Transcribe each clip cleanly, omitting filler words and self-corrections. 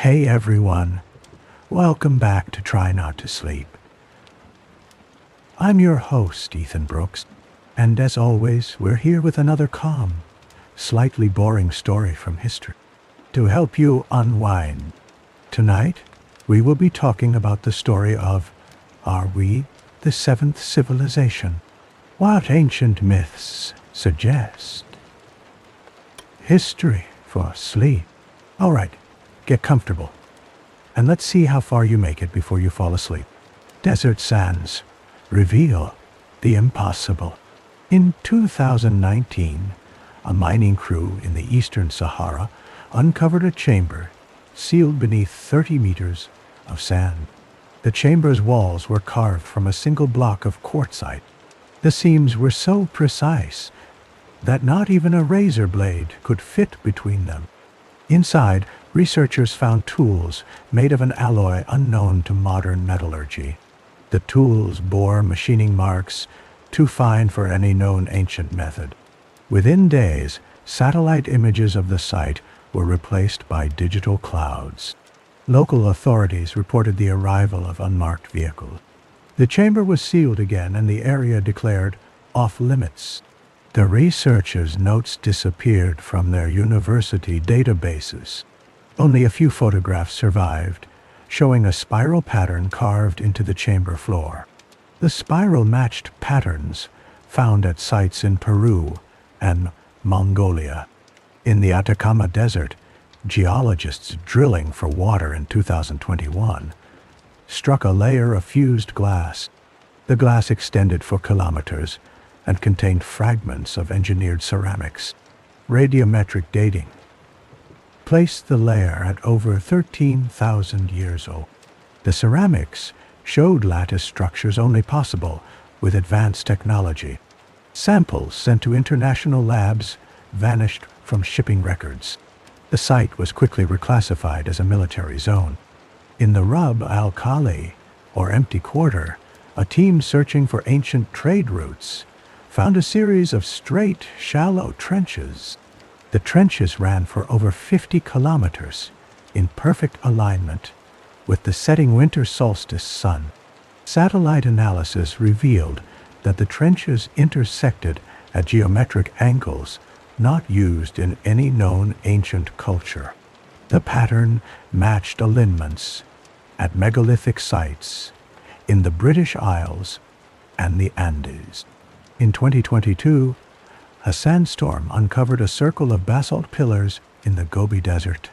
Hey everyone, welcome back to Try Not to Sleep. I'm your host, Ethan Brooks, and as always, we're here with another calm, slightly boring story from history to help you unwind. Tonight, we will be talking about the story of Are We the Seventh Civilization? What ancient myths suggest? History for sleep. All right. Get comfortable, and let's see how far you make it before you fall asleep. Desert sands reveal the impossible. In 2019, a mining crew in the eastern Sahara uncovered a chamber sealed beneath 30 meters of sand. The chamber's walls were carved from a single block of quartzite. The seams were so precise that not even a razor blade could fit between them. Inside, researchers found tools made of an alloy unknown to modern metallurgy. The tools bore machining marks too fine for any known ancient method. Within days, satellite images of the site were replaced by digital clouds. Local authorities reported the arrival of unmarked vehicles. The chamber was sealed again and the area declared off-limits. The researchers' notes disappeared from their university databases. Only a few photographs survived, showing a spiral pattern carved into the chamber floor. The spiral matched patterns found at sites in Peru and Mongolia. In the Atacama Desert, geologists drilling for water in 2021 struck a layer of fused glass. The glass extended for kilometers and contained fragments of engineered ceramics. Radiometric dating placed the layer at over 13,000 years old. The ceramics showed lattice structures only possible with advanced technology. Samples sent to international labs vanished from shipping records. The site was quickly reclassified as a military zone. In the Rub al-Khali, or empty quarter, a team searching for ancient trade routes found a series of straight, shallow trenches. The trenches ran for over 50 kilometers in perfect alignment with the setting winter solstice sun. Satellite analysis revealed that the trenches intersected at geometric angles not used in any known ancient culture. The pattern matched alignments at megalithic sites in the British Isles and the Andes. In 2022, a sandstorm uncovered a circle of basalt pillars in the Gobi Desert.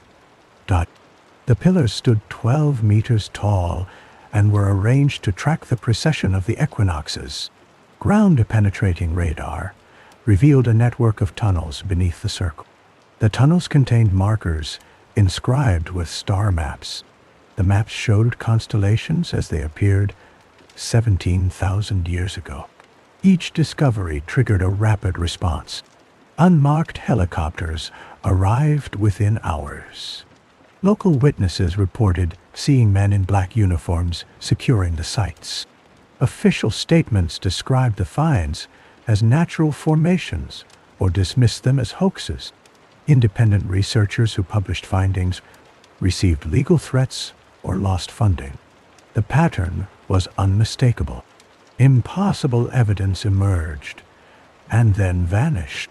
The pillars stood 12 meters tall and were arranged to track the precession of the equinoxes. Ground-penetrating radar revealed a network of tunnels beneath the circle. The tunnels contained markers inscribed with star maps. The maps showed constellations as they appeared 17,000 years ago. Each discovery triggered a rapid response. Unmarked helicopters arrived within hours. Local witnesses reported seeing men in black uniforms securing the sites. Official statements described the finds as natural formations or dismissed them as hoaxes. Independent researchers who published findings received legal threats or lost funding. The pattern was unmistakable. Impossible evidence emerged and then vanished.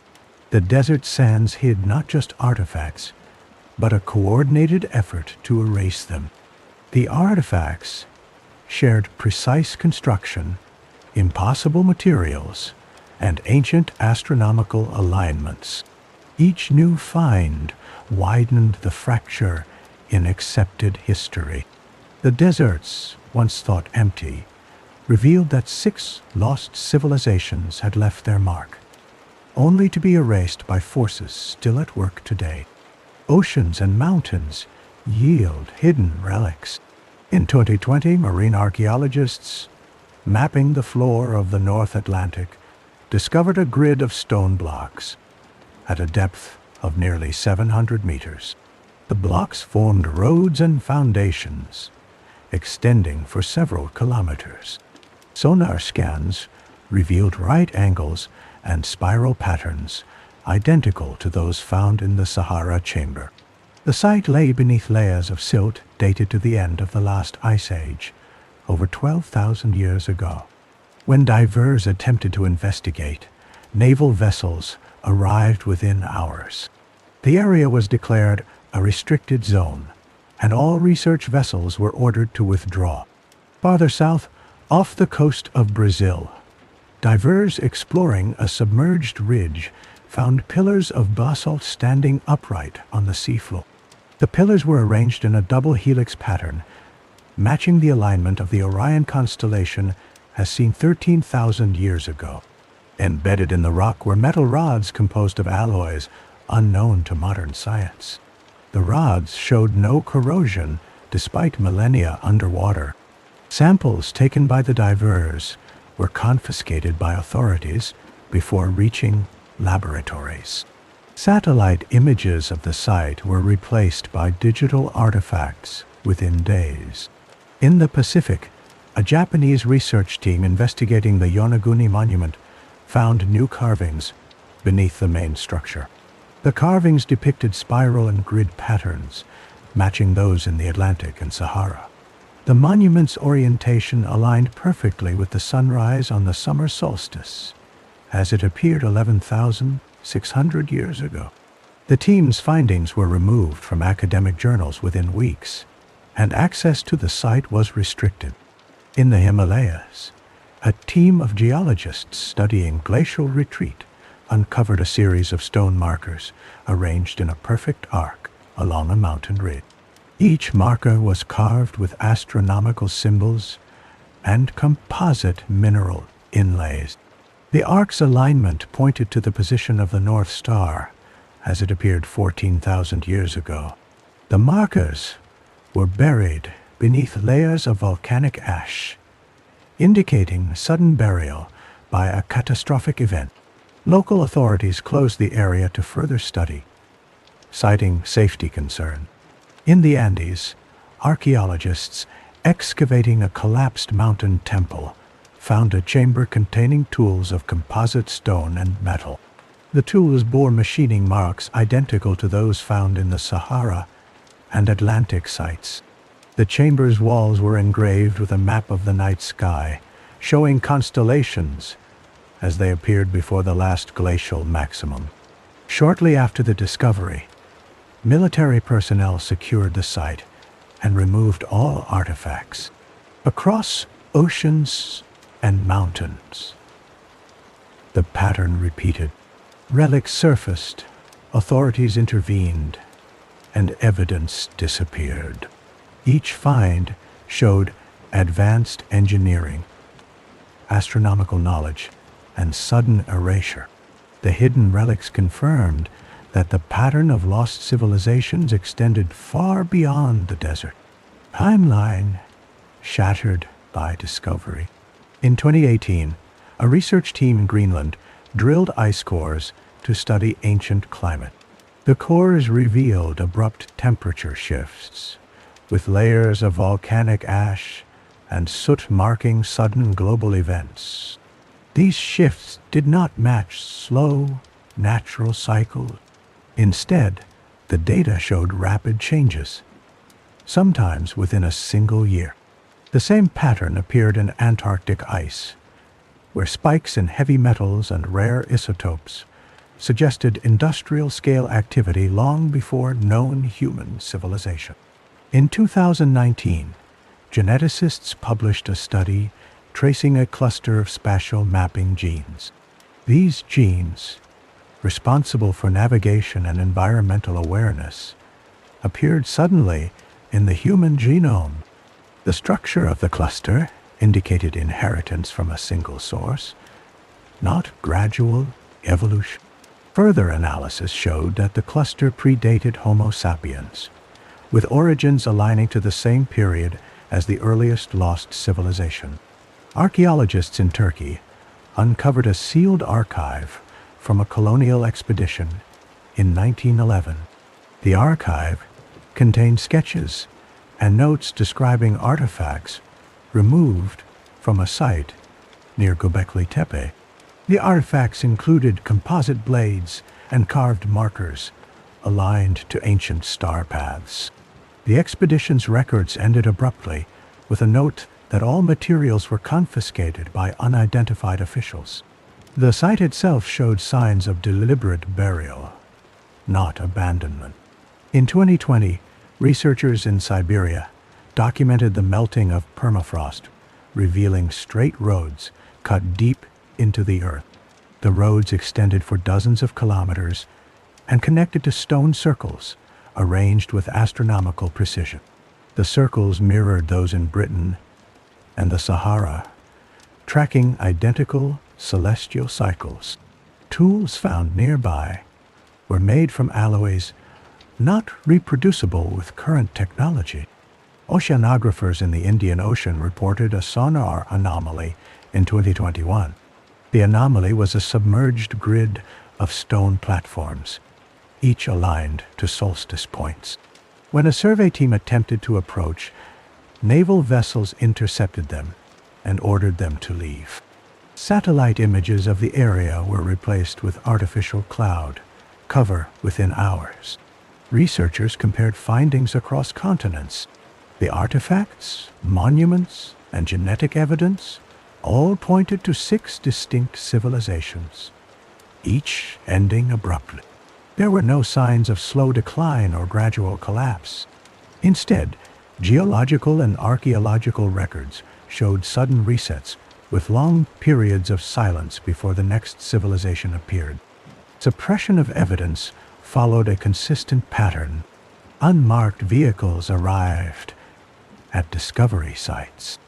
The desert sands hid not just artifacts, but a coordinated effort to erase them. The artifacts shared precise construction, impossible materials, and ancient astronomical alignments. Each new find widened the fracture in accepted history. The deserts, once thought empty, revealed that 6 lost civilizations had left their mark, only to be erased by forces still at work today. Oceans and mountains yield hidden relics. In 2020, marine archaeologists, mapping the floor of the North Atlantic, discovered a grid of stone blocks at a depth of nearly 700 meters. The blocks formed roads and foundations, extending for several kilometers. Sonar scans revealed right angles and spiral patterns identical to those found in the Sahara chamber. The site lay beneath layers of silt dated to the end of the last ice age, over 12,000 years ago. When divers attempted to investigate, naval vessels arrived within hours. The area was declared a restricted zone, and all research vessels were ordered to withdraw. Farther south, off the coast of Brazil, divers exploring a submerged ridge found pillars of basalt standing upright on the seafloor. The pillars were arranged in a double helix pattern, matching the alignment of the Orion constellation as seen 13,000 years ago. Embedded in the rock were metal rods composed of alloys unknown to modern science. The rods showed no corrosion despite millennia underwater. Samples taken by the divers were confiscated by authorities before reaching laboratories. Satellite images of the site were replaced by digital artifacts within days. In the Pacific, a Japanese research team investigating the Yonaguni Monument found new carvings beneath the main structure. The carvings depicted spiral and grid patterns, matching those in the Atlantic and Sahara. The monument's orientation aligned perfectly with the sunrise on the summer solstice, as it appeared 11,600 years ago. The team's findings were removed from academic journals within weeks, and access to the site was restricted. In the Himalayas, a team of geologists studying glacial retreat uncovered a series of stone markers arranged in a perfect arc along a mountain ridge. Each marker was carved with astronomical symbols and composite mineral inlays. The arc's alignment pointed to the position of the North Star as it appeared 14,000 years ago. The markers were buried beneath layers of volcanic ash, indicating sudden burial by a catastrophic event. Local authorities closed the area to further study, citing safety concerns. In the Andes, archaeologists excavating a collapsed mountain temple found a chamber containing tools of composite stone and metal. The tools bore machining marks identical to those found in the Sahara and Atlantic sites. The chamber's walls were engraved with a map of the night sky, showing constellations as they appeared before the last glacial maximum. Shortly after the discovery, military personnel secured the site and removed all artifacts. Across oceans and mountains, the pattern repeated. Relics surfaced, authorities intervened, and evidence disappeared. Each find showed advanced engineering, astronomical knowledge, and sudden erasure. The hidden relics confirmed that the pattern of lost civilizations extended far beyond the desert. Timeline shattered by discovery. In 2018, a research team in Greenland drilled ice cores to study ancient climate. The cores revealed abrupt temperature shifts, with layers of volcanic ash and soot marking sudden global events. These shifts did not match slow, natural cycles. Instead, the data showed rapid changes, sometimes within a single year. The same pattern appeared in Antarctic ice, where spikes in heavy metals and rare isotopes suggested industrial-scale activity long before known human civilization. In 2019, geneticists published a study tracing a cluster of spatial mapping genes. These genes, responsible for navigation and environmental awareness, appeared suddenly in the human genome. The structure of the cluster indicated inheritance from a single source, not gradual evolution. Further analysis showed that the cluster predated Homo sapiens, with origins aligning to the same period as the earliest lost civilization. Archaeologists in Turkey uncovered a sealed archive from a colonial expedition in 1911. The archive contained sketches and notes describing artifacts removed from a site near Göbekli Tepe. The artifacts included composite blades and carved markers, aligned to ancient star paths. The expedition's records ended abruptly with a note that all materials were confiscated by unidentified officials. The site itself showed signs of deliberate burial, not abandonment. In 2020, researchers in Siberia documented the melting of permafrost, revealing straight roads cut deep into the earth. The roads extended for dozens of kilometers and connected to stone circles arranged with astronomical precision. The circles mirrored those in Britain and the Sahara, tracking identical celestial cycles. Tools found nearby were made from alloys not reproducible with current technology. Oceanographers in the Indian Ocean reported a sonar anomaly in 2021. The anomaly was a submerged grid of stone platforms, each aligned to solstice points. When a survey team attempted to approach, naval vessels intercepted them and ordered them to leave. Satellite images of the area were replaced with artificial cloud cover within hours. Researchers compared findings across continents. The artifacts, monuments, and genetic evidence all pointed to 6 distinct civilizations, each ending abruptly. There were no signs of slow decline or gradual collapse. Instead, geological and archaeological records showed sudden resets with long periods of silence before the next civilization appeared. Suppression of evidence followed a consistent pattern. Unmarked vehicles arrived at discovery sites.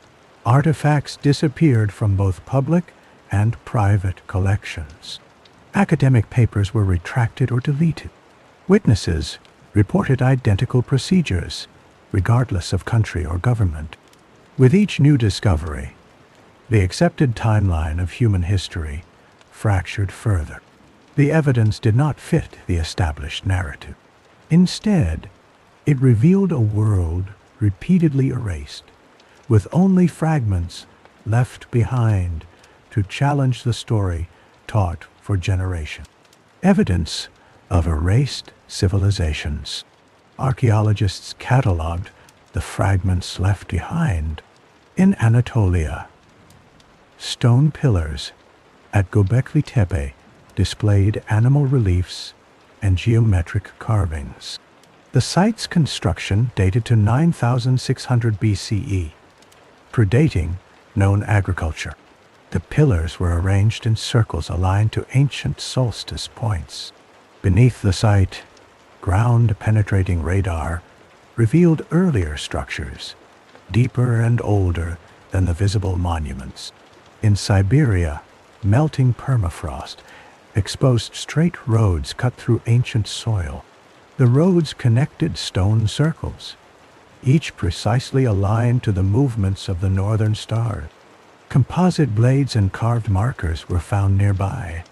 Artifacts disappeared from both public and private collections. Academic papers were retracted or deleted. Witnesses reported identical procedures, regardless of country or government. With each new discovery, the accepted timeline of human history fractured further. The evidence did not fit the established narrative. Instead, it revealed a world repeatedly erased, with only fragments left behind to challenge the story taught for generations. Evidence of erased civilizations. Archaeologists cataloged the fragments left behind. In Anatolia, stone pillars at Göbekli Tepe displayed animal reliefs and geometric carvings. The site's construction dated to 9,600 BCE, predating known agriculture. The pillars were arranged in circles aligned to ancient solstice points. Beneath the site, ground-penetrating radar revealed earlier structures, deeper and older than the visible monuments. In Siberia, melting permafrost exposed straight roads cut through ancient soil. The roads connected stone circles, each precisely aligned to the movements of the northern stars. Composite blades and carved markers were found nearby.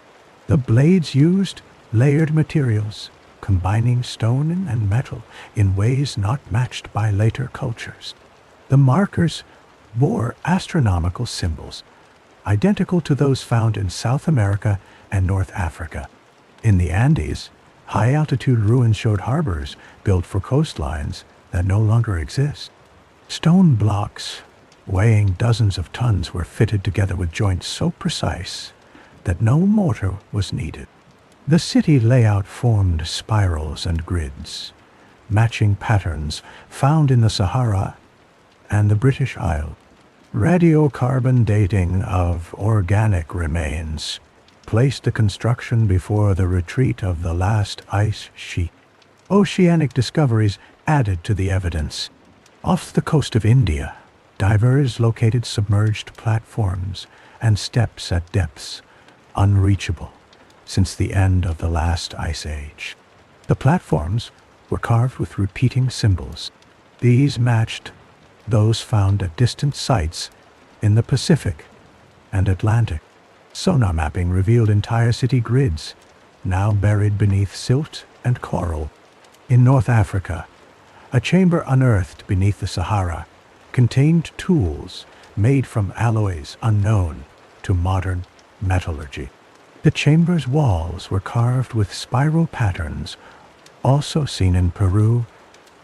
The blades used layered materials, combining stone and metal in ways not matched by later cultures. The markers bore astronomical symbols, identical to those found in South America and North Africa. In the Andes, high-altitude ruins showed harbors built for coastlines that no longer exist. Stone blocks weighing dozens of tons were fitted together with joints so precise that no mortar was needed. The city layout formed spirals and grids, matching patterns found in the Sahara and the British Isles. Radiocarbon dating of organic remains placed the construction before the retreat of the last ice sheet. Oceanic discoveries added to the evidence. Off the coast of India, divers located submerged platforms and steps at depths unreachable since the end of the last ice age. The platforms were carved with repeating symbols. These matched those found at distant sites in the Pacific and Atlantic. Sonar mapping revealed entire city grids, now buried beneath silt and coral. In North Africa, a chamber unearthed beneath the Sahara contained tools made from alloys unknown to modern metallurgy. The chamber's walls were carved with spiral patterns, also seen in Peru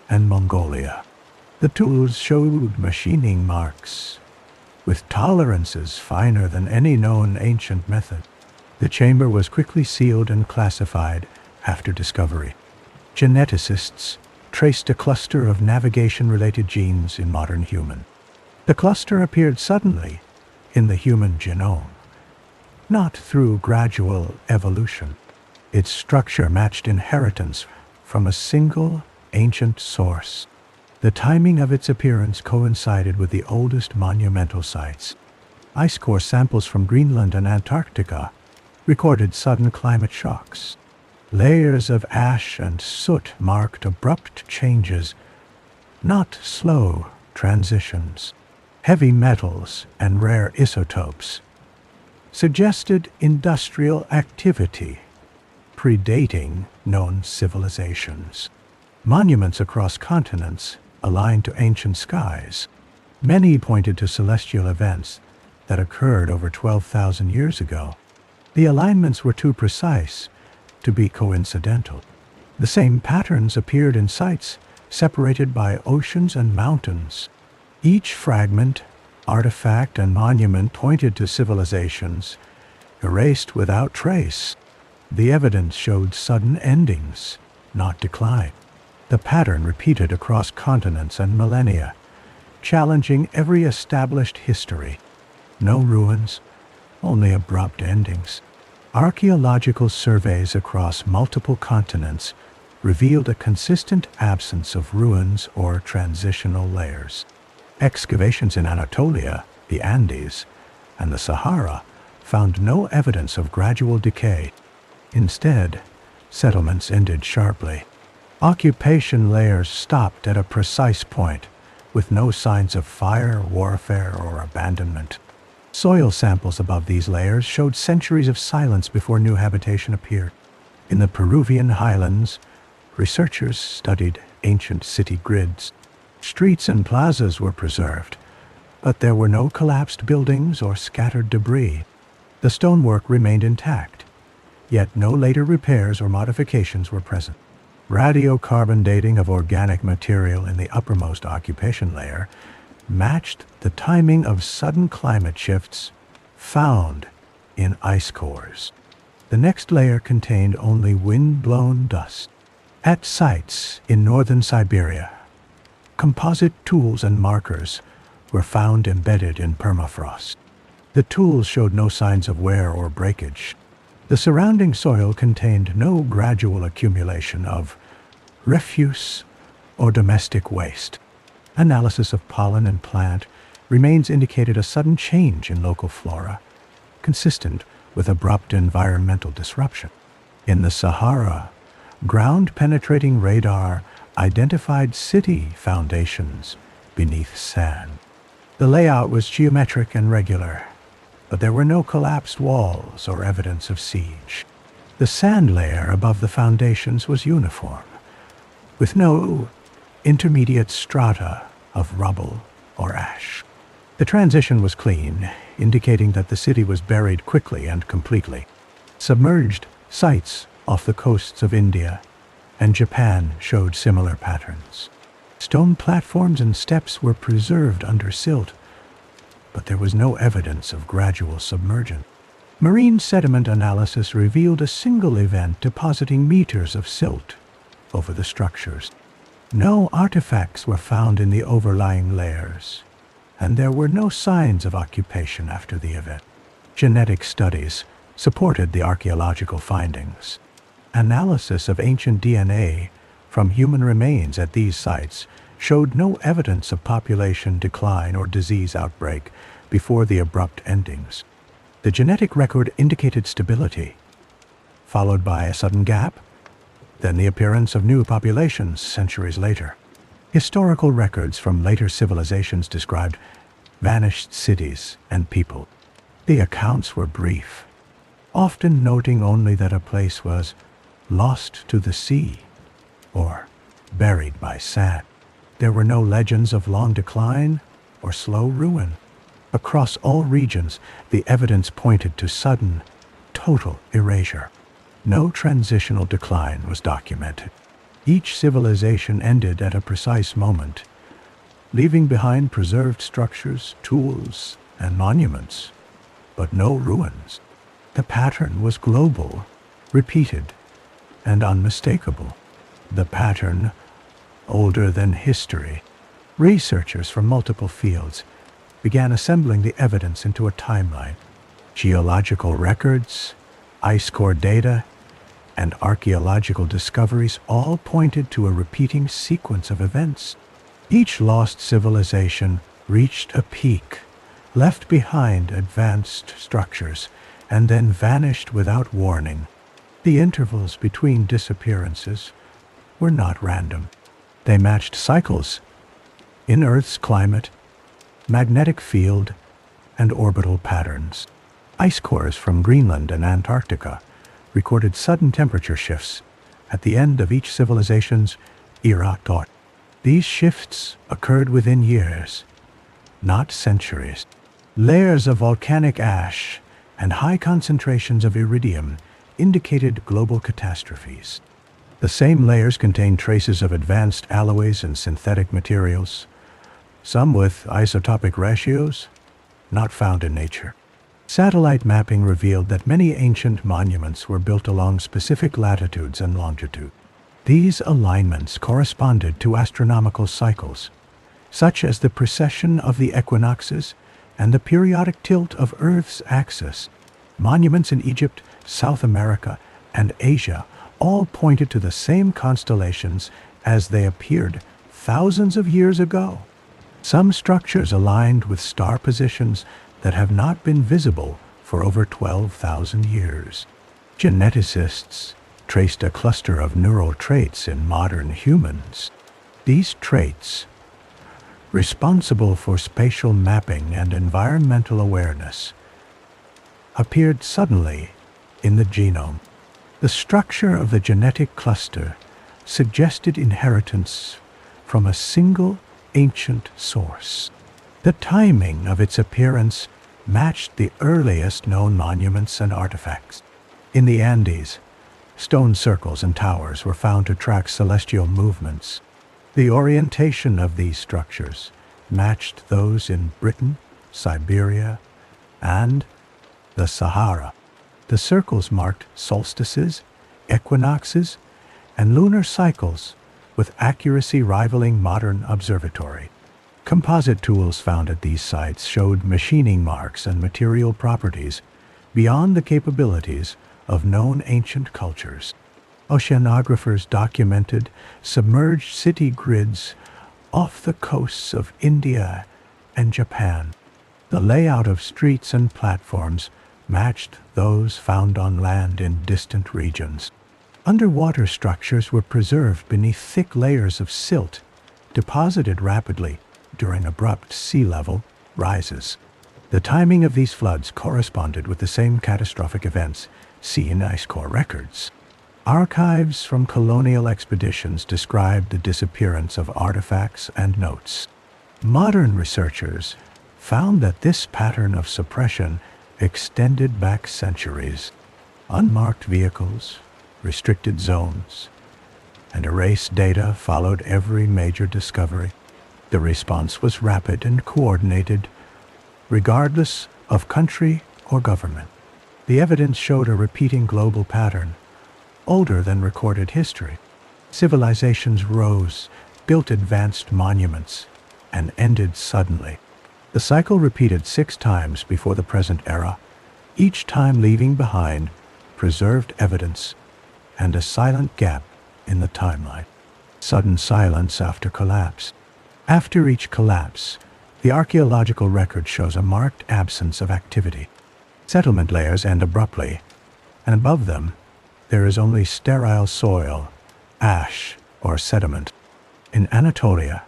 and Mongolia. The tools showed machining marks, with tolerances finer than any known ancient method. The chamber was quickly sealed and classified after discovery. Geneticists traced a cluster of navigation-related genes in modern human. The cluster appeared suddenly in the human genome, not through gradual evolution. Its structure matched inheritance from a single ancient source. The timing of its appearance coincided with the oldest monumental sites. Ice core samples from Greenland and Antarctica recorded sudden climate shocks. Layers of ash and soot marked abrupt changes, not slow transitions. Heavy metals and rare isotopes suggested industrial activity predating known civilizations. Monuments across continents aligned to ancient skies. Many pointed to celestial events that occurred over 12,000 years ago. The alignments were too precise to be coincidental. The same patterns appeared in sites separated by oceans and mountains. Each fragment, artifact, and monument pointed to civilizations erased without trace. The evidence showed sudden endings, not decline. The pattern repeated across continents and millennia, challenging every established history. No ruins, only abrupt endings. Archaeological surveys across multiple continents revealed a consistent absence of ruins or transitional layers. Excavations in Anatolia, the Andes, and the Sahara found no evidence of gradual decay. Instead, settlements ended sharply. Occupation layers stopped at a precise point, with no signs of fire, warfare, or abandonment. Soil samples above these layers showed centuries of silence before new habitation appeared. In the Peruvian highlands, researchers studied ancient city grids. Streets and plazas were preserved, but there were no collapsed buildings or scattered debris. The stonework remained intact, yet no later repairs or modifications were present. Radiocarbon dating of organic material in the uppermost occupation layer matched the timing of sudden climate shifts found in ice cores. The next layer contained only wind-blown dust. At sites in northern Siberia, composite tools and markers were found embedded in permafrost. The tools showed no signs of wear or breakage. The surrounding soil contained no gradual accumulation of refuse or domestic waste. Analysis of pollen and plant remains indicated a sudden change in local flora, consistent with abrupt environmental disruption. In the Sahara, ground-penetrating radar identified city foundations beneath sand. The layout was geometric and regular, but there were no collapsed walls or evidence of siege. The sand layer above the foundations was uniform, with no intermediate strata of rubble or ash. The transition was clean, indicating that the city was buried quickly and completely. Submerged sites off the coasts of India and Japan showed similar patterns. Stone platforms and steps were preserved under silt, but there was no evidence of gradual submersion. Marine sediment analysis revealed a single event depositing meters of silt over the structures. No artifacts were found in the overlying layers, and there were no signs of occupation after the event. Genetic studies supported the archaeological findings. Analysis of ancient DNA from human remains at these sites showed no evidence of population decline or disease outbreak before the abrupt endings. The genetic record indicated stability, followed by a sudden gap, then the appearance of new populations centuries later. Historical records from later civilizations described vanished cities and people. The accounts were brief, often noting only that a place was lost to the sea or buried by sand. There were no legends of long decline or slow ruin. Across all regions, the evidence pointed to sudden, total erasure. No transitional decline was documented. Each civilization ended at a precise moment, leaving behind preserved structures, tools, and monuments, but no ruins. The pattern was global, repeated, and unmistakable. The pattern older than history. Researchers from multiple fields began assembling the evidence into a timeline. Geological records, ice core data, and archaeological discoveries all pointed to a repeating sequence of events. Each lost civilization reached a peak, left behind advanced structures, and then vanished without warning. The intervals between disappearances were not random. They matched cycles in Earth's climate, magnetic field, and orbital patterns. Ice cores from Greenland and Antarctica recorded sudden temperature shifts at the end of each civilization's era. These shifts occurred within years, not centuries. Layers of volcanic ash and high concentrations of iridium indicated global catastrophes. The same layers contained traces of advanced alloys and synthetic materials, some with isotopic ratios not found in nature. Satellite mapping revealed that many ancient monuments were built along specific latitudes and longitudes. These alignments corresponded to astronomical cycles, such as the precession of the equinoxes and the periodic tilt of Earth's axis. Monuments in Egypt, South America, and Asia all pointed to the same constellations as they appeared thousands of years ago. Some structures aligned with star positions that have not been visible for over 12,000 years. Geneticists traced a cluster of neural traits in modern humans. These traits, responsible for spatial mapping and environmental awareness, appeared suddenly in the genome. The structure of the genetic cluster suggested inheritance from a single ancient source. The timing of its appearance matched the earliest known monuments and artifacts. In the Andes, stone circles and towers were found to track celestial movements. The orientation of these structures matched those in Britain, Siberia, and the Sahara. The circles marked solstices, equinoxes, and lunar cycles with accuracy rivaling modern observatory. Composite tools found at these sites showed machining marks and material properties beyond the capabilities of known ancient cultures. Oceanographers documented submerged city grids off the coasts of India and Japan. The layout of streets and platforms matched those found on land in distant regions. Underwater structures were preserved beneath thick layers of silt, deposited rapidly during abrupt sea level rises. The timing of these floods corresponded with the same catastrophic events seen in ice core records. Archives from colonial expeditions described the disappearance of artifacts and notes. Modern researchers found that this pattern of suppression extended back centuries. Unmarked vehicles, restricted zones, and erased data followed every major discovery. The response was rapid and coordinated, regardless of country or government. The evidence showed a repeating global pattern, older than recorded history. Civilizations rose, built advanced monuments, and ended suddenly. The cycle repeated 6 times before the present era, each time leaving behind preserved evidence and a silent gap in the timeline. Sudden silence after collapse. After each collapse, the archaeological record shows a marked absence of activity. Settlement layers end abruptly, and above them, there is only sterile soil, ash, or sediment. In Anatolia,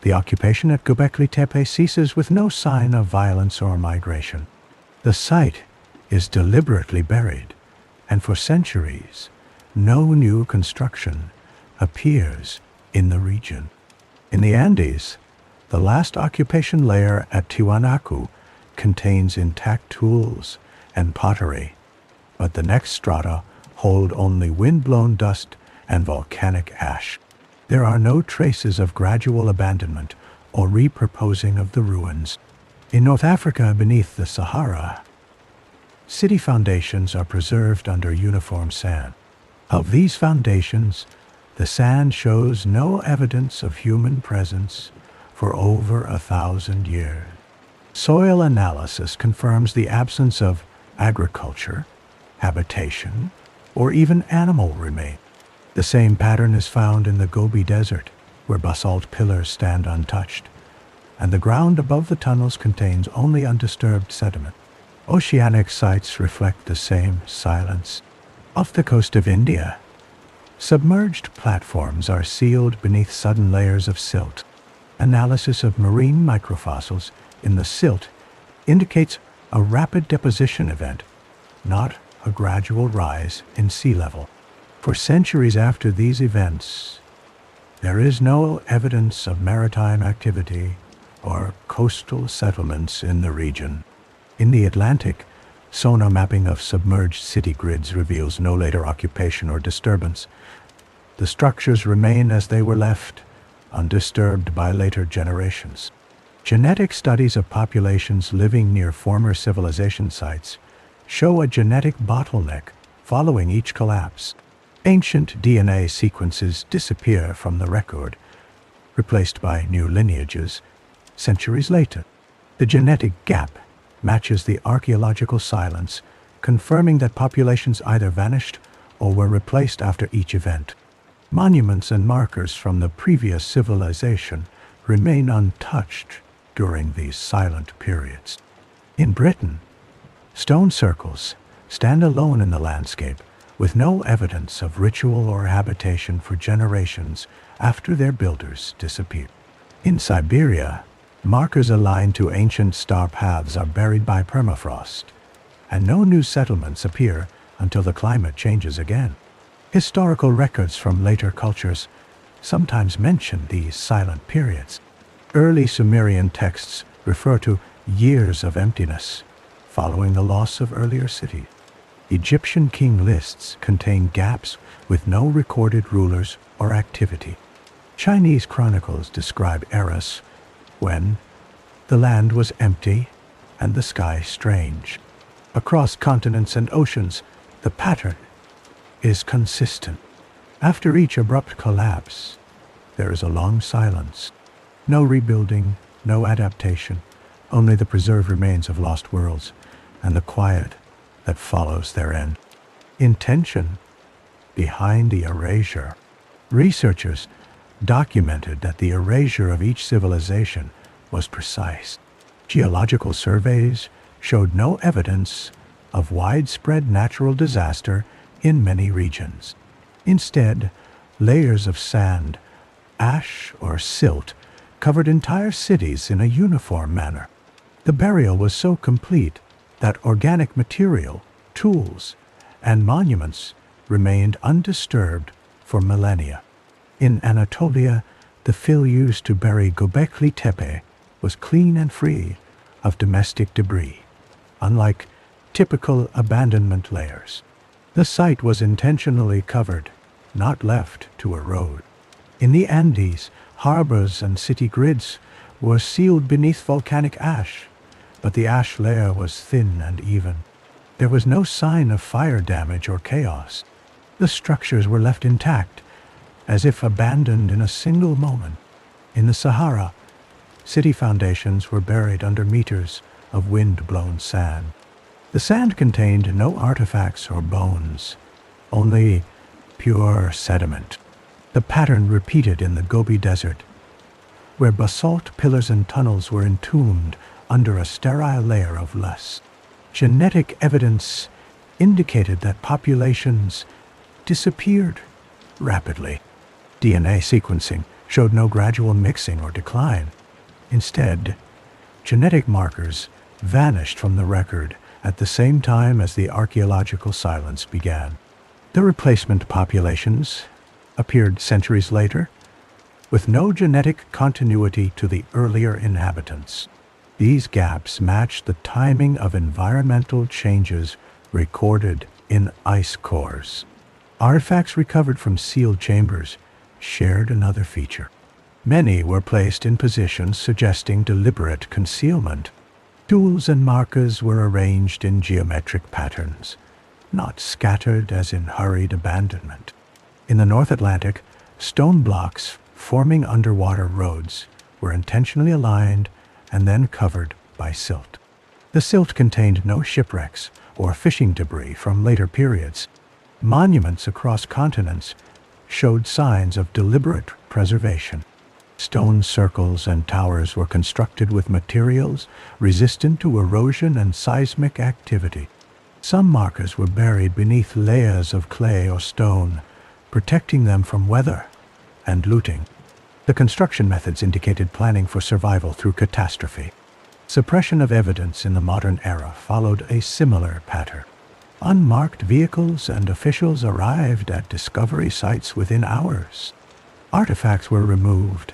the occupation at Göbekli Tepe ceases with no sign of violence or migration. The site is deliberately buried, and for centuries, no new construction appears in the region. In the Andes, the last occupation layer at Tiwanaku contains intact tools and pottery, but the next strata hold only wind-blown dust and volcanic ash. There are no traces of gradual abandonment or repurposing of the ruins. In North Africa beneath the Sahara, city foundations are preserved under uniform sand. Of these foundations, the sand shows no evidence of human presence for over 1,000 years. Soil analysis confirms the absence of agriculture, habitation, or even animal remains. The same pattern is found in the Gobi Desert, where basalt pillars stand untouched, and the ground above the tunnels contains only undisturbed sediment. Oceanic sites reflect the same silence. Off the coast of India, submerged platforms are sealed beneath sudden layers of silt. Analysis of marine microfossils in the silt indicates a rapid deposition event, not a gradual rise in sea level. For centuries after these events, there is no evidence of maritime activity or coastal settlements in the region. In the Atlantic, sonar mapping of submerged city grids reveals no later occupation or disturbance. The structures remain as they were left, undisturbed by later generations. Genetic studies of populations living near former civilization sites show a genetic bottleneck following each collapse. Ancient DNA sequences disappear from the record, replaced by new lineages centuries later. The genetic gap matches the archaeological silence, confirming that populations either vanished or were replaced after each event. Monuments and markers from the previous civilization remain untouched during these silent periods. In Britain, stone circles stand alone in the landscape, with no evidence of ritual or habitation for generations after their builders disappeared. In Siberia, markers aligned to ancient star paths are buried by permafrost, and no new settlements appear until the climate changes again. Historical records from later cultures sometimes mention these silent periods. Early Sumerian texts refer to years of emptiness following the loss of earlier cities. Egyptian king lists contain gaps with no recorded rulers or activity. Chinese chronicles describe eras when the land was empty and the sky strange. Across continents and oceans, the pattern is consistent. After each abrupt collapse, there is a long silence. No rebuilding, no adaptation, only the preserved remains of lost worlds and the quiet that follows their end. Intention behind the erasure. Researchers documented that the erasure of each civilization was precise. Geological surveys showed no evidence of widespread natural disaster in many regions. Instead, layers of sand, ash, or silt covered entire cities in a uniform manner. The burial was so complete that organic material, tools, and monuments remained undisturbed for millennia. In Anatolia, the fill used to bury Göbekli Tepe was clean and free of domestic debris, unlike typical abandonment layers. The site was intentionally covered, not left to erode. In the Andes, harbors and city grids were sealed beneath volcanic ash, but the ash layer was thin and even. There was no sign of fire damage or chaos. The structures were left intact, as if abandoned in a single moment. In the Sahara, city foundations were buried under meters of wind-blown sand. The sand contained no artifacts or bones, only pure sediment. The pattern repeated in the Gobi Desert, where basalt pillars and tunnels were entombed under a sterile layer of lust. Genetic evidence indicated that populations disappeared rapidly. DNA sequencing showed no gradual mixing or decline. Instead, genetic markers vanished from the record at the same time as the archaeological silence began. The replacement populations appeared centuries later, with no genetic continuity to the earlier inhabitants. These gaps match the timing of environmental changes recorded in ice cores. Artifacts recovered from sealed chambers shared another feature. Many were placed in positions suggesting deliberate concealment. Tools and markers were arranged in geometric patterns, not scattered as in hurried abandonment. In the North Atlantic, stone blocks forming underwater roads were intentionally aligned and then covered by silt. The silt contained no shipwrecks or fishing debris from later periods. Monuments across continents showed signs of deliberate preservation. Stone circles and towers were constructed with materials resistant to erosion and seismic activity. Some markers were buried beneath layers of clay or stone, protecting them from weather and looting. The construction methods indicated planning for survival through catastrophe. Suppression of evidence in the modern era followed a similar pattern. Unmarked vehicles and officials arrived at discovery sites within hours. Artifacts were removed,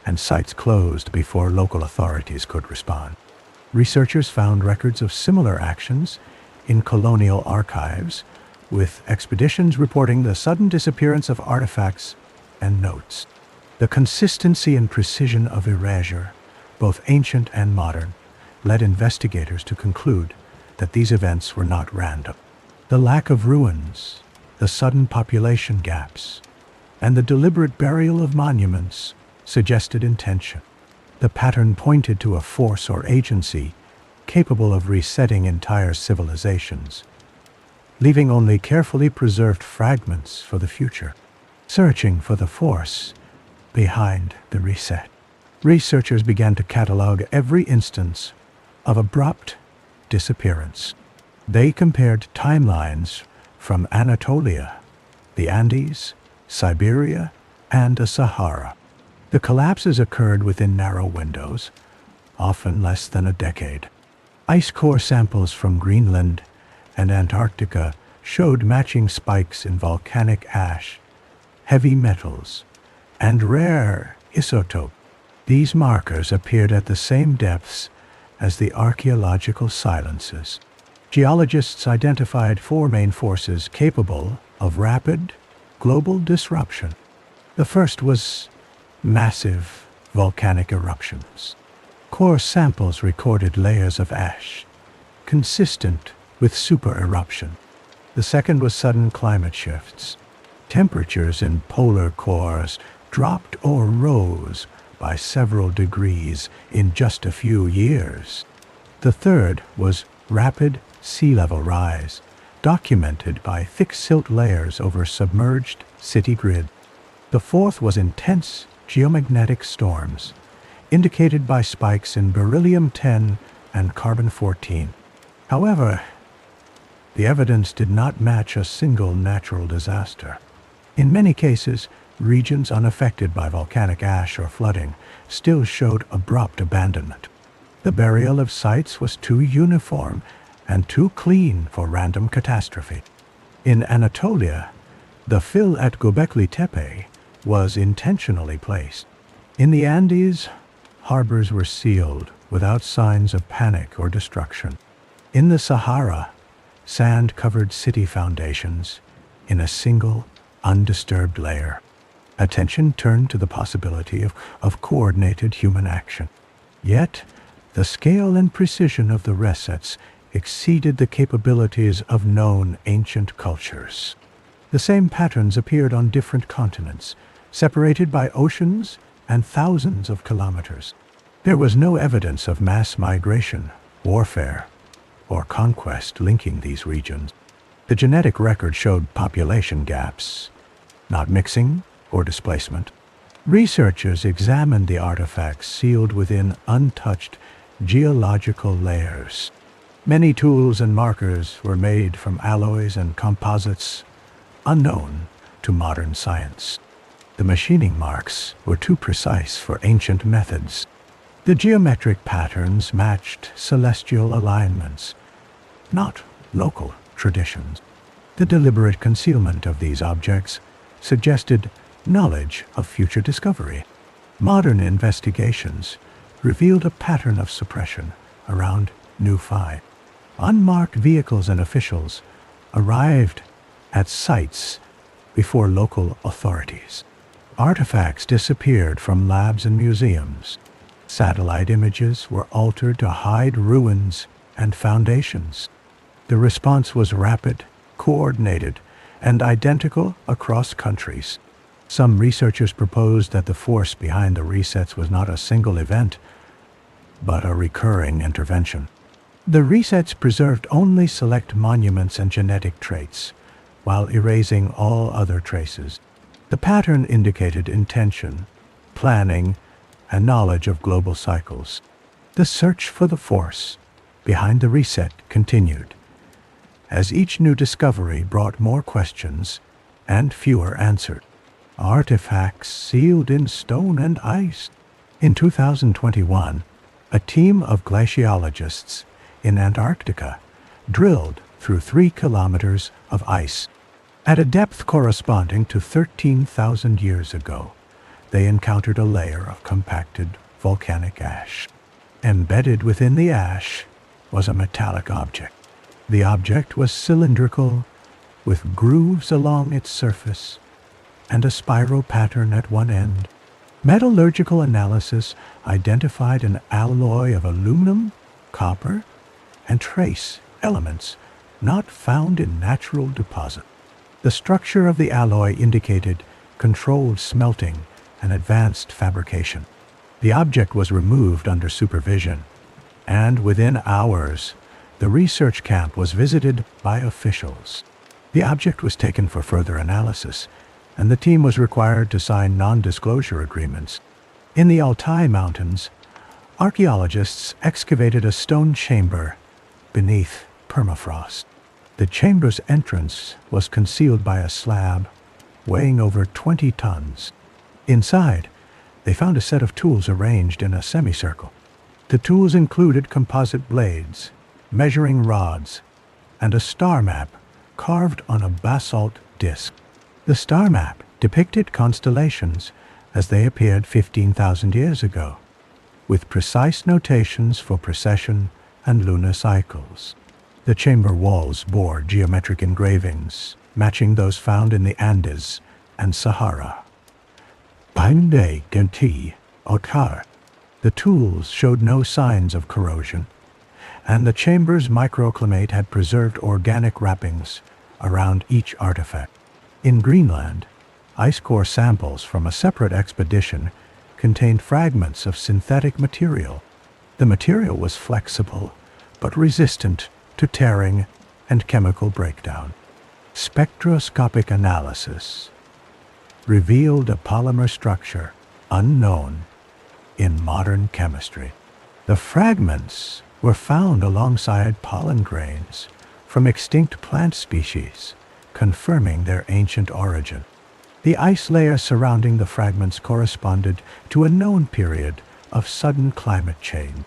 and sites closed before local authorities could respond. Researchers found records of similar actions in colonial archives, with expeditions reporting the sudden disappearance of artifacts and notes. The consistency and precision of erasure, both ancient and modern, led investigators to conclude that these events were not random. The lack of ruins, the sudden population gaps, and the deliberate burial of monuments suggested intention. The pattern pointed to a force or agency capable of resetting entire civilizations, leaving only carefully preserved fragments for the future. Searching for the force behind the reset, researchers began to catalog every instance of abrupt disappearance. They compared timelines from Anatolia, the Andes, Siberia, and the Sahara. The collapses occurred within narrow windows, often less than a decade. Ice core samples from Greenland and Antarctica showed matching spikes in volcanic ash, heavy metals, and rare isotope. These markers appeared at the same depths as the archaeological silences. Geologists identified four main forces capable of rapid global disruption. The first was massive volcanic eruptions. Core samples recorded layers of ash, consistent with supereruption. The second was sudden climate shifts. Temperatures in polar cores dropped or rose by several degrees in just a few years. The third was rapid sea level rise, documented by thick silt layers over submerged city grid. The fourth was intense geomagnetic storms, indicated by spikes in beryllium-10 and carbon-14. However, the evidence did not match a single natural disaster. In many cases, regions unaffected by volcanic ash or flooding still showed abrupt abandonment. The burial of sites was too uniform and too clean for random catastrophe. In Anatolia, the fill at Göbekli Tepe was intentionally placed. In the Andes, harbors were sealed without signs of panic or destruction. In the Sahara, sand covered city foundations in a single, undisturbed layer. Attention turned to the possibility of coordinated human action. Yet, the scale and precision of the resets exceeded the capabilities of known ancient cultures. The same patterns appeared on different continents, separated by oceans and thousands of kilometers. There was no evidence of mass migration, warfare, or conquest linking these regions. The genetic record showed population gaps, not mixing or displacement. Researchers examined the artifacts sealed within untouched geological layers. Many tools and markers were made from alloys and composites unknown to modern science. The machining marks were too precise for ancient methods. The geometric patterns matched celestial alignments, not local traditions. The deliberate concealment of these objects suggested knowledge of future discovery. Modern investigations revealed a pattern of suppression around new finds. Unmarked vehicles and officials arrived at sites before local authorities. Artifacts disappeared from labs and museums. Satellite images were altered to hide ruins and foundations. The response was rapid, coordinated, and identical across countries. Some researchers proposed that the force behind the resets was not a single event, but a recurring intervention. The resets preserved only select monuments and genetic traits, while erasing all other traces. The pattern indicated intention, planning, and knowledge of global cycles. The search for the force behind the reset continued, as each new discovery brought more questions and fewer answered. Artifacts sealed in stone and ice. In 2021, a team of glaciologists in Antarctica drilled through 3 kilometers of ice. At a depth corresponding to 13,000 years ago, they encountered a layer of compacted volcanic ash. Embedded within the ash was a metallic object. The object was cylindrical, with grooves along its surface and a spiral pattern at one end. Metallurgical analysis identified an alloy of aluminum, copper, and trace elements not found in natural deposit. The structure of the alloy indicated controlled smelting and advanced fabrication. The object was removed under supervision, and within hours, the research camp was visited by officials. The object was taken for further analysis, and the team was required to sign non-disclosure agreements. In the Altai Mountains, archaeologists excavated a stone chamber beneath permafrost. The chamber's entrance was concealed by a slab weighing over 20 tons. Inside, they found a set of tools arranged in a semicircle. The tools included composite blades, measuring rods, and a star map carved on a basalt disc. The star map depicted constellations as they appeared 15,000 years ago, with precise notations for precession and lunar cycles. The chamber walls bore geometric engravings, matching those found in the Andes and Sahara. Binde Genti Otar. The tools showed no signs of corrosion, and the chamber's microclimate had preserved organic wrappings around each artifact. In Greenland, ice core samples from a separate expedition contained fragments of synthetic material. The material was flexible, but resistant to tearing and chemical breakdown. Spectroscopic analysis revealed a polymer structure unknown in modern chemistry. The fragments were found alongside pollen grains from extinct plant species, confirming their ancient origin. The ice layer surrounding the fragments corresponded to a known period of sudden climate change.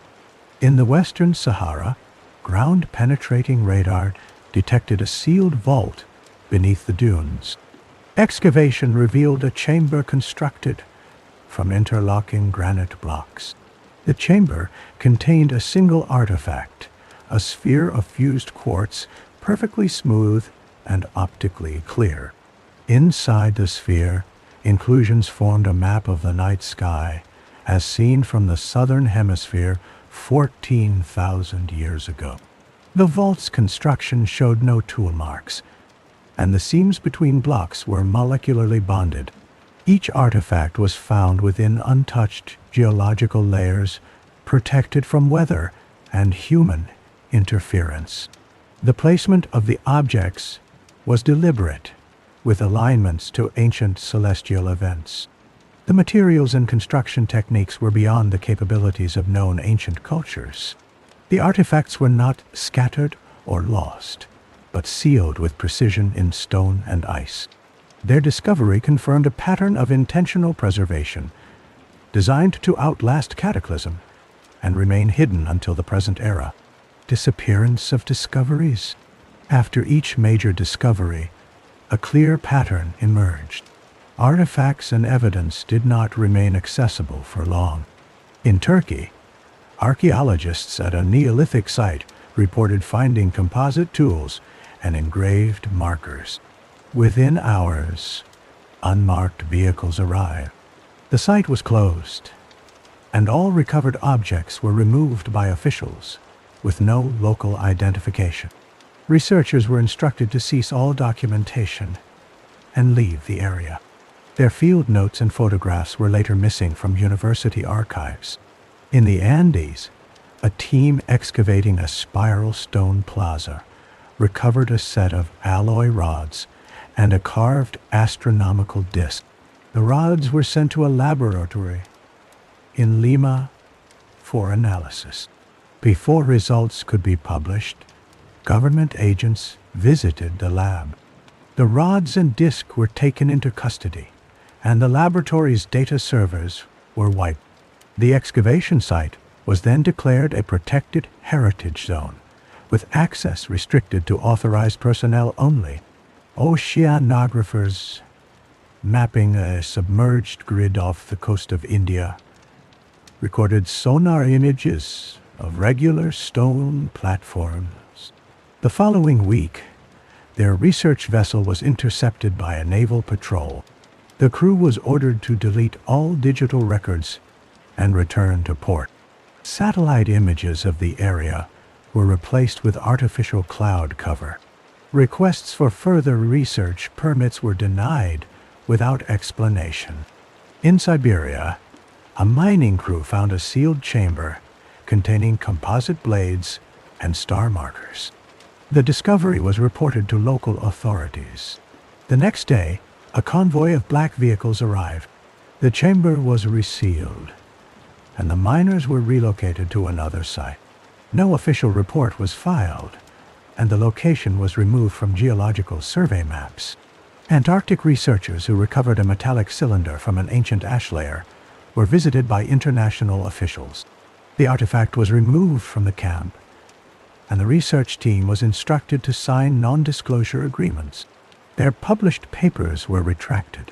In the Western Sahara, ground-penetrating radar detected a sealed vault beneath the dunes. Excavation revealed a chamber constructed from interlocking granite blocks. The chamber contained a single artifact, a sphere of fused quartz, perfectly smooth and optically clear. Inside the sphere, inclusions formed a map of the night sky, as seen from the southern hemisphere 14,000 years ago. The vault's construction showed no tool marks, and the seams between blocks were molecularly bonded. Each artifact was found within untouched geological layers, protected from weather and human interference. The placement of the objects was deliberate, with alignments to ancient celestial events. The materials and construction techniques were beyond the capabilities of known ancient cultures. The artifacts were not scattered or lost, but sealed with precision in stone and ice. Their discovery confirmed a pattern of intentional preservation, designed to outlast cataclysm and remain hidden until the present era. Disappearance of discoveries. After each major discovery, a clear pattern emerged. Artifacts and evidence did not remain accessible for long. In Turkey, archaeologists at a Neolithic site reported finding composite tools and engraved markers. Within hours, unmarked vehicles arrived. The site was closed, and all recovered objects were removed by officials with no local identification. Researchers were instructed to cease all documentation and leave the area. Their field notes and photographs were later missing from university archives. In the Andes, a team excavating a spiral stone plaza recovered a set of alloy rods and a carved astronomical disc. The rods were sent to a laboratory in Lima for analysis. Before results could be published, government agents visited the lab. The rods and disc were taken into custody, and the laboratory's data servers were wiped. The excavation site was then declared a protected heritage zone, with access restricted to authorized personnel only. Oceanographers mapping a submerged grid off the coast of India recorded sonar images of regular stone platforms. The following week, their research vessel was intercepted by a naval patrol. The crew was ordered to delete all digital records and return to port. Satellite images of the area were replaced with artificial cloud cover. Requests for further research permits were denied without explanation. In Siberia, a mining crew found a sealed chamber containing composite blades and star markers. The discovery was reported to local authorities. The next day, a convoy of black vehicles arrived. The chamber was resealed, and the miners were relocated to another site. No official report was filed, and the location was removed from geological survey maps. Antarctic researchers who recovered a metallic cylinder from an ancient ash layer were visited by international officials. The artifact was removed from the camp, and the research team was instructed to sign non-disclosure agreements. Their published papers were retracted,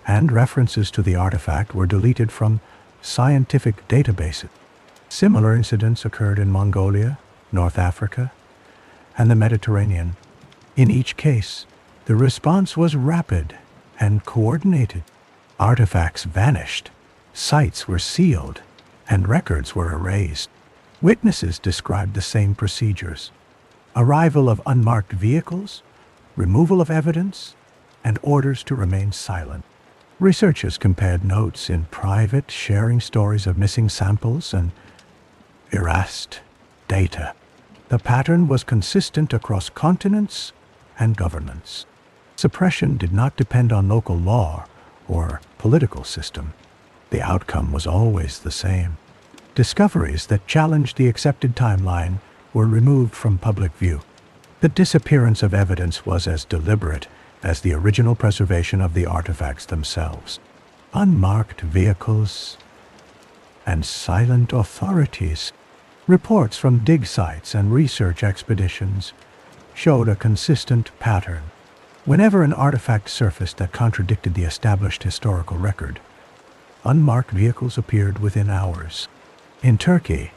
and references to the artifact were deleted from scientific databases. Similar incidents occurred in Mongolia, North Africa, and the Mediterranean. In each case, the response was rapid and coordinated. Artifacts vanished, sites were sealed, and records were erased. Witnesses described the same procedures: arrival of unmarked vehicles, removal of evidence, and orders to remain silent. Researchers compared notes in private, sharing stories of missing samples and erased data. The pattern was consistent across continents and governments. Suppression did not depend on local law or political system. The outcome was always the same. Discoveries that challenged the accepted timeline were removed from public view. The disappearance of evidence was as deliberate as the original preservation of the artifacts themselves. Unmarked vehicles and silent authorities. Reports from dig sites and research expeditions showed a consistent pattern. Whenever an artifact surfaced that contradicted the established historical record, unmarked vehicles appeared within hours. In Turkey,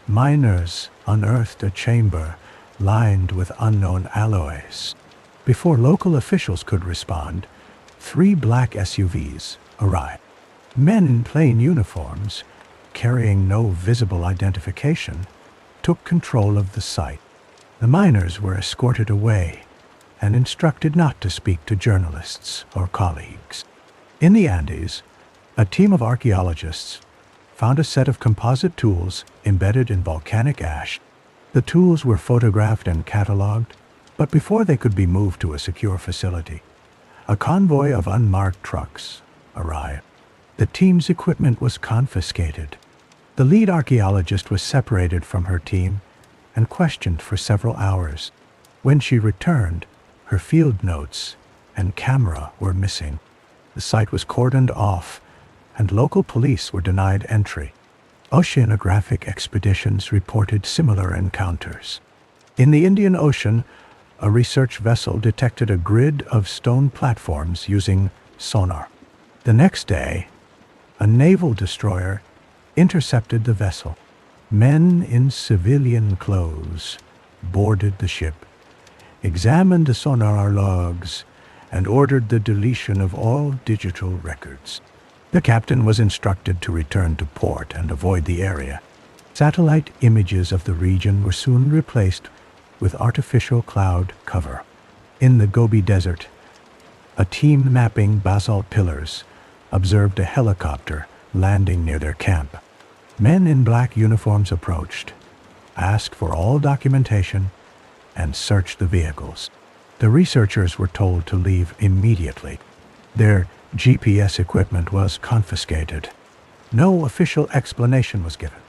miners unearthed a chamber lined with unknown alloys. Before local officials could respond, 3 black SUVs arrived. Men in plain uniforms, carrying no visible identification, took control of the site. The miners were escorted away and instructed not to speak to journalists or colleagues. In the Andes, a team of archaeologists found a set of composite tools embedded in volcanic ash. The tools were photographed and cataloged, but before they could be moved to a secure facility, a convoy of unmarked trucks arrived. The team's equipment was confiscated. The lead archaeologist was separated from her team and questioned for several hours. When she returned, her field notes and camera were missing. The site was cordoned off, and local police were denied entry. Oceanographic expeditions reported similar encounters. In the Indian Ocean, a research vessel detected a grid of stone platforms using sonar. The next day, a naval destroyer intercepted the vessel. Men in civilian clothes boarded the ship, examined the sonar logs, and ordered the deletion of all digital records. The captain was instructed to return to port and avoid the area. Satellite images of the region were soon replaced with artificial cloud cover. In the Gobi Desert, a team mapping basalt pillars observed a helicopter landing near their camp. Men in black uniforms approached, asked for all documentation, and searched the vehicles. The researchers were told to leave immediately. Their GPS equipment was confiscated. No official explanation was given,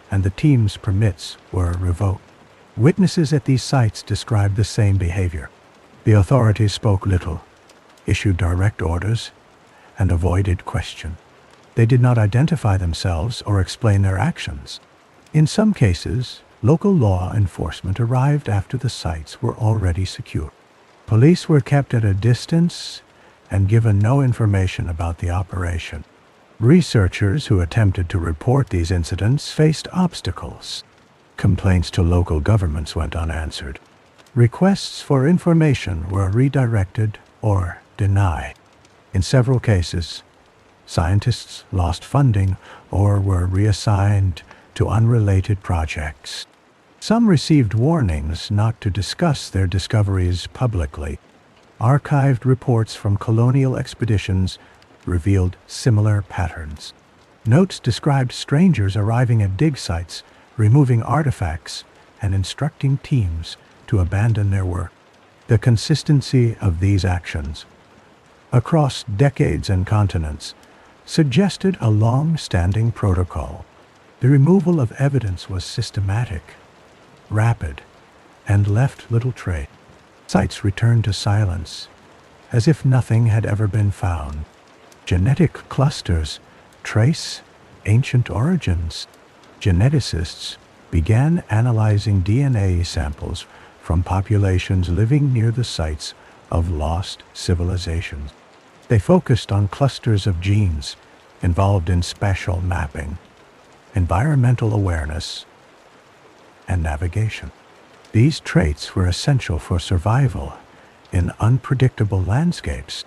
and the team's permits were revoked. Witnesses at these sites described the same behavior. The authorities spoke little, issued direct orders, and avoided question. They did not identify themselves or explain their actions. In some cases, local law enforcement arrived after the sites were already secure. Police were kept at a distance and given no information about the operation. Researchers who attempted to report these incidents faced obstacles. Complaints to local governments went unanswered. Requests for information were redirected or denied. In several cases, scientists lost funding or were reassigned to unrelated projects. Some received warnings not to discuss their discoveries publicly. Archived reports from colonial expeditions revealed similar patterns. Notes described strangers arriving at dig sites, removing artifacts, and instructing teams to abandon their work. The consistency of these actions across decades and continents suggested a long-standing protocol. The removal of evidence was systematic, rapid, and left little trace. Sites returned to silence, as if nothing had ever been found. Genetic clusters trace ancient origins. Geneticists began analyzing DNA samples from populations living near the sites of lost civilizations. They focused on clusters of genes involved in spatial mapping, environmental awareness, and navigation. These traits were essential for survival in unpredictable landscapes.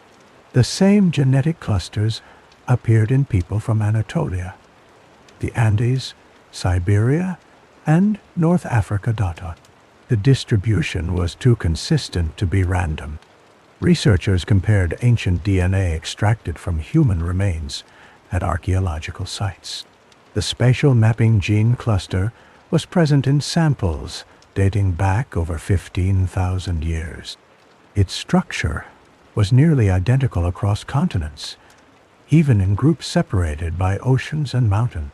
The same genetic clusters appeared in people from Anatolia, the Andes, Siberia, and North Africa. The distribution was too consistent to be random. Researchers compared ancient DNA extracted from human remains at archaeological sites. The spatial mapping gene cluster was present in samples dating back over 15,000 years. Its structure was nearly identical across continents, even in groups separated by oceans and mountains.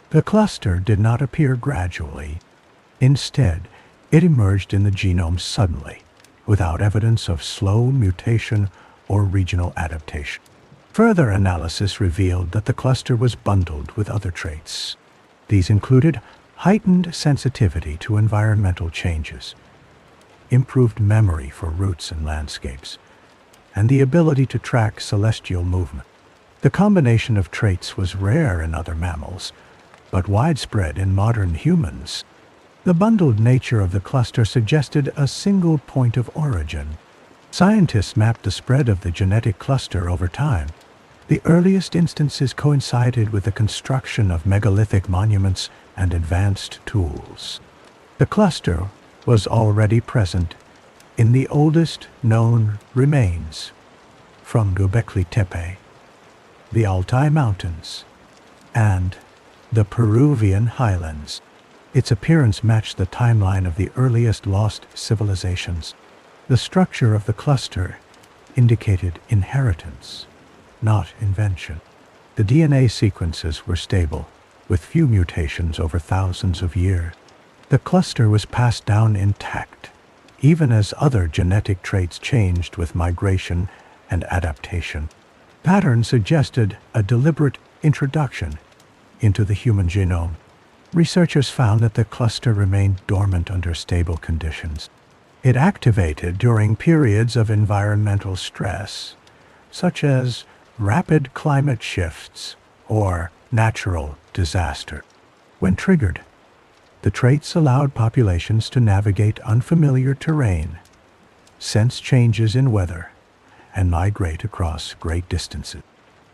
The cluster did not appear gradually. Instead, it emerged in the genome suddenly, without evidence of slow mutation or regional adaptation. Further analysis revealed that the cluster was bundled with other traits. These included heightened sensitivity to environmental changes, improved memory for routes and landscapes, and the ability to track celestial movement. The combination of traits was rare in other mammals, but widespread in modern humans. The bundled nature of the cluster suggested a single point of origin. Scientists mapped the spread of the genetic cluster over time. The earliest instances coincided with the construction of megalithic monuments and advanced tools. The cluster was already present in the oldest known remains, from Göbekli Tepe, the Altai Mountains, and the Peruvian highlands. Its appearance matched the timeline of the earliest lost civilizations. The structure of the cluster indicated inheritance, not invention. The DNA sequences were stable, with few mutations over thousands of years. The cluster was passed down intact, even as other genetic traits changed with migration and adaptation. Patterns suggested a deliberate introduction into the human genome. Researchers found that the cluster remained dormant under stable conditions. It activated during periods of environmental stress, such as rapid climate shifts or natural disaster. When triggered, the traits allowed populations to navigate unfamiliar terrain, sense changes in weather, and migrate across great distances.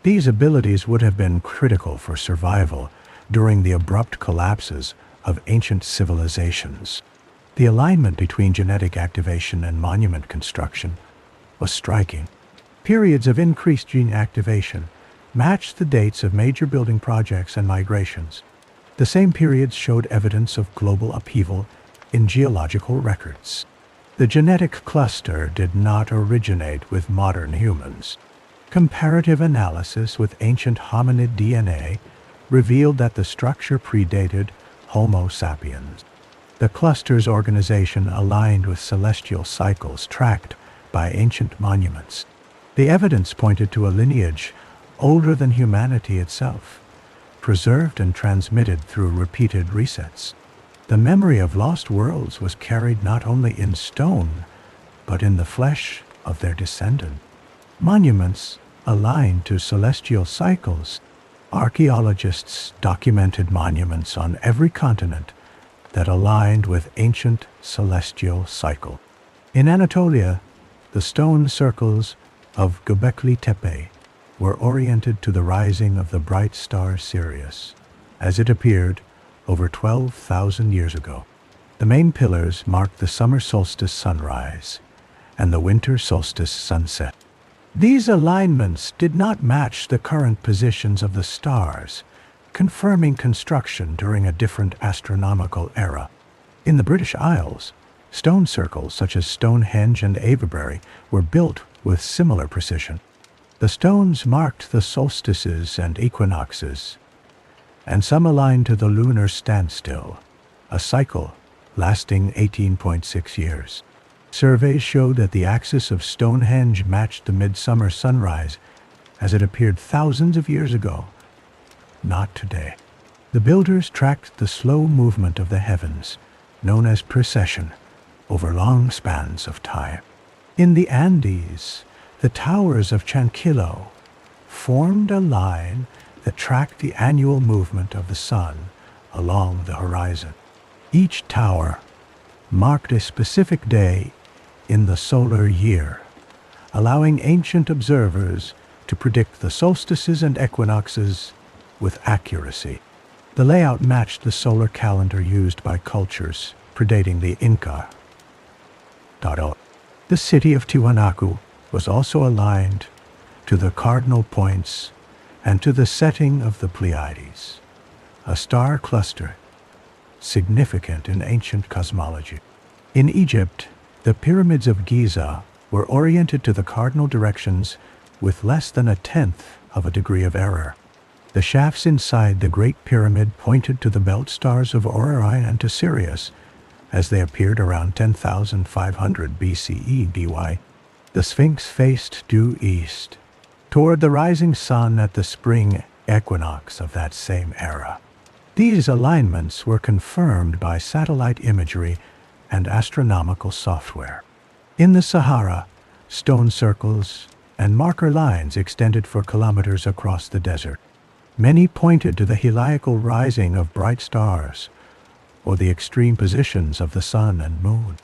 These abilities would have been critical for survival during the abrupt collapses of ancient civilizations. The alignment between genetic activation and monument construction was striking. Periods of increased gene activation matched the dates of major building projects and migrations. The same periods showed evidence of global upheaval in geological records. The genetic cluster did not originate with modern humans. Comparative analysis with ancient hominid DNA revealed that the structure predated Homo sapiens. The cluster's organization aligned with celestial cycles tracked by ancient monuments. The evidence pointed to a lineage older than humanity itself, preserved and transmitted through repeated resets. The memory of lost worlds was carried not only in stone, but in the flesh of their descendant. Monuments aligned to celestial cycles. Archaeologists documented monuments on every continent that aligned with ancient celestial cycle. In Anatolia, the stone circles of Göbekli Tepe were oriented to the rising of the bright star Sirius, as it appeared over 12,000 years ago. The main pillars marked the summer solstice sunrise and the winter solstice sunset. These alignments did not match the current positions of the stars, confirming construction during a different astronomical era. In the British Isles, stone circles such as Stonehenge and Avebury were built with similar precision. The stones marked the solstices and equinoxes, and some aligned to the lunar standstill, a cycle lasting 18.6 years. Surveys showed that the axis of Stonehenge matched the midsummer sunrise as it appeared thousands of years ago, not today. The builders tracked the slow movement of the heavens, known as precession, over long spans of time. In the Andes, the towers of Chanquillo formed a line that tracked the annual movement of the sun along the horizon. Each tower marked a specific day in the solar year, allowing ancient observers to predict the solstices and equinoxes with accuracy. The layout matched the solar calendar used by cultures predating the Inca. The city of Tiwanaku was also aligned to the cardinal points and to the setting of the Pleiades, a star cluster significant in ancient cosmology. In Egypt, the pyramids of Giza were oriented to the cardinal directions with less than 1/10 of a degree of error. The shafts inside the Great Pyramid pointed to the belt stars of Orion and to Sirius as they appeared around 10,500 BCE BY. The Sphinx faced due east, toward the rising sun at the spring equinox of that same era. These alignments were confirmed by satellite imagery and astronomical software. In the Sahara, stone circles and marker lines extended for kilometers across the desert. Many pointed to the heliacal rising of bright stars or the extreme positions of the sun and moon.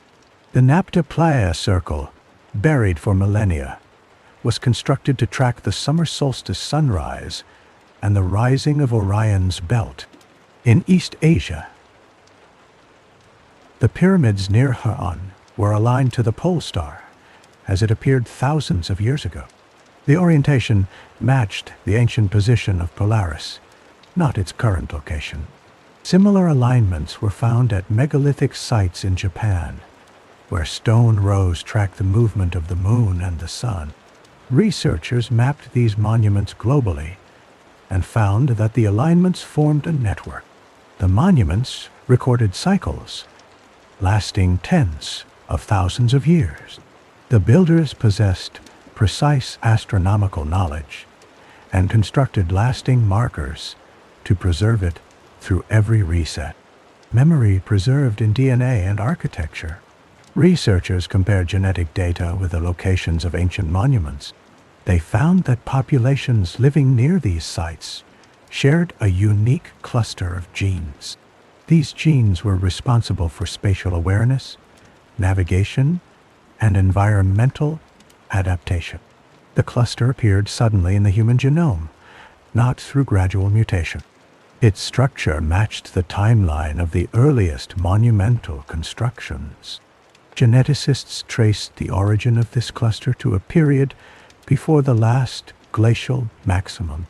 The Nabta Playa Circle, buried for millennia, was constructed to track the summer solstice sunrise and the rising of Orion's belt. In East Asia, the pyramids near Ha'an were aligned to the pole star as it appeared thousands of years ago. The orientation matched the ancient position of Polaris, not its current location. Similar alignments were found at megalithic sites in Japan, where stone rows track the movement of the moon and the sun. Researchers mapped these monuments globally and found that the alignments formed a network. The monuments recorded cycles lasting tens of thousands of years. The builders possessed precise astronomical knowledge and constructed lasting markers to preserve it through every reset. Memory preserved in DNA and architecture. Researchers compared genetic data with the locations of ancient monuments. They found that populations living near these sites shared a unique cluster of genes. These genes were responsible for spatial awareness, navigation, and environmental adaptation. The cluster appeared suddenly in the human genome, not through gradual mutation. Its structure matched the timeline of the earliest monumental constructions. Geneticists traced the origin of this cluster to a period before the last glacial maximum.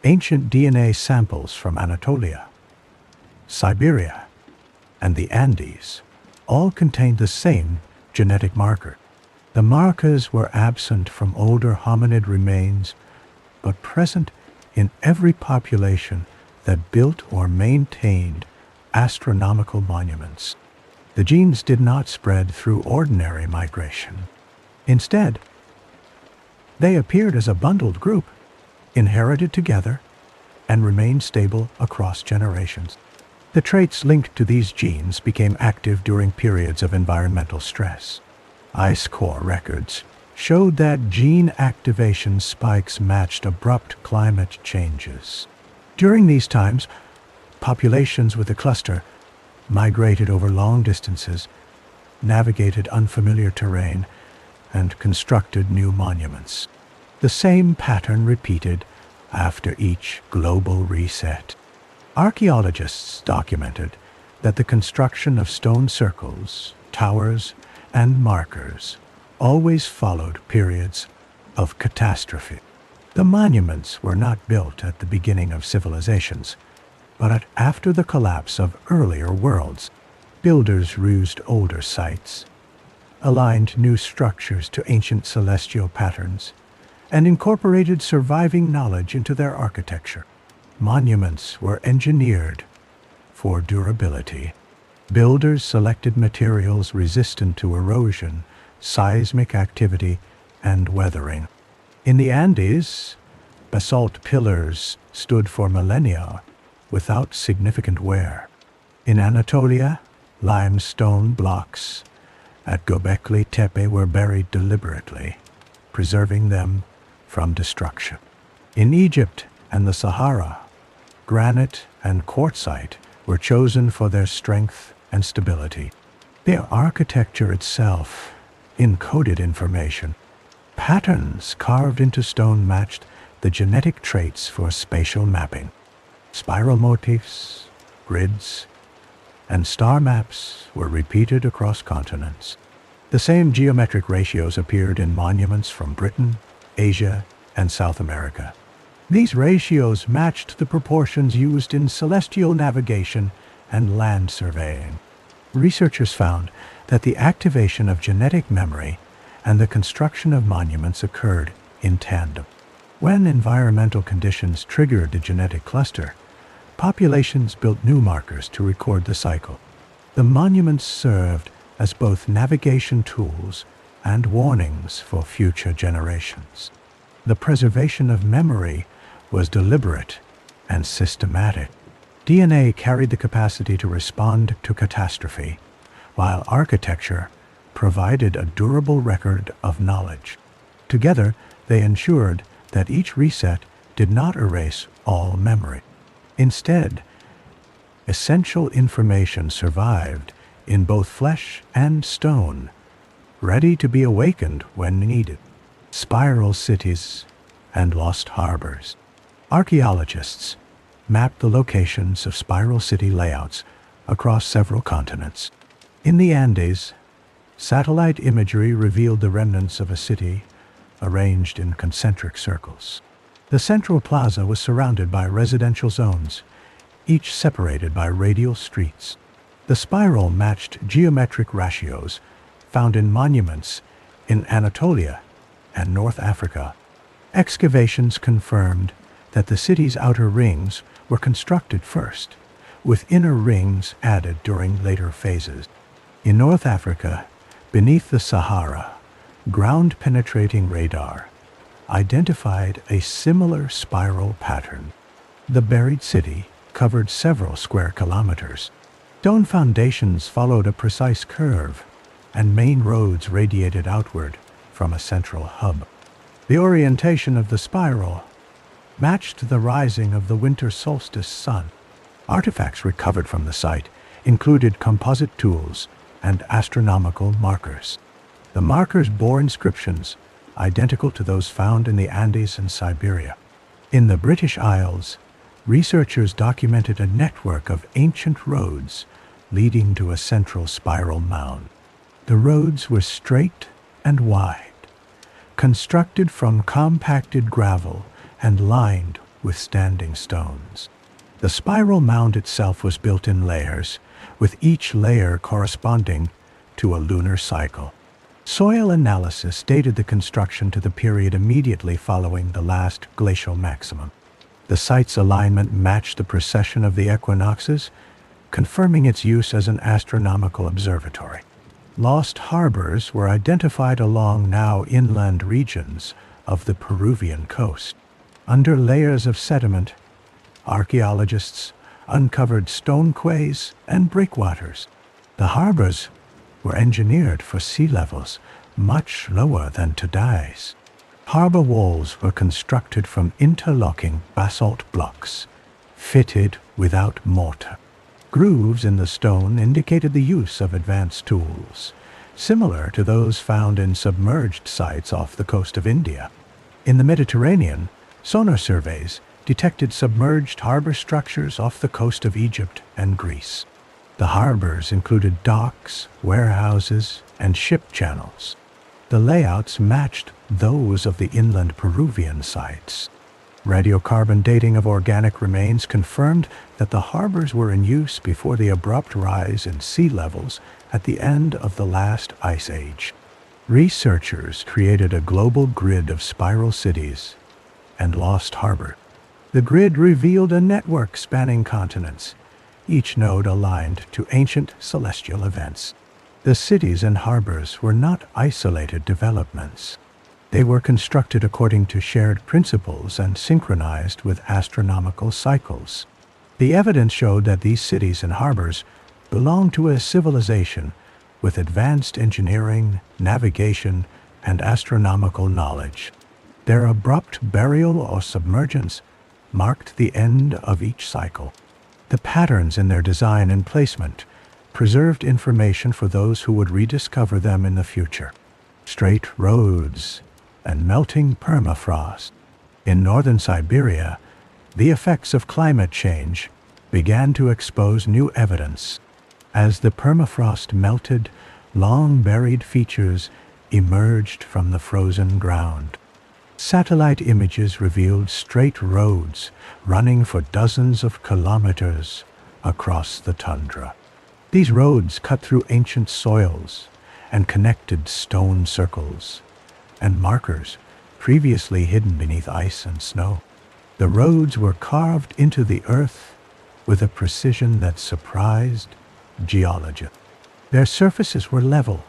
Ancient DNA samples from Anatolia, Siberia, and the Andes all contained the same genetic marker. The markers were absent from older hominid remains, but present in every population that built or maintained astronomical monuments. The genes did not spread through ordinary migration. Instead, they appeared as a bundled group, inherited together, and remained stable across generations. The traits linked to these genes became active during periods of environmental stress. Ice core records showed that gene activation spikes matched abrupt climate changes. During these times, populations with the cluster migrated over long distances, navigated unfamiliar terrain, and constructed new monuments. The same pattern repeated after each global reset. Archaeologists documented that the construction of stone circles, towers, and markers always followed periods of catastrophe. The monuments were not built at the beginning of civilizations, but after the collapse of earlier worlds. Builders reused older sites, aligned new structures to ancient celestial patterns, and incorporated surviving knowledge into their architecture. Monuments were engineered for durability. Builders selected materials resistant to erosion, seismic activity, and weathering. In the Andes, basalt pillars stood for millennia without significant wear. In Anatolia, limestone blocks at Göbekli Tepe were buried deliberately, preserving them from destruction. In Egypt and the Sahara, granite and quartzite were chosen for their strength and stability. Their architecture itself encoded information. Patterns carved into stone matched the genetic traits for spatial mapping. Spiral motifs, grids, and star maps were repeated across continents. The same geometric ratios appeared in monuments from Britain, Asia, and South America. These ratios matched the proportions used in celestial navigation and land surveying. Researchers found that the activation of genetic memory and the construction of monuments occurred in tandem. When environmental conditions triggered the genetic cluster, populations built new markers to record the cycle. The monuments served as both navigation tools and warnings for future generations. The preservation of memory was deliberate and systematic. DNA carried the capacity to respond to catastrophe, while architecture provided a durable record of knowledge. Together, they ensured that each reset did not erase all memory. Instead, essential information survived in both flesh and stone, ready to be awakened when needed. Spiral cities and lost harbors. Archaeologists mapped the locations of spiral city layouts across several continents. In the Andes, satellite imagery revealed the remnants of a city arranged in concentric circles. The central plaza was surrounded by residential zones, each separated by radial streets. The spiral matched geometric ratios found in monuments in Anatolia and North Africa. Excavations confirmed that the city's outer rings were constructed first, with inner rings added during later phases. In North Africa, beneath the Sahara, ground-penetrating radar identified a similar spiral pattern. The buried city covered several square kilometers. Stone foundations followed a precise curve, and main roads radiated outward from a central hub. The orientation of the spiral matched the rising of the winter solstice sun. Artifacts recovered from the site included composite tools and astronomical markers. The markers bore inscriptions identical to those found in the Andes and Siberia. In the British Isles, researchers documented a network of ancient roads leading to a central spiral mound. The roads were straight and wide, constructed from compacted gravel and lined with standing stones. The spiral mound itself was built in layers, with each layer corresponding to a lunar cycle. Soil analysis dated the construction to the period immediately following the last glacial maximum. The site's alignment matched the precession of the equinoxes, confirming its use as an astronomical observatory. Lost harbors were identified along now inland regions of the Peruvian coast. Under layers of sediment, archaeologists uncovered stone quays and breakwaters. The harbors were engineered for sea levels much lower than today's. Harbor walls were constructed from interlocking basalt blocks, fitted without mortar. Grooves in the stone indicated the use of advanced tools, similar to those found in submerged sites off the coast of India. In the Mediterranean, sonar surveys detected submerged harbor structures off the coast of Egypt and Greece. The harbors included docks, warehouses, and ship channels. The layouts matched those of the inland Peruvian sites. Radiocarbon dating of organic remains confirmed that the harbors were in use before the abrupt rise in sea levels at the end of the last ice age. Researchers created a global grid of spiral cities and lost harbor. The grid revealed a network spanning continents, each node aligned to ancient celestial events. The cities and harbors were not isolated developments. They were constructed according to shared principles and synchronized with astronomical cycles. The evidence showed that these cities and harbors belonged to a civilization with advanced engineering, navigation, and astronomical knowledge. Their abrupt burial or submergence marked the end of each cycle. The patterns in their design and placement preserved information for those who would rediscover them in the future. Straight roads and melting permafrost. In northern Siberia, the effects of climate change began to expose new evidence. As the permafrost melted, long-buried features emerged from the frozen ground. Satellite images revealed straight roads running for dozens of kilometers across the tundra. These roads cut through ancient soils and connected stone circles and markers previously hidden beneath ice and snow. The roads were carved into the earth with a precision that surprised geologists. Their surfaces were level,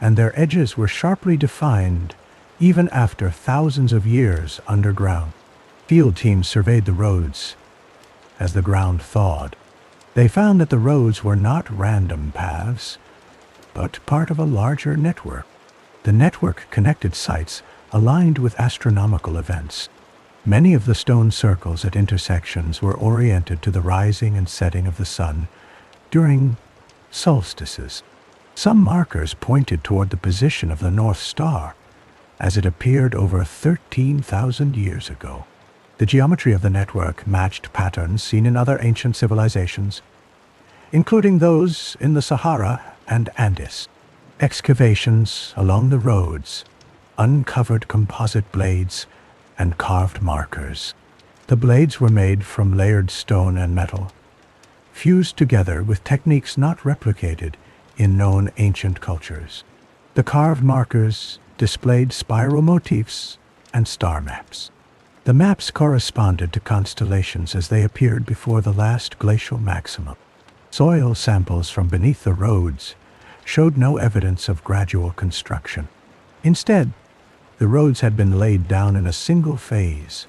and their edges were sharply defined even after thousands of years underground. Field teams surveyed the roads as the ground thawed. They found that the roads were not random paths, but part of a larger network. The network connected sites aligned with astronomical events. Many of the stone circles at intersections were oriented to the rising and setting of the sun during solstices. Some markers pointed toward the position of the North Star, as it appeared over 13,000 years ago. The geometry of the network matched patterns seen in other ancient civilizations, including those in the Sahara and Andes. Excavations along the roads uncovered composite blades and carved markers. The blades were made from layered stone and metal, fused together with techniques not replicated in known ancient cultures. The carved markers displayed spiral motifs and star maps. The maps corresponded to constellations as they appeared before the last glacial maximum. Soil samples from beneath the roads showed no evidence of gradual construction. Instead, the roads had been laid down in a single phase,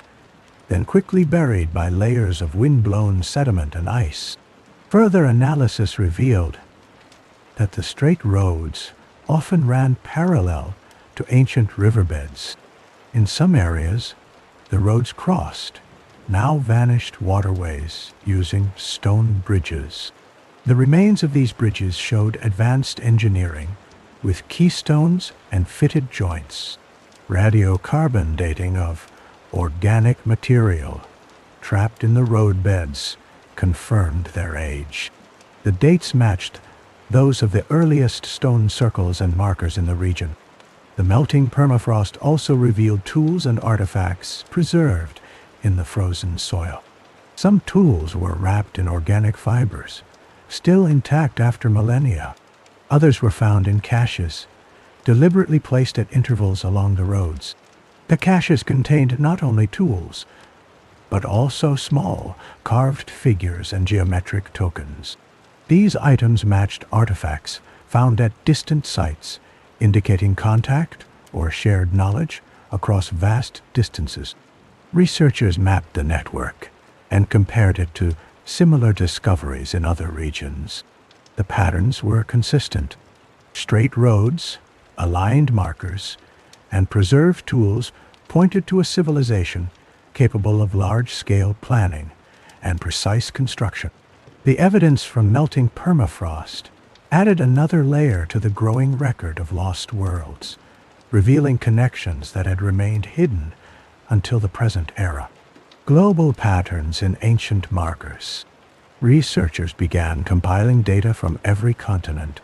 then quickly buried by layers of wind-blown sediment and ice. Further analysis revealed that the straight roads often ran parallel to ancient riverbeds. In some areas, the roads crossed now vanished waterways using stone bridges. The remains of these bridges showed advanced engineering with keystones and fitted joints. Radiocarbon dating of organic material trapped in the roadbeds confirmed their age. The dates matched those of the earliest stone circles and markers in the region. The melting permafrost also revealed tools and artifacts preserved in the frozen soil. Some tools were wrapped in organic fibers, still intact after millennia. Others were found in caches, deliberately placed at intervals along the roads. The caches contained not only tools, but also small, carved figures and geometric tokens. These items matched artifacts found at distant sites, indicating contact or shared knowledge across vast distances. Researchers mapped the network and compared it to similar discoveries in other regions. The patterns were consistent. Straight roads, aligned markers, and preserved tools pointed to a civilization capable of large-scale planning and precise construction. The evidence from melting permafrost added another layer to the growing record of lost worlds, revealing connections that had remained hidden until the present era. Global patterns in ancient markers. Researchers began compiling data from every continent.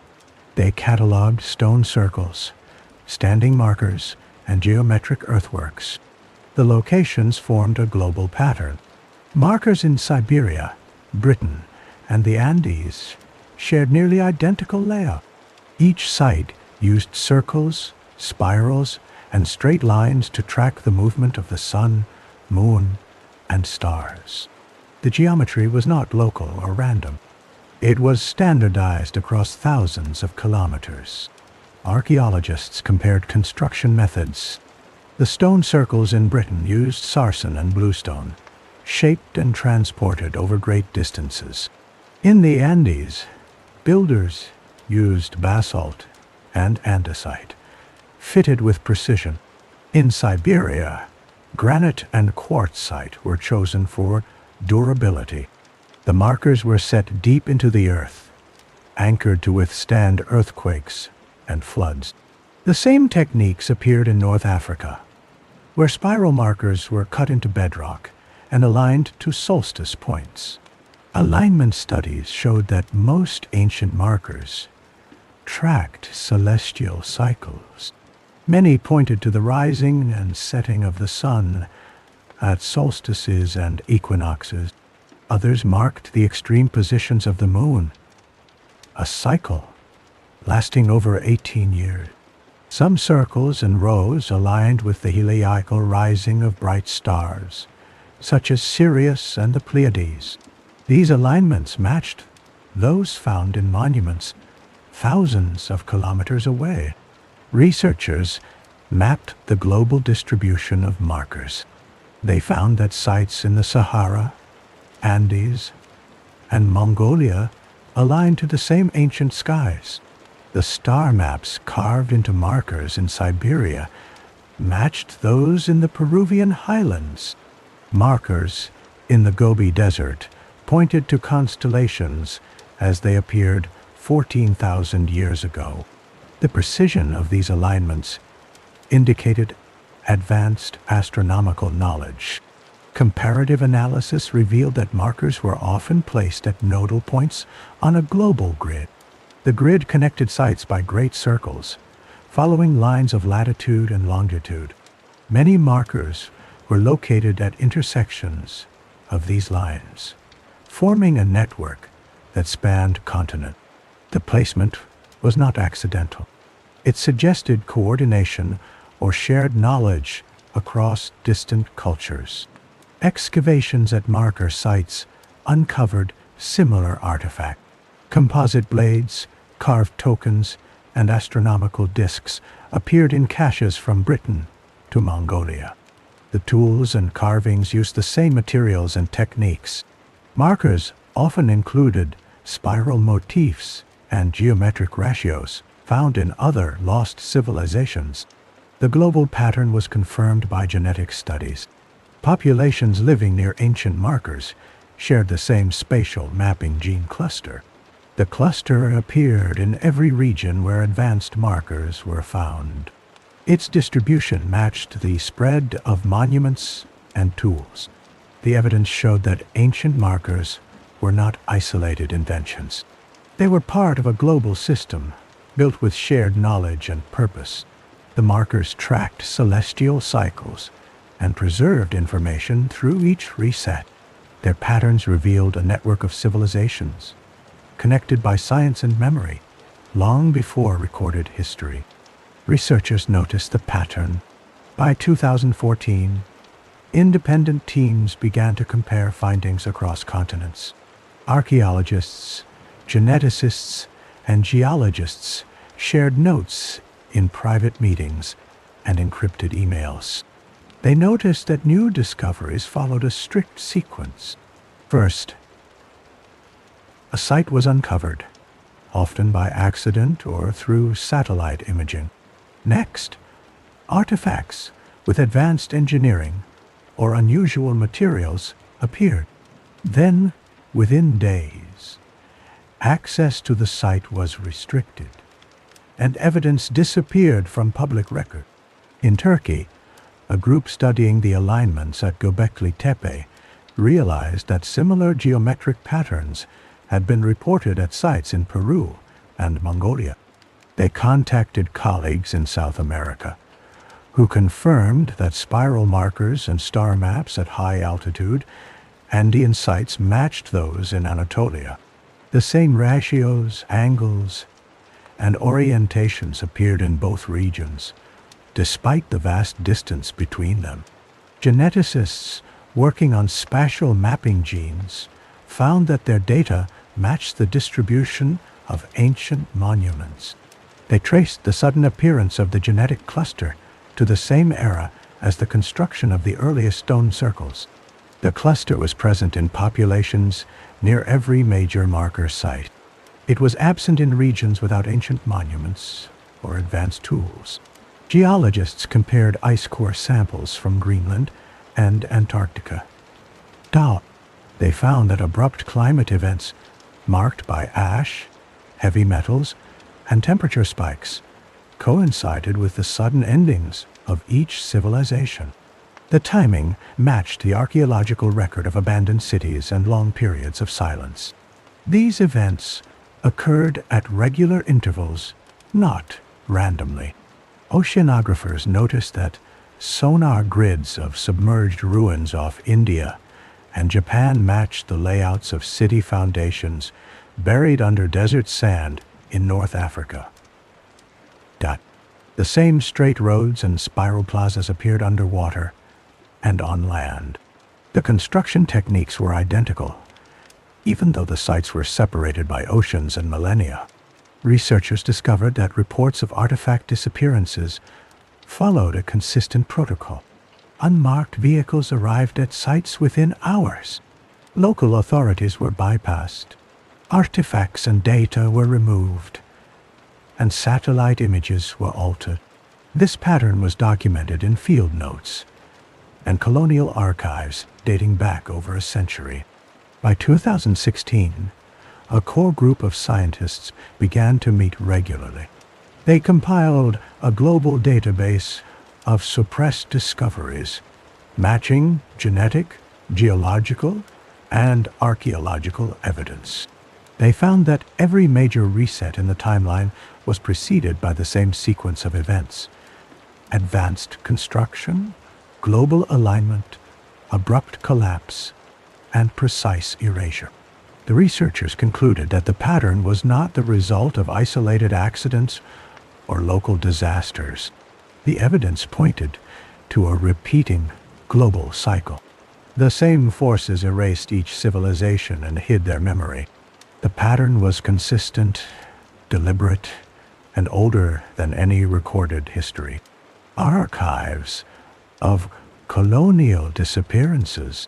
They cataloged stone circles, standing markers, and geometric earthworks. The locations formed a global pattern. Markers in Siberia, Britain, and the Andes shared nearly identical layout. Each site used circles, spirals, and straight lines to track the movement of the sun, moon, and stars. The geometry was not local or random. It was standardized across thousands of kilometers. Archaeologists compared construction methods. The stone circles in Britain used sarsen and bluestone, shaped and transported over great distances. In the Andes, builders used basalt and andesite, fitted with precision. In Siberia, granite and quartzite were chosen for durability. The markers were set deep into the earth, anchored to withstand earthquakes and floods. The same techniques appeared in North Africa, where spiral markers were cut into bedrock and aligned to solstice points. Alignment studies showed that most ancient markers tracked celestial cycles. Many pointed to the rising and setting of the sun at solstices and equinoxes. Others marked the extreme positions of the moon, a cycle lasting over 18 years. Some circles and rows aligned with the heliacal rising of bright stars, such as Sirius and the Pleiades. These alignments matched those found in monuments thousands of kilometers away. Researchers mapped the global distribution of markers. They found that sites in the Sahara, Andes, and Mongolia aligned to the same ancient skies. The star maps carved into markers in Siberia matched those in the Peruvian highlands. Markers in the Gobi Desert pointed to constellations as they appeared 14,000 years ago. The precision of these alignments indicated advanced astronomical knowledge. Comparative analysis revealed that markers were often placed at nodal points on a global grid. The grid connected sites by great circles, following lines of latitude and longitude. Many markers were located at intersections of these lines, forming a network that spanned continents. The placement was not accidental. It suggested coordination or shared knowledge across distant cultures. Excavations at marker sites uncovered similar artifacts. Composite blades, carved tokens, and astronomical discs appeared in caches from Britain to Mongolia. The tools and carvings used the same materials and techniques. Markers often included spiral motifs and geometric ratios found in other lost civilizations. The global pattern was confirmed by genetic studies. Populations living near ancient markers shared the same spatial mapping gene cluster. The cluster appeared in every region where advanced markers were found. Its distribution matched the spread of monuments and tools. The evidence showed that ancient markers were not isolated inventions. They were part of a global system, built with shared knowledge and purpose. The markers tracked celestial cycles and preserved information through each reset. Their patterns revealed a network of civilizations, connected by science and memory, long before recorded history. Researchers noticed the pattern. By 2014, independent teams began to compare findings across continents. Archaeologists, geneticists, and geologists shared notes in private meetings and encrypted emails. They noticed that new discoveries followed a strict sequence. First, a site was uncovered, often by accident or through satellite imaging. Next, artifacts with advanced engineering or unusual materials appeared. Then, within days, access to the site was restricted, and evidence disappeared from public record. In Turkey, a group studying the alignments at Göbekli Tepe realized that similar geometric patterns had been reported at sites in Peru and Mongolia. They contacted colleagues in South America, who confirmed that spiral markers and star maps at high altitude Andean sites matched those in Anatolia. The same ratios, angles, and orientations appeared in both regions, despite the vast distance between them. Geneticists working on spatial mapping genes found that their data matched the distribution of ancient monuments. They traced the sudden appearance of the genetic cluster to the same era as the construction of the earliest stone circles. The cluster was present in populations near every major marker site. It was absent in regions without ancient monuments or advanced tools. Geologists compared ice core samples from Greenland and Antarctica. They found that abrupt climate events marked by ash, heavy metals, and temperature spikes coincided with the sudden endings of each civilization. The timing matched the archaeological record of abandoned cities and long periods of silence. These events occurred at regular intervals, not randomly. Oceanographers noticed that sonar grids of submerged ruins off India and Japan matched the layouts of city foundations buried under desert sand in North Africa. The same straight roads and spiral plazas appeared underwater and on land. The construction techniques were identical, even though the sites were separated by oceans and millennia. Researchers discovered that reports of artifact disappearances followed a consistent protocol. Unmarked vehicles arrived at sites within hours. Local authorities were bypassed. Artifacts and data were removed, and satellite images were altered. This pattern was documented in field notes and colonial archives dating back over a century. By 2016, a core group of scientists began to meet regularly. They compiled a global database of suppressed discoveries, matching genetic, geological, and archaeological evidence. They found that every major reset in the timeline was preceded by the same sequence of events: advanced construction, global alignment, abrupt collapse, and precise erasure. The researchers concluded that the pattern was not the result of isolated accidents or local disasters. The evidence pointed to a repeating global cycle. The same forces erased each civilization and hid their memory. The pattern was consistent, deliberate, and older than any recorded history. Archives of colonial disappearances.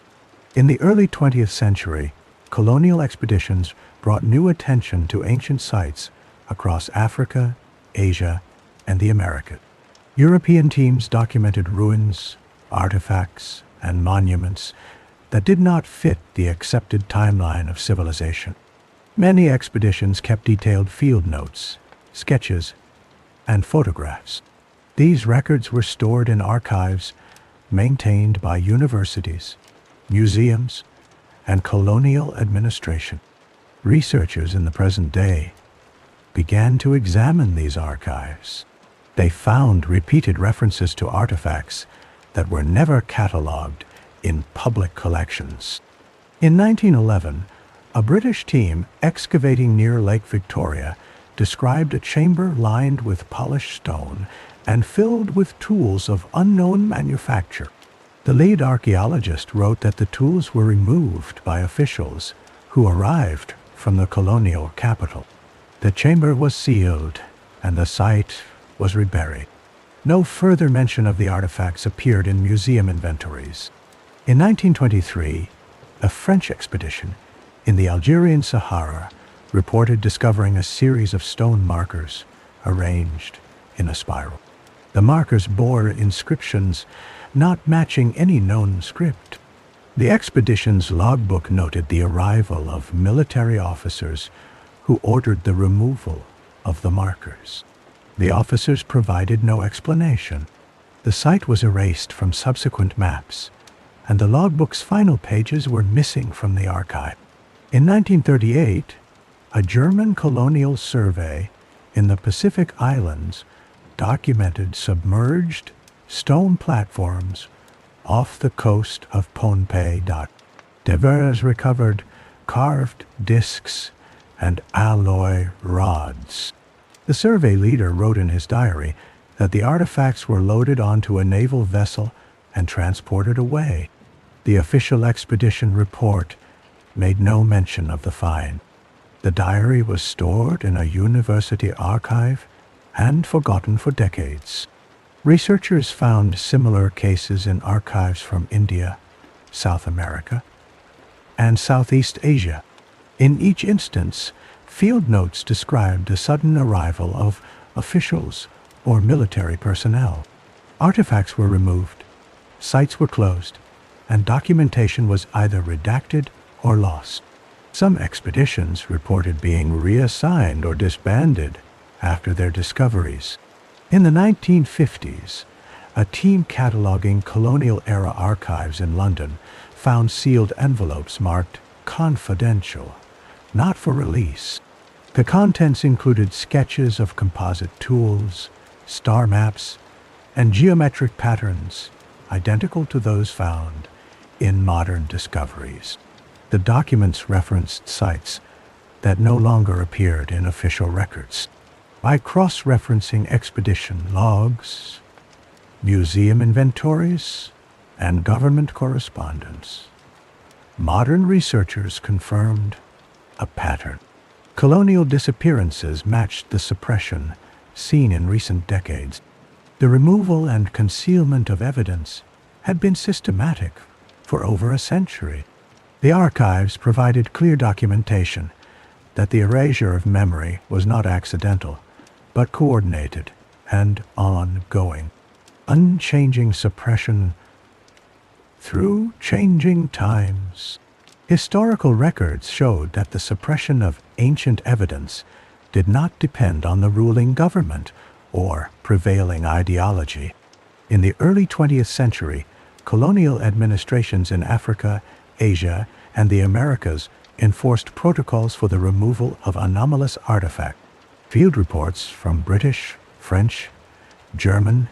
In the early 20th century, colonial expeditions brought new attention to ancient sites across Africa, Asia, and the Americas. European teams documented ruins, artifacts, and monuments that did not fit the accepted timeline of civilization. Many expeditions kept detailed field notes, sketches, and photographs. These records were stored in archives maintained by universities, museums, and colonial administration. Researchers in the present day began to examine these archives. They found repeated references to artifacts that were never catalogued in public collections. In 1911, a British team excavating near Lake Victoria described a chamber lined with polished stone and filled with tools of unknown manufacture. The lead archaeologist wrote that the tools were removed by officials who arrived from the colonial capital. The chamber was sealed and the site was reburied. No further mention of the artifacts appeared in museum inventories. In 1923, a French expedition in the Algerian Sahara reported discovering a series of stone markers arranged in a spiral. The markers bore inscriptions not matching any known script. The expedition's logbook noted the arrival of military officers who ordered the removal of the markers. The officers provided no explanation. The site was erased from subsequent maps, and the logbook's final pages were missing from the archive. In 1938, a German colonial survey in the Pacific Islands documented submerged stone platforms off the coast of Pohnpei. Divers recovered carved discs and alloy rods. The survey leader wrote in his diary that the artifacts were loaded onto a naval vessel and transported away. The official expedition report made no mention of the find. The diary was stored in a university archive and forgotten for decades. Researchers found similar cases in archives from India, South America, and Southeast Asia. In each instance, field notes described the sudden arrival of officials or military personnel. Artifacts were removed, sites were closed, and documentation was either redacted or lost. Some expeditions reported being reassigned or disbanded after their discoveries. In the 1950s, a team cataloging colonial-era archives in London found sealed envelopes marked confidential, not for release. The contents included sketches of composite tools, star maps, and geometric patterns identical to those found in modern discoveries. The documents referenced sites that no longer appeared in official records. By cross-referencing expedition logs, museum inventories, and government correspondence, modern researchers confirmed a pattern. Colonial disappearances matched the suppression seen in recent decades. The removal and concealment of evidence had been systematic for over a century. The archives provided clear documentation that the erasure of memory was not accidental, but coordinated and ongoing. Unchanging suppression through changing times. Historical records showed that the suppression of ancient evidence did not depend on the ruling government or prevailing ideology. In the early 20th century, colonial administrations in Africa, Asia, and the Americas enforced protocols for the removal of anomalous artifacts. Field reports from British, French, German,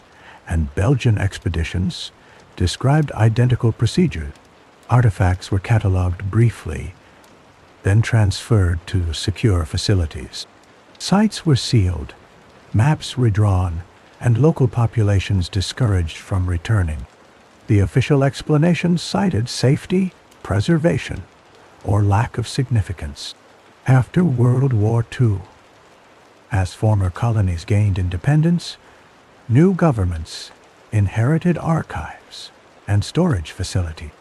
and Belgian expeditions described identical procedures. Artifacts were catalogued briefly, then transferred to secure facilities. Sites were sealed, maps redrawn, and local populations discouraged from returning. The official explanations cited safety, preservation, or lack of significance. After World War II, as former colonies gained independence, new governments inherited archives and storage facilities.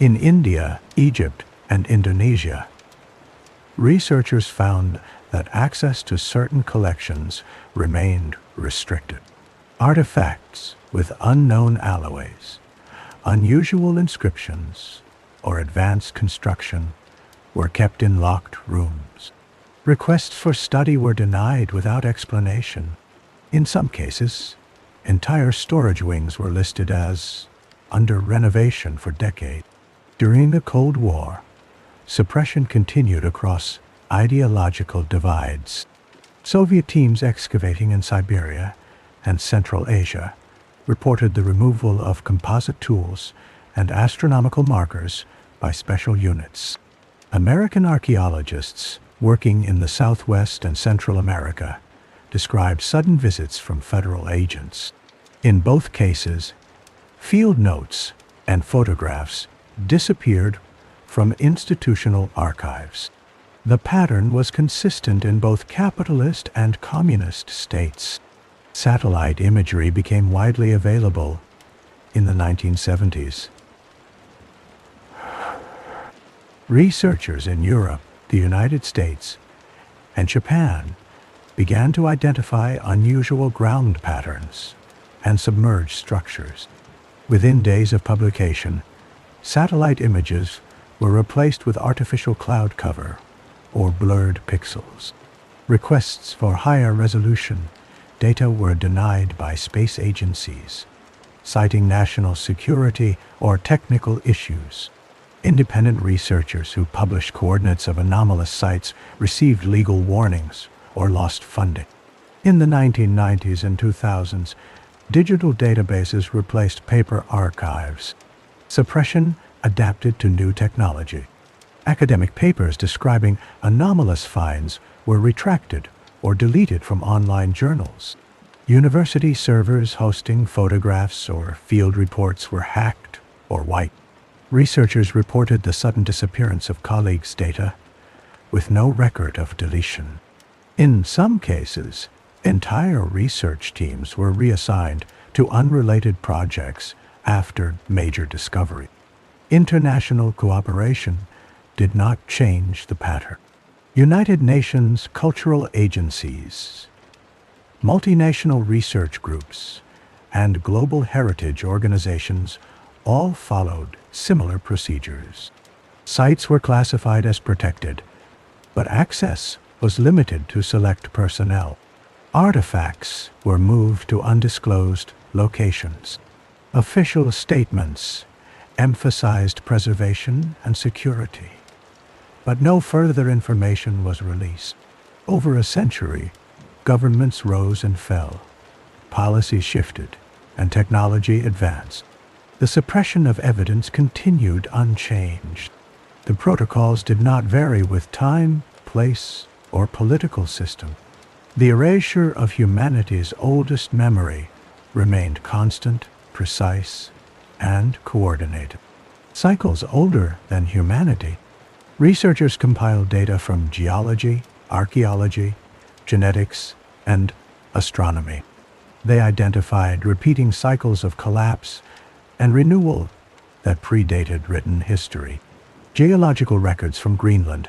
In India, Egypt, and Indonesia, researchers found that access to certain collections remained restricted. Artifacts with unknown alloys, unusual inscriptions, or advanced construction were kept in locked rooms. Requests for study were denied without explanation. In some cases, Entire storage wings were listed as under renovation for decades. During the Cold War, suppression continued across ideological divides. Soviet teams excavating in Siberia and Central Asia reported the removal of composite tools and astronomical markers by special units. American archaeologists working in the Southwest and Central America described sudden visits from federal agents. In both cases, field notes and photographs disappeared from institutional archives. The pattern was consistent in both capitalist and communist states. Satellite imagery became widely available in the 1970s. Researchers in Europe, the United States, and Japan began to identify unusual ground patterns and submerged structures. Within days of publication, satellite images were replaced with artificial cloud cover or blurred pixels. Requests for higher resolution data were denied by space agencies, citing national security or technical issues. Independent researchers who published coordinates of anomalous sites received legal warnings or lost funding. In the 1990s and 2000s, digital databases replaced paper archives. Suppression adapted to new technology. Academic papers describing anomalous finds were retracted or deleted from online journals. University servers hosting photographs or field reports were hacked or wiped. Researchers reported the sudden disappearance of colleagues' data with no record of deletion. In some cases, entire research teams were reassigned to unrelated projects after major discovery. International cooperation did not change the pattern. United Nations cultural agencies, multinational research groups, and global heritage organizations all followed similar procedures. Sites were classified as protected, but access was limited to select personnel. Artifacts were moved to undisclosed locations. Official statements emphasized preservation and security, but no further information was released. Over a century, governments rose and fell, policies shifted, and technology advanced. The suppression of evidence continued unchanged. The protocols did not vary with time, place, or political system. The erasure of humanity's oldest memory remained constant, precise, and coordinated. Cycles older than humanity, researchers compiled data from geology, archaeology, genetics, and astronomy. They identified repeating cycles of collapse and renewal that predated written history. Geological records from Greenland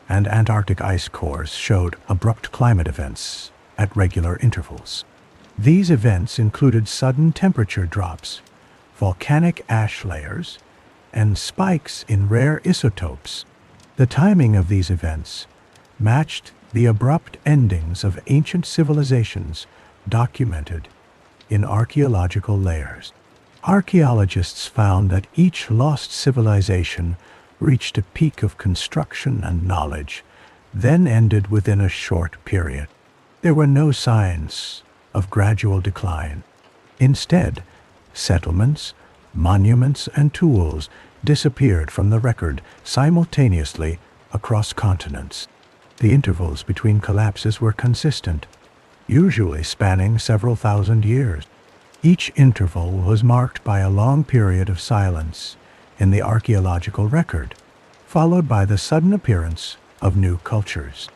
and Antarctic ice cores showed abrupt climate events at regular intervals. These events included sudden temperature drops, volcanic ash layers, and spikes in rare isotopes. The timing of these events matched the abrupt endings of ancient civilizations documented in archaeological layers. Archaeologists found that each lost civilization reached a peak of construction and knowledge, then ended within a short period. There were no signs of gradual decline. Instead, settlements, monuments, and tools disappeared from the record simultaneously across continents. The intervals between collapses were consistent, usually spanning several thousand years. Each interval was marked by a long period of silence in the archaeological record, followed by the sudden appearance of new cultures.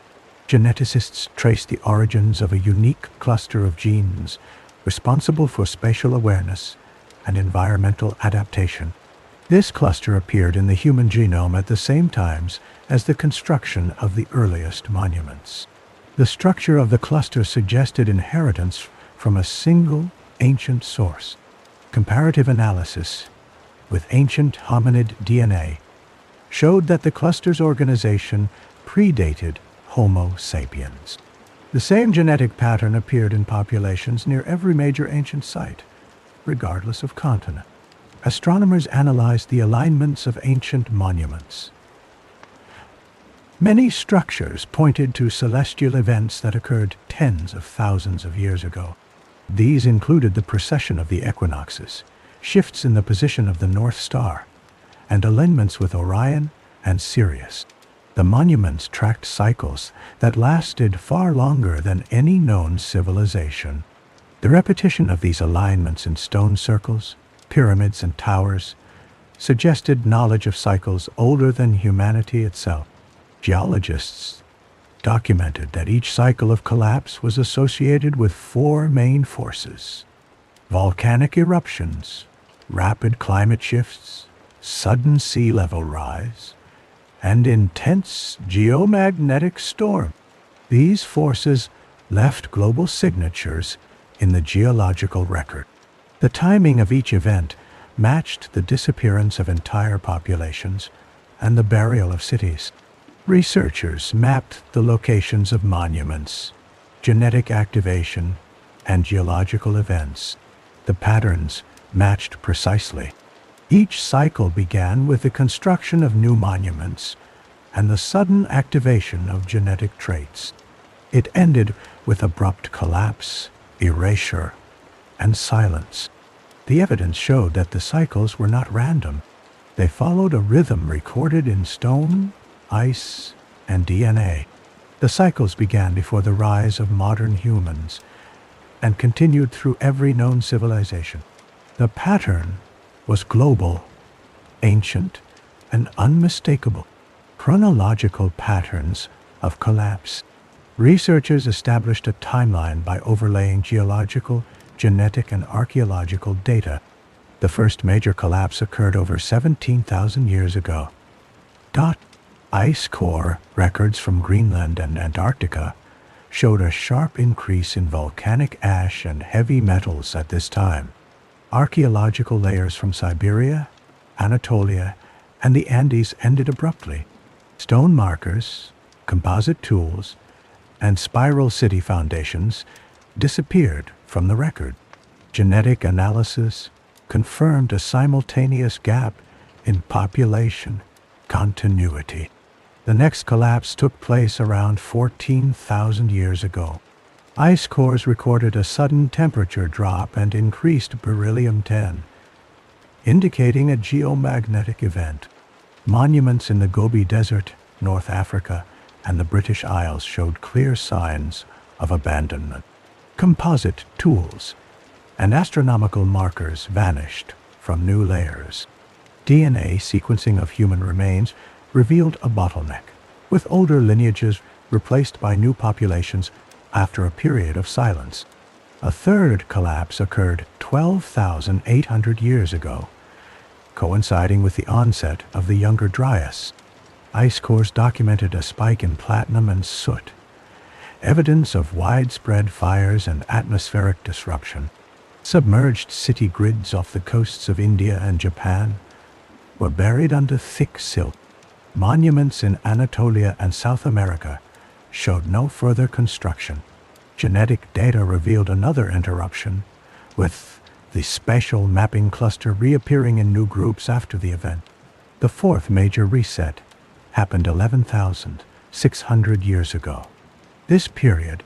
Geneticists traced the origins of a unique cluster of genes responsible for spatial awareness and environmental adaptation. This cluster appeared in the human genome at the same times as the construction of the earliest monuments. The structure of the cluster suggested inheritance from a single ancient source. Comparative analysis with ancient hominid DNA showed that the cluster's organization predated Homo sapiens. The same genetic pattern appeared in populations near every major ancient site, regardless of continent. Astronomers analyzed the alignments of ancient monuments. Many structures pointed to celestial events that occurred tens of thousands of years ago. These included the precession of the equinoxes, shifts in the position of the North Star, and alignments with Orion and Sirius. The monuments tracked cycles that lasted far longer than any known civilization. The repetition of these alignments in stone circles, pyramids, and towers suggested knowledge of cycles older than humanity itself. Geologists documented that each cycle of collapse was associated with four main forces: volcanic eruptions, rapid climate shifts, sudden sea level rise, and intense geomagnetic storm. These forces left global signatures in the geological record. The timing of each event matched the disappearance of entire populations and the burial of cities. Researchers mapped the locations of monuments, genetic activation, and geological events. The patterns matched precisely. Each cycle began with the construction of new monuments and the sudden activation of genetic traits. It ended with abrupt collapse, erasure, and silence. The evidence showed that the cycles were not random. They followed a rhythm recorded in stone, ice, and DNA. The cycles began before the rise of modern humans and continued through every known civilization. The pattern was global, ancient, and unmistakable. Chronological patterns of collapse. Researchers established a timeline by overlaying geological, genetic, and archaeological data. The first major collapse occurred over 17,000 years ago. Ice core records from Greenland and Antarctica showed a sharp increase in volcanic ash and heavy metals at this time. Archaeological layers from Siberia, Anatolia, and the Andes ended abruptly. Stone markers, composite tools, and spiral city foundations disappeared from the record. Genetic analysis confirmed a simultaneous gap in population continuity. The next collapse took place around 14,000 years ago. Ice cores recorded a sudden temperature drop and increased beryllium-10, indicating a geomagnetic event. Monuments in the Gobi Desert, North Africa, and the British Isles showed clear signs of abandonment. Composite tools and astronomical markers vanished from new layers. DNA sequencing of human remains revealed a bottleneck, with older lineages replaced by new populations after a period of silence. A third collapse occurred 12,800 years ago, coinciding with the onset of the Younger Dryas. Ice cores documented a spike in platinum and soot, evidence of widespread fires and atmospheric disruption. Submerged city grids off the coasts of India and Japan were buried under thick silt. Monuments in Anatolia and South America showed no further construction. Genetic data revealed another interruption, with the spatial mapping cluster reappearing in new groups after the event. The fourth major reset happened 11,600 years ago. This period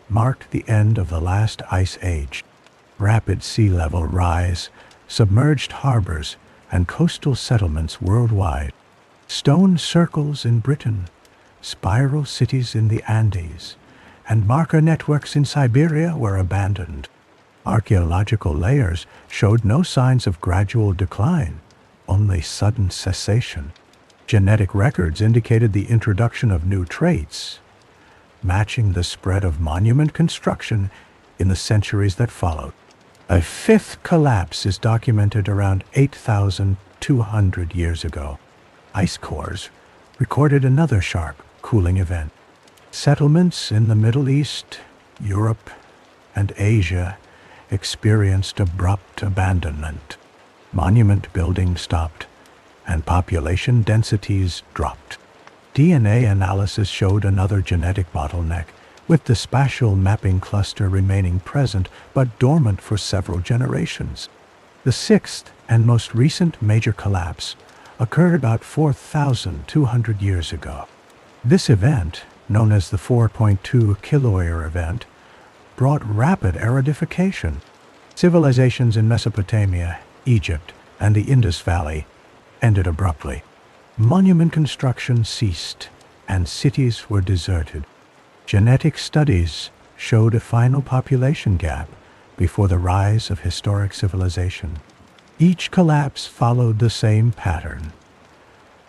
marked the end of the last ice age. Rapid sea level rise submerged harbors and coastal settlements worldwide. Stone circles in Britain, spiral cities in the Andes, and marker networks in Siberia were abandoned. Archaeological layers showed no signs of gradual decline, only sudden cessation. Genetic records indicated the introduction of new traits, matching the spread of monument construction in the centuries that followed. A fifth collapse is documented around 8,200 years ago. Ice cores recorded another sharp cooling event. Settlements in the Middle East, Europe, and Asia experienced abrupt abandonment. Monument building stopped, and population densities dropped. DNA analysis showed another genetic bottleneck with the spatial mapping cluster remaining present but dormant for several generations. The sixth and most recent major collapse occurred about 4,200 years ago. This event, known as the 4.2 kiloyear event, brought rapid aridification. Civilizations in Mesopotamia, Egypt, and the Indus Valley ended abruptly. Monument construction ceased, and cities were deserted. Genetic studies showed a final population gap before the rise of historic civilization. Each collapse followed the same pattern: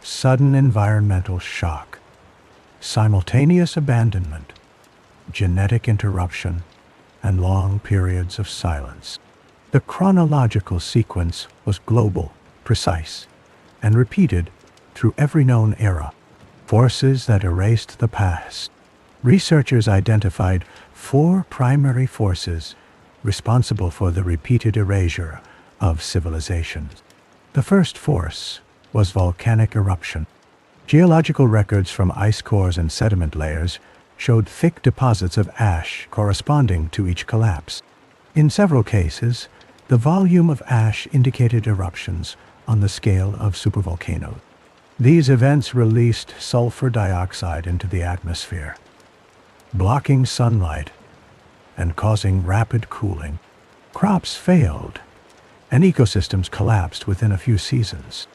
sudden environmental shock, simultaneous abandonment, genetic interruption, and long periods of silence. The chronological sequence was global, precise, and repeated through every known era. Forces that erased the past. Researchers identified 4 primary forces responsible for the repeated erasure of civilizations. The first force was volcanic eruption. Geological records from ice cores and sediment layers showed thick deposits of ash corresponding to each collapse. In several cases, the volume of ash indicated eruptions on the scale of supervolcanoes. These events released sulfur dioxide into the atmosphere, blocking sunlight and causing rapid cooling. Crops failed, and ecosystems collapsed within a few seasons.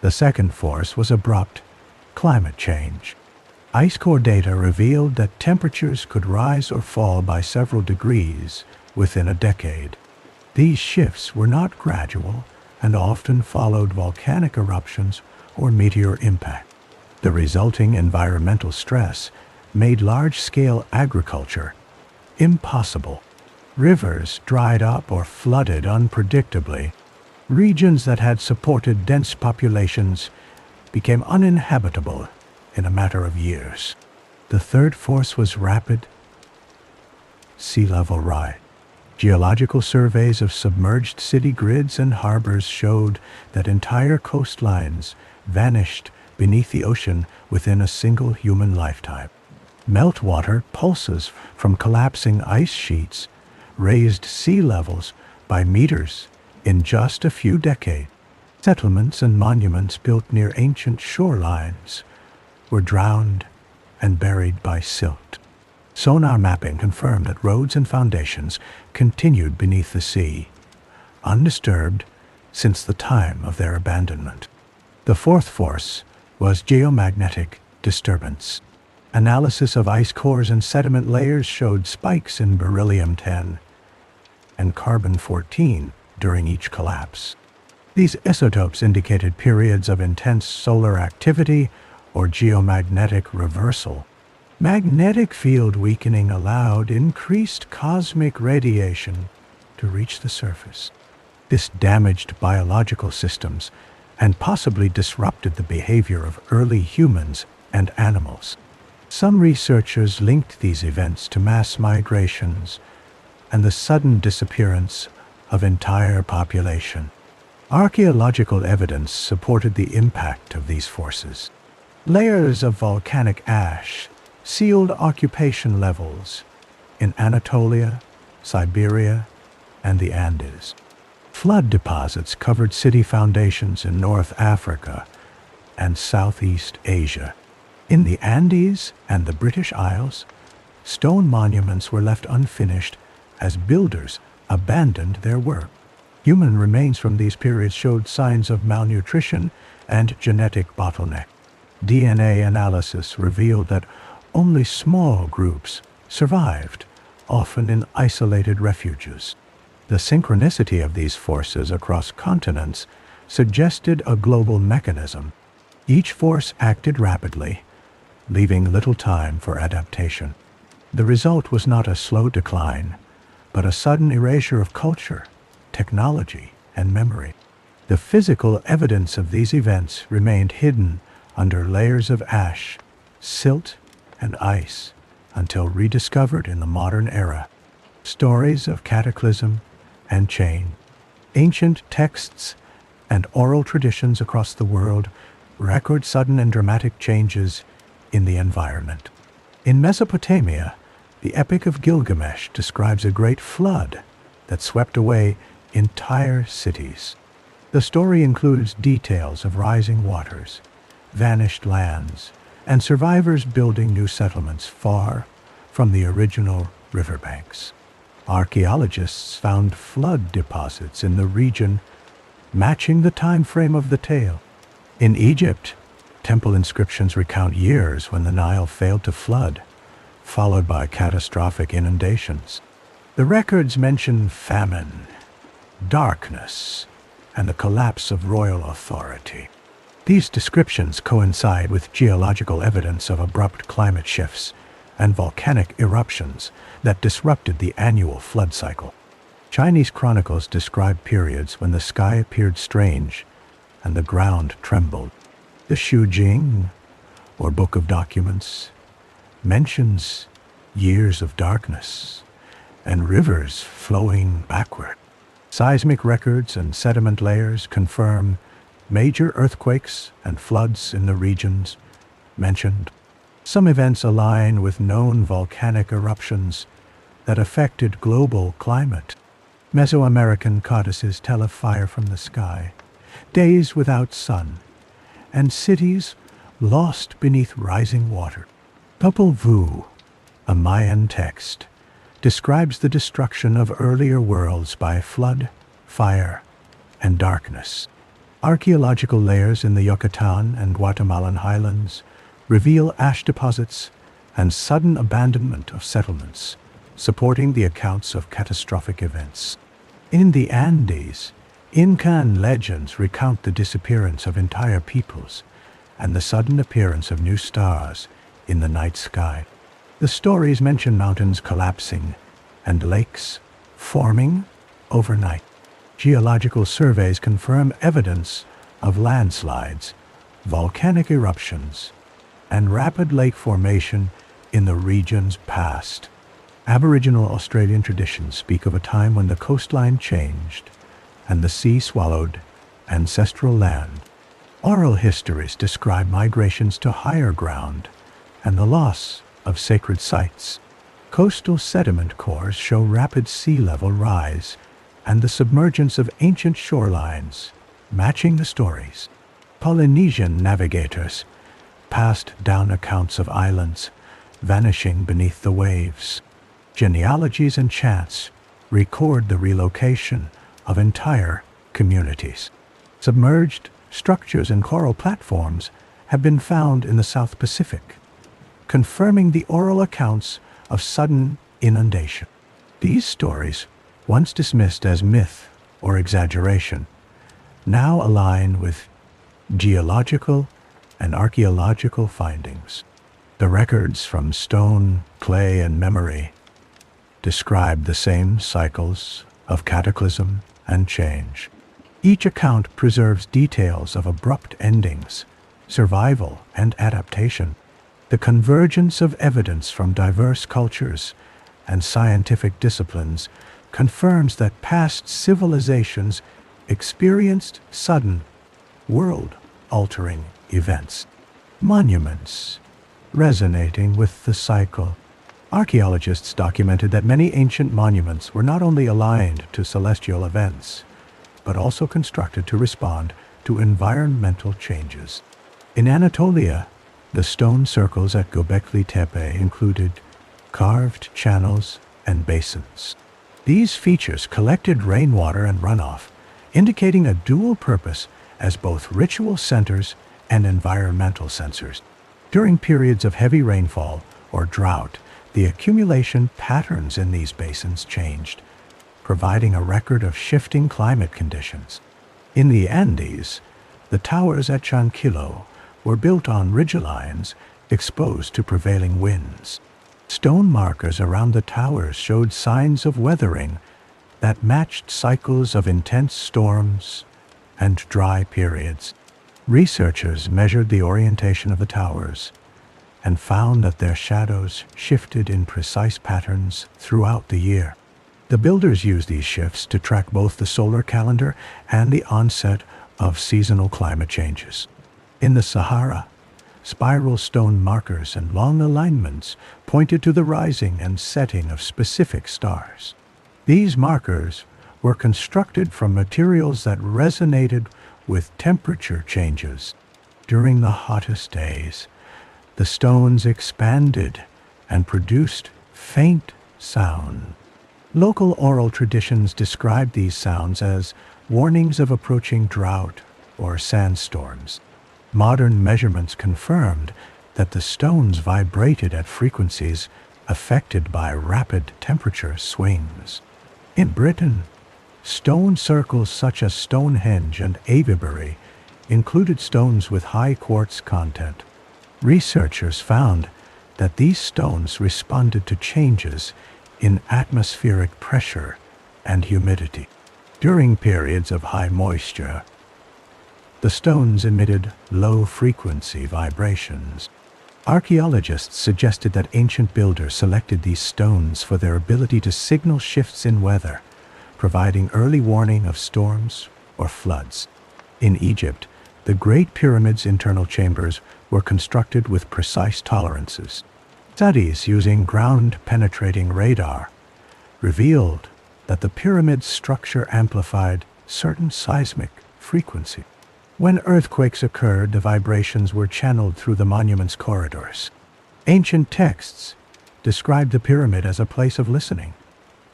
The second force was abrupt climate change. Ice core data revealed that temperatures could rise or fall by several degrees within a decade. These shifts were not gradual and often followed volcanic eruptions or meteor impact. The resulting environmental stress made large-scale agriculture impossible. Rivers dried up or flooded unpredictably. Regions that had supported dense populations became uninhabitable in a matter of years. The third force was rapid sea level rise. Geological surveys of submerged city grids and harbors showed that entire coastlines vanished beneath the ocean within a single human lifetime. Meltwater pulses from collapsing ice sheets raised sea levels by meters in just a few decades. Settlements and monuments built near ancient shorelines were drowned and buried by silt. Sonar mapping confirmed that roads and foundations continued beneath the sea, undisturbed since the time of their abandonment. The fourth force was geomagnetic disturbance. Analysis of ice cores and sediment layers showed spikes in beryllium-10 and carbon-14 during each collapse. These isotopes indicated periods of intense solar activity or geomagnetic reversal. Magnetic field weakening allowed increased cosmic radiation to reach the surface. This damaged biological systems and possibly disrupted the behavior of early humans and animals. Some researchers linked these events to mass migrations and the sudden disappearance of entire population. Archaeological evidence supported the impact of these forces. Layers of volcanic ash sealed occupation levels in Anatolia, Siberia, and the Andes. Flood deposits covered city foundations in North Africa and Southeast Asia. In the Andes and the British Isles, stone monuments were left unfinished as builders abandoned their work. Human remains from these periods showed signs of malnutrition and genetic bottleneck. DNA analysis revealed that only small groups survived, often in isolated refuges. The synchronicity of these forces across continents suggested a global mechanism. Each force acted rapidly, leaving little time for adaptation. The result was not a slow decline, but a sudden erasure of culture, technology, and memory. The physical evidence of these events remained hidden under layers of ash, silt, and ice until rediscovered in the modern era. Stories of cataclysm and change. Ancient texts and oral traditions across the world record sudden and dramatic changes in the environment. In Mesopotamia, The Epic of Gilgamesh describes a great flood that swept away entire cities. The story includes details of rising waters, vanished lands, and survivors building new settlements far from the original riverbanks. Archaeologists found flood deposits in the region matching the time frame of the tale. In Egypt, temple inscriptions recount years when the Nile failed to flood, followed by catastrophic inundations. The records mention famine, darkness, and the collapse of royal authority. These descriptions coincide with geological evidence of abrupt climate shifts and volcanic eruptions that disrupted the annual flood cycle. Chinese chronicles describe periods when the sky appeared strange and the ground trembled. The Shu Jing, or Book of Documents, mentions years of darkness and rivers flowing backward. Seismic records and sediment layers confirm major earthquakes and floods in the regions mentioned. Some events align with known volcanic eruptions that affected global climate. Mesoamerican codices tell of fire from the sky, days without sun, and cities lost beneath rising water. Popol Vuh, a Mayan text, describes the destruction of earlier worlds by flood, fire, and darkness. Archaeological layers in the Yucatan and Guatemalan highlands reveal ash deposits and sudden abandonment of settlements, supporting the accounts of catastrophic events. In the Andes, Incan legends recount the disappearance of entire peoples and the sudden appearance of new stars in the night sky. The stories mention mountains collapsing and lakes forming overnight. Geological surveys confirm evidence of landslides, volcanic eruptions, and rapid lake formation in the region's past. Aboriginal Australian traditions speak of a time when the coastline changed and the sea swallowed ancestral land. Oral histories describe migrations to higher ground and the loss of sacred sites. Coastal sediment cores show rapid sea level rise and the submergence of ancient shorelines, matching the stories. Polynesian navigators passed down accounts of islands vanishing beneath the waves. Genealogies and chants record the relocation of entire communities. Submerged structures and coral platforms have been found in the South Pacific, confirming the oral accounts of sudden inundation. These stories, once dismissed as myth or exaggeration, now align with geological and archaeological findings. The records from stone, clay, and memory describe the same cycles of cataclysm and change. Each account preserves details of abrupt endings, survival, and adaptation. The convergence of evidence from diverse cultures and scientific disciplines confirms that past civilizations experienced sudden, world-altering events. Monuments resonating with the cycle. Archaeologists documented that many ancient monuments were not only aligned to celestial events, but also constructed to respond to environmental changes. In Anatolia, the stone circles at Göbekli Tepe included carved channels and basins. These features collected rainwater and runoff, indicating a dual purpose as both ritual centers and environmental sensors. During periods of heavy rainfall or drought, the accumulation patterns in these basins changed, providing a record of shifting climate conditions. In the Andes, the towers at Chanquillo were built on ridgelines exposed to prevailing winds. Stone markers around the towers showed signs of weathering that matched cycles of intense storms and dry periods. Researchers measured the orientation of the towers and found that their shadows shifted in precise patterns throughout the year. The builders used these shifts to track both the solar calendar and the onset of seasonal climate changes. In the Sahara, Spiral stone markers and long alignments pointed to the rising and setting of specific stars. These markers were constructed from materials that resonated with temperature changes. During the hottest days, the stones expanded and produced faint sound. Local oral traditions described these sounds as warnings of approaching drought or sandstorms. Modern measurements confirmed that the stones vibrated at frequencies affected by rapid temperature swings. In Britain, stone circles such as Stonehenge and Avebury included stones with high quartz content. Researchers found that these stones responded to changes in atmospheric pressure and humidity. During periods of high moisture, the stones emitted low-frequency vibrations. Archaeologists suggested that ancient builders selected these stones for their ability to signal shifts in weather, providing early warning of storms or floods. In Egypt, the Great Pyramid's internal chambers were constructed with precise tolerances. Studies using ground-penetrating radar revealed that the pyramid's structure amplified certain seismic frequency. When earthquakes occurred, the vibrations were channeled through the monument's corridors. Ancient texts described the pyramid as a place of listening,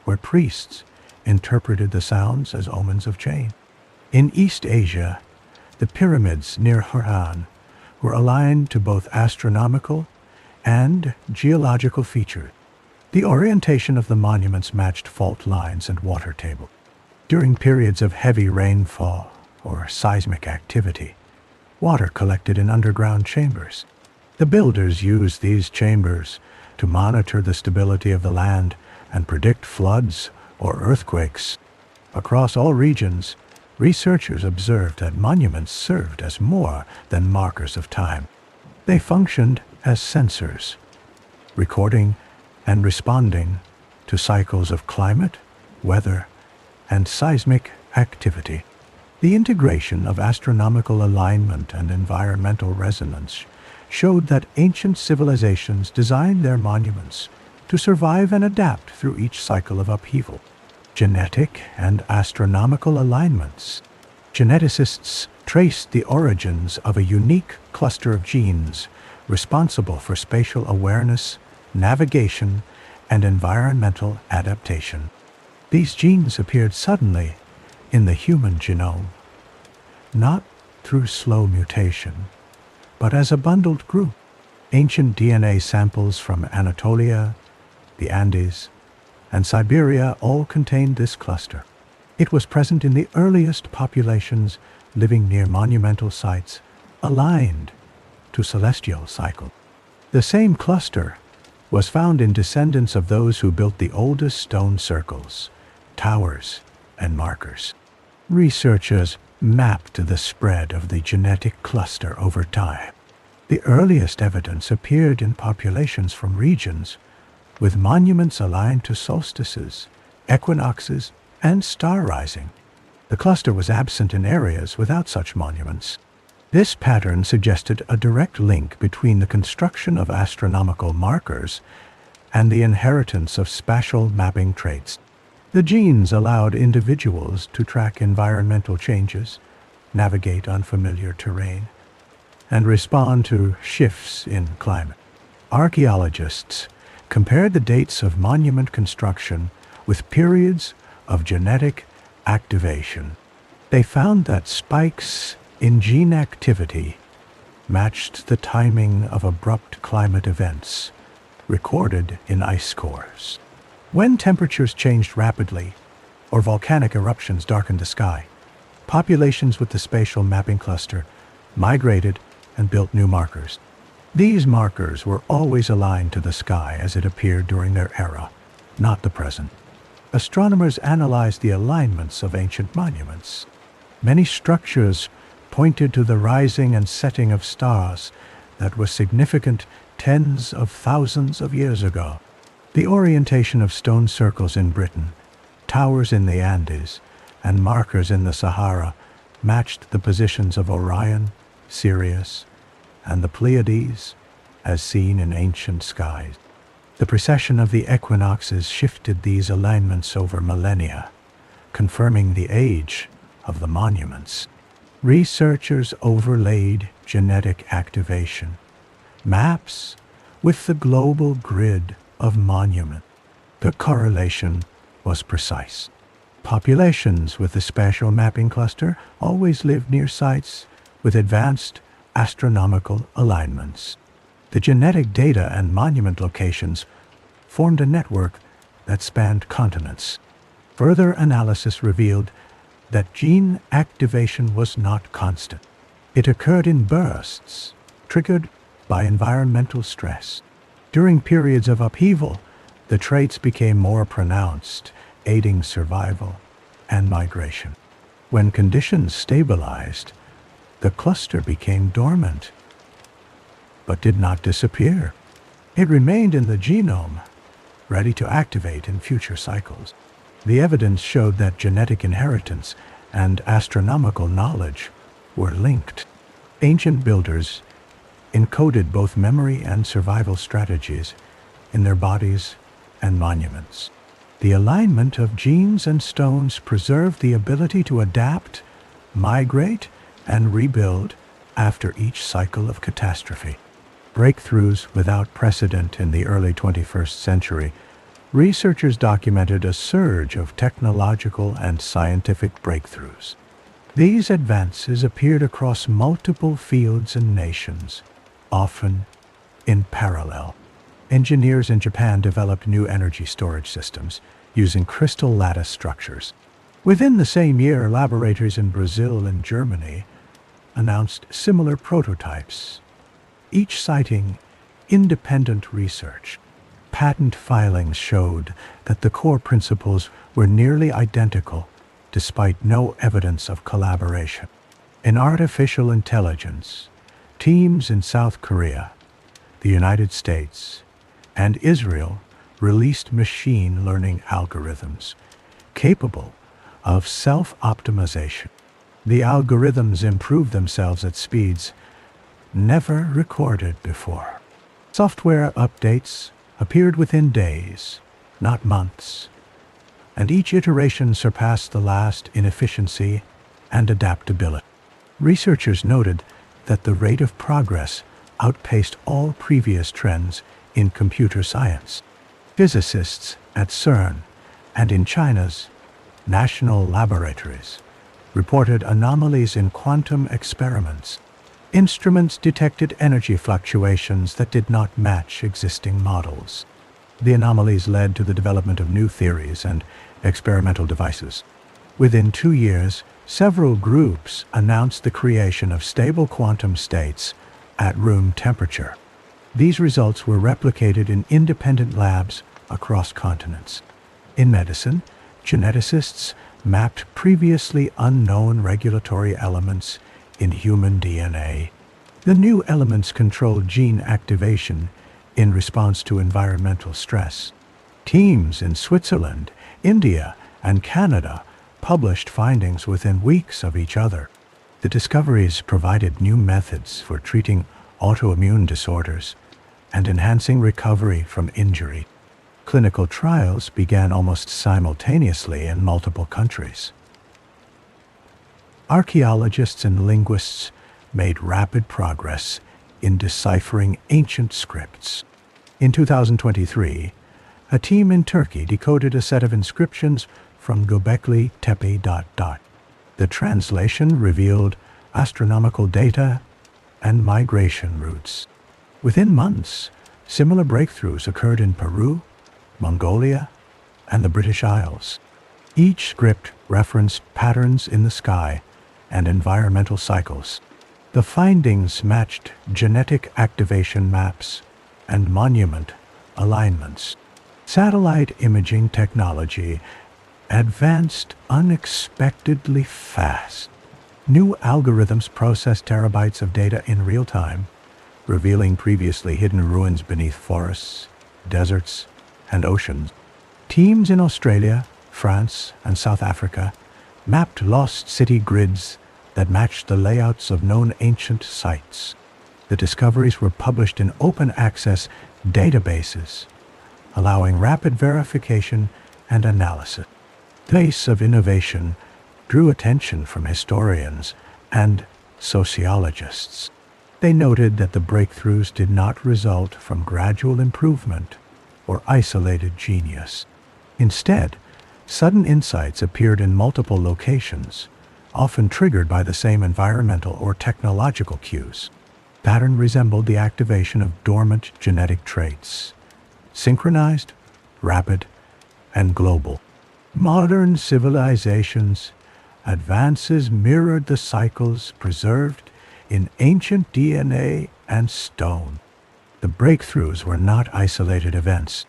where priests interpreted the sounds as omens of change. In East Asia, the pyramids near Haran were aligned to both astronomical and geological features. The orientation of the monuments matched fault lines and water tables. During periods of heavy rainfall or seismic activity, water collected in underground chambers. The builders used these chambers to monitor the stability of the land and predict floods or earthquakes. Across all regions, researchers observed that monuments served as more than markers of time. They functioned as sensors, recording and responding to cycles of climate, weather, and seismic activity. The integration of astronomical alignment and environmental resonance showed that ancient civilizations designed their monuments to survive and adapt through each cycle of upheaval. Genetic and astronomical alignments. Geneticists traced the origins of a unique cluster of genes responsible for spatial awareness, navigation, and environmental adaptation. These genes appeared suddenly in the human genome, not through slow mutation, but as a bundled group. Ancient DNA samples from Anatolia, the Andes, and Siberia all contained this cluster. It was present in the earliest populations living near monumental sites aligned to celestial cycles. The same cluster was found in descendants of those who built the oldest stone circles, towers, and markers. Researchers mapped the spread of the genetic cluster over time. The earliest evidence appeared in populations from regions with monuments aligned to solstices, equinoxes, and star rising. The cluster was absent in areas without such monuments. This pattern suggested a direct link between the construction of astronomical markers and the inheritance of spatial mapping traits. The genes allowed individuals to track environmental changes, navigate unfamiliar terrain, and respond to shifts in climate. Archaeologists compared the dates of monument construction with periods of genetic activation. They found that spikes in gene activity matched the timing of abrupt climate events recorded in ice cores. When temperatures changed rapidly or volcanic eruptions darkened the sky, populations with the spatial mapping cluster migrated and built new markers. These markers were always aligned to the sky as it appeared during their era, not the present. Astronomers analyzed the alignments of ancient monuments. Many structures pointed to the rising and setting of stars that were significant tens of thousands of years ago. The orientation of stone circles in Britain, towers in the Andes, and markers in the Sahara matched the positions of Orion, Sirius, and the Pleiades, as seen in ancient skies. The precession of the equinoxes shifted these alignments over millennia, confirming the age of the monuments. Researchers overlaid genetic activation maps with the global grid of monuments. The correlation was precise. Populations with the spatial mapping cluster always lived near sites with advanced astronomical alignments. The genetic data and monument locations formed a network that spanned continents. Further analysis revealed that gene activation was not constant. It occurred in bursts, triggered by environmental stress. During periods of upheaval, the traits became more pronounced, aiding survival and migration. When conditions stabilized, the cluster became dormant, but did not disappear. It remained in the genome, ready to activate in future cycles. The evidence showed that genetic inheritance and astronomical knowledge were linked. Ancient builders encoded both memory and survival strategies in their bodies and monuments. The alignment of genes and stones preserved the ability to adapt, migrate, and rebuild after each cycle of catastrophe. Breakthroughs without precedent in the early 21st century, researchers documented a surge of technological and scientific breakthroughs. These advances appeared across multiple fields and nations, often in parallel. Engineers in Japan developed new energy storage systems using crystal lattice structures. Within the same year, laboratories in Brazil and Germany announced similar prototypes, each citing independent research. Patent filings showed that the core principles were nearly identical, despite no evidence of collaboration. In artificial intelligence, teams in South Korea, the United States, and Israel released machine learning algorithms capable of self-optimization. The algorithms improved themselves at speeds never recorded before. Software updates appeared within days, not months, and each iteration surpassed the last in efficiency and adaptability. Researchers noted that the rate of progress outpaced all previous trends in computer science. Physicists at CERN and in China's national laboratories reported anomalies in quantum experiments. Instruments detected energy fluctuations that did not match existing models. The anomalies led to the development of new theories and experimental devices. Within 2 years, several groups announced the creation of stable quantum states at room temperature. These results were replicated in independent labs across continents. In medicine, geneticists mapped previously unknown regulatory elements in human DNA. The new elements controlled gene activation in response to environmental stress. Teams in Switzerland, India, and Canada published findings within weeks of each other. The discoveries provided new methods for treating autoimmune disorders and enhancing recovery from injury. Clinical trials began almost simultaneously in multiple countries. Archaeologists and linguists made rapid progress in deciphering ancient scripts. In 2023, a team in Turkey decoded a set of inscriptions from Göbekli Tepe. The translation revealed astronomical data and migration routes. Within months, similar breakthroughs occurred in Peru, Mongolia, and the British Isles. Each script referenced patterns in the sky and environmental cycles. The findings matched genetic activation maps and monument alignments. Satellite imaging technology advanced unexpectedly fast. New algorithms processed terabytes of data in real time, revealing previously hidden ruins beneath forests, deserts, and oceans. Teams in Australia, France, and South Africa mapped lost city grids that matched the layouts of known ancient sites. The discoveries were published in open access databases, allowing rapid verification and analysis. The pace of innovation drew attention from historians and sociologists. They noted that the breakthroughs did not result from gradual improvement or isolated genius. Instead, sudden insights appeared in multiple locations, often triggered by the same environmental or technological cues. The pattern resembled the activation of dormant genetic traits, synchronized, rapid, and global. Modern civilizations' advances mirrored the cycles preserved in ancient DNA and stone. The breakthroughs were not isolated events.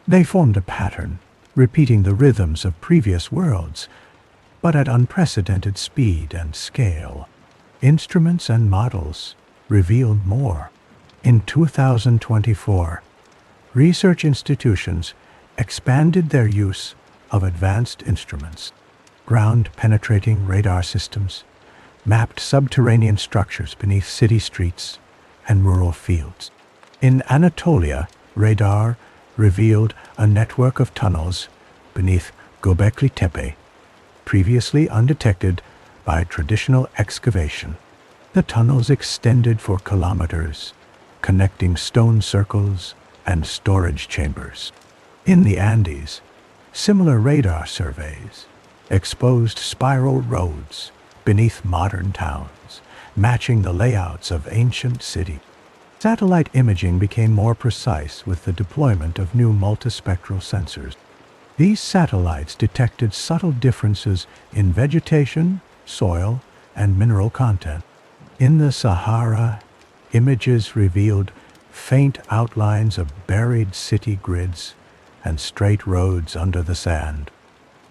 They formed a pattern, repeating the rhythms of previous worlds, but at unprecedented speed and scale. Instruments and models revealed more. In 2024, research institutions expanded their use of advanced instruments. Ground-penetrating radar systems mapped subterranean structures beneath city streets and rural fields. In Anatolia, radar revealed a network of tunnels beneath Göbekli Tepe, previously undetected by traditional excavation. The tunnels extended for kilometers, connecting stone circles and storage chambers. In the Andes, similar radar surveys exposed spiral roads beneath modern towns, matching the layouts of ancient cities. Satellite imaging became more precise with the deployment of new multispectral sensors. These satellites detected subtle differences in vegetation, soil, and mineral content. In the Sahara, images revealed faint outlines of buried city grids and straight roads under the sand.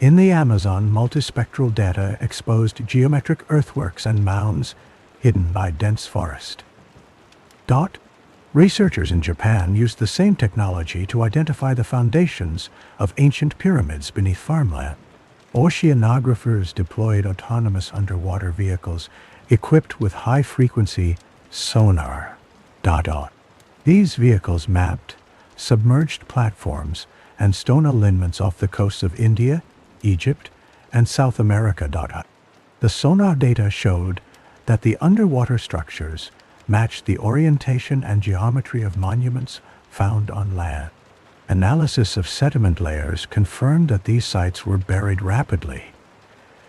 In the Amazon, multispectral data exposed geometric earthworks and mounds hidden by dense forest. Researchers in Japan used the same technology to identify the foundations of ancient pyramids beneath farmland. Oceanographers deployed autonomous underwater vehicles equipped with high-frequency sonar. These vehicles mapped submerged platforms and stone alignments off the coasts of India, Egypt, and South America. The sonar data showed that the underwater structures matched the orientation and geometry of monuments found on land. Analysis of sediment layers confirmed that these sites were buried rapidly,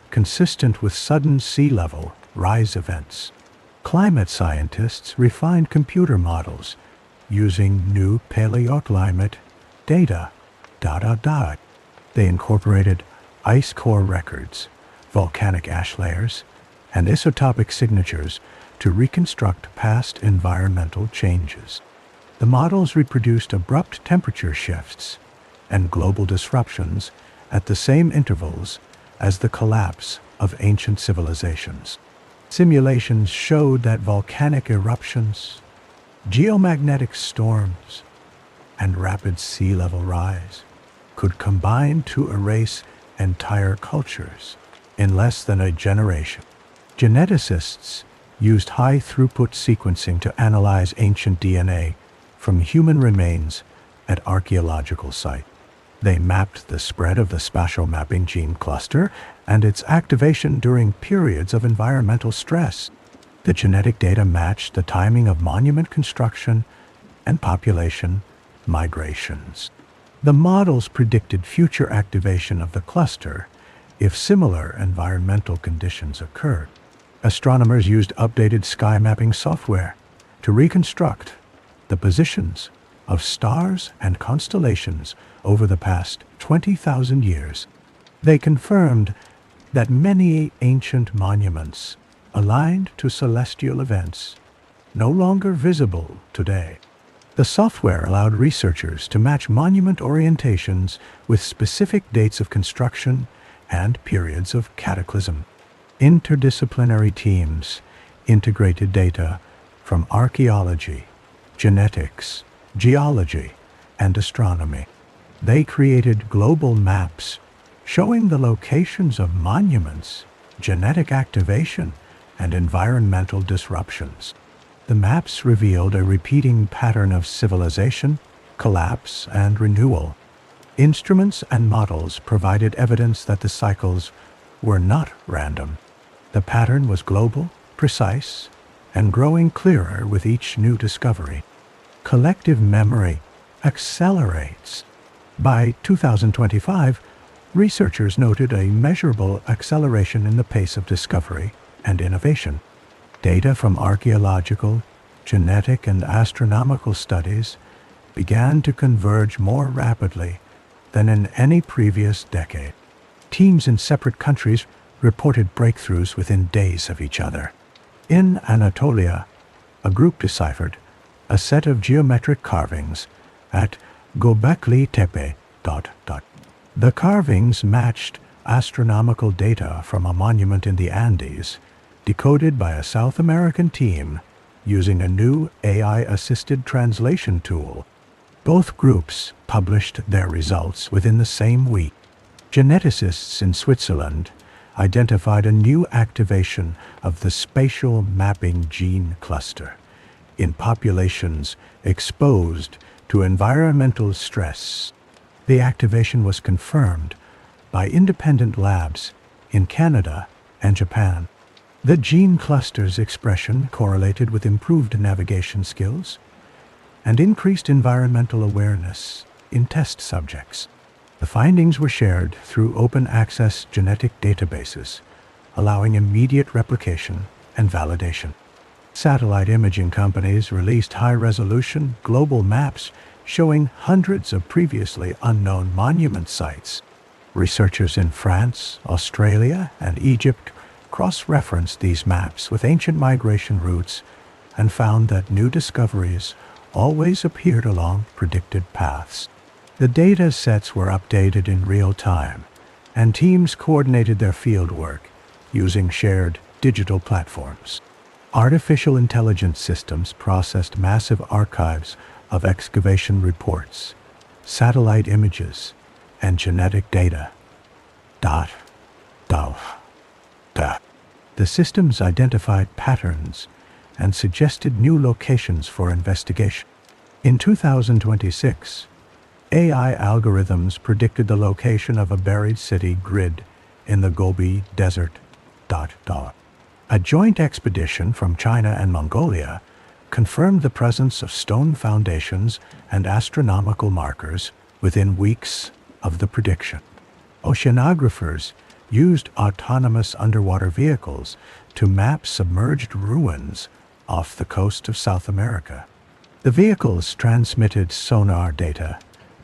consistent with sudden sea level rise events. Climate scientists refined computer models using new paleoclimate data. They incorporated ice core records, volcanic ash layers, and isotopic signatures to reconstruct past environmental changes. The models reproduced abrupt temperature shifts and global disruptions at the same intervals as the collapse of ancient civilizations. Simulations showed that volcanic eruptions, geomagnetic storms, and rapid sea level rise could combine to erase entire cultures in less than a generation. Geneticists used high-throughput sequencing to analyze ancient DNA from human remains at archaeological sites. They mapped the spread of the spatial mapping gene cluster and its activation during periods of environmental stress. The genetic data matched the timing of monument construction and population migrations. The models predicted future activation of the cluster if similar environmental conditions occurred. Astronomers used updated sky mapping software to reconstruct the positions of stars and constellations over the past 20,000 years. They confirmed that many ancient monuments aligned to celestial events no longer visible today. The software allowed researchers to match monument orientations with specific dates of construction and periods of cataclysm. Interdisciplinary teams integrated data from archaeology, genetics, geology, and astronomy. They created global maps showing the locations of monuments, genetic activation, and environmental disruptions. The maps revealed a repeating pattern of civilization, collapse, and renewal. Instruments and models provided evidence that the cycles were not random. The pattern was global, precise, and growing clearer with each new discovery. Collective memory accelerates. By 2025, researchers noted a measurable acceleration in the pace of discovery and innovation. Data from archaeological, genetic, and astronomical studies began to converge more rapidly than in any previous decade. Teams in separate countries reported breakthroughs within days of each other. In Anatolia, a group deciphered a set of geometric carvings at Göbekli Tepe. The carvings matched astronomical data from a monument in the Andes, decoded by a South American team using a new AI-assisted translation tool. Both groups published their results within the same week. Geneticists in Switzerland identified a new activation of the spatial mapping gene cluster in populations exposed to environmental stress. The activation was confirmed by independent labs in Canada and Japan. The gene cluster's expression correlated with improved navigation skills and increased environmental awareness in test subjects. The findings were shared through open-access genetic databases, allowing immediate replication and validation. Satellite imaging companies released high-resolution global maps showing hundreds of previously unknown monument sites. Researchers in France, Australia, and Egypt cross-referenced these maps with ancient migration routes and found that new discoveries always appeared along predicted paths. The data sets were updated in real time, and teams coordinated their fieldwork using shared digital platforms. Artificial intelligence systems processed massive archives of excavation reports, satellite images, and genetic data. The systems identified patterns and suggested new locations for investigation. In 2026, AI algorithms predicted the location of a buried city grid in the Gobi Desert. A joint expedition from China and Mongolia confirmed the presence of stone foundations and astronomical markers within weeks of the prediction. Oceanographers used autonomous underwater vehicles to map submerged ruins off the coast of South America. The vehicles transmitted sonar data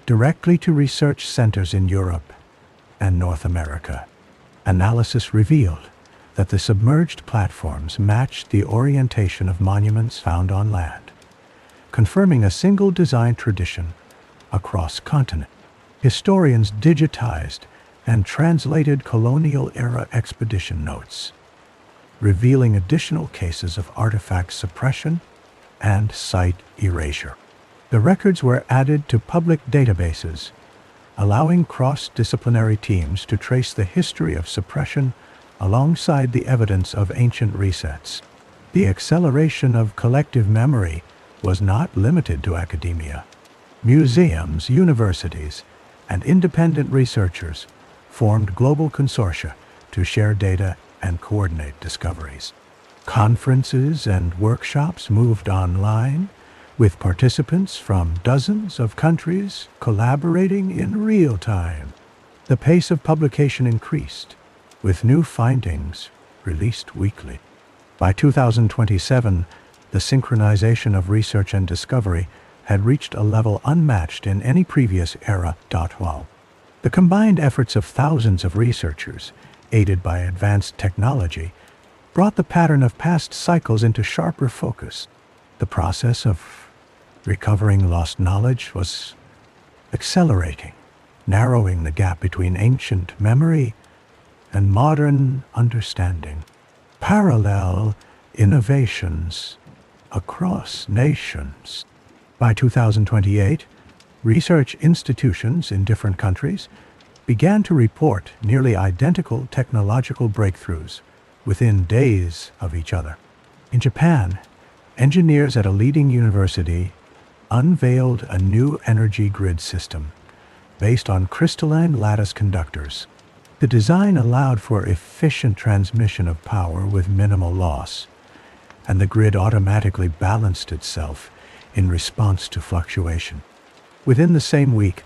directly to research centers in Europe and North America. Analysis revealed that the submerged platforms matched the orientation of monuments found on land, confirming a single design tradition across continents. Historians digitized and translated colonial-era expedition notes, revealing additional cases of artifact suppression and site erasure. The records were added to public databases, allowing cross-disciplinary teams to trace the history of suppression alongside the evidence of ancient resets. The acceleration of collective memory was not limited to academia. Museums, universities, and independent researchers formed global consortia to share data and coordinate discoveries. Conferences and workshops moved online, with participants from dozens of countries collaborating in real time. The pace of publication increased, with new findings released weekly. By 2027, the synchronization of research and discovery had reached a level unmatched in any previous era. The combined efforts of thousands of researchers, aided by advanced technology, brought the pattern of past cycles into sharper focus. The process of recovering lost knowledge was accelerating, narrowing the gap between ancient memory and modern understanding. Parallel innovations across nations. By 2028, research institutions in different countries began to report nearly identical technological breakthroughs within days of each other. In Japan, Engineers at a leading university unveiled a new energy grid system based on crystalline lattice conductors. The design allowed for efficient transmission of power with minimal loss, and the grid automatically balanced itself in response to fluctuation. Within the same week,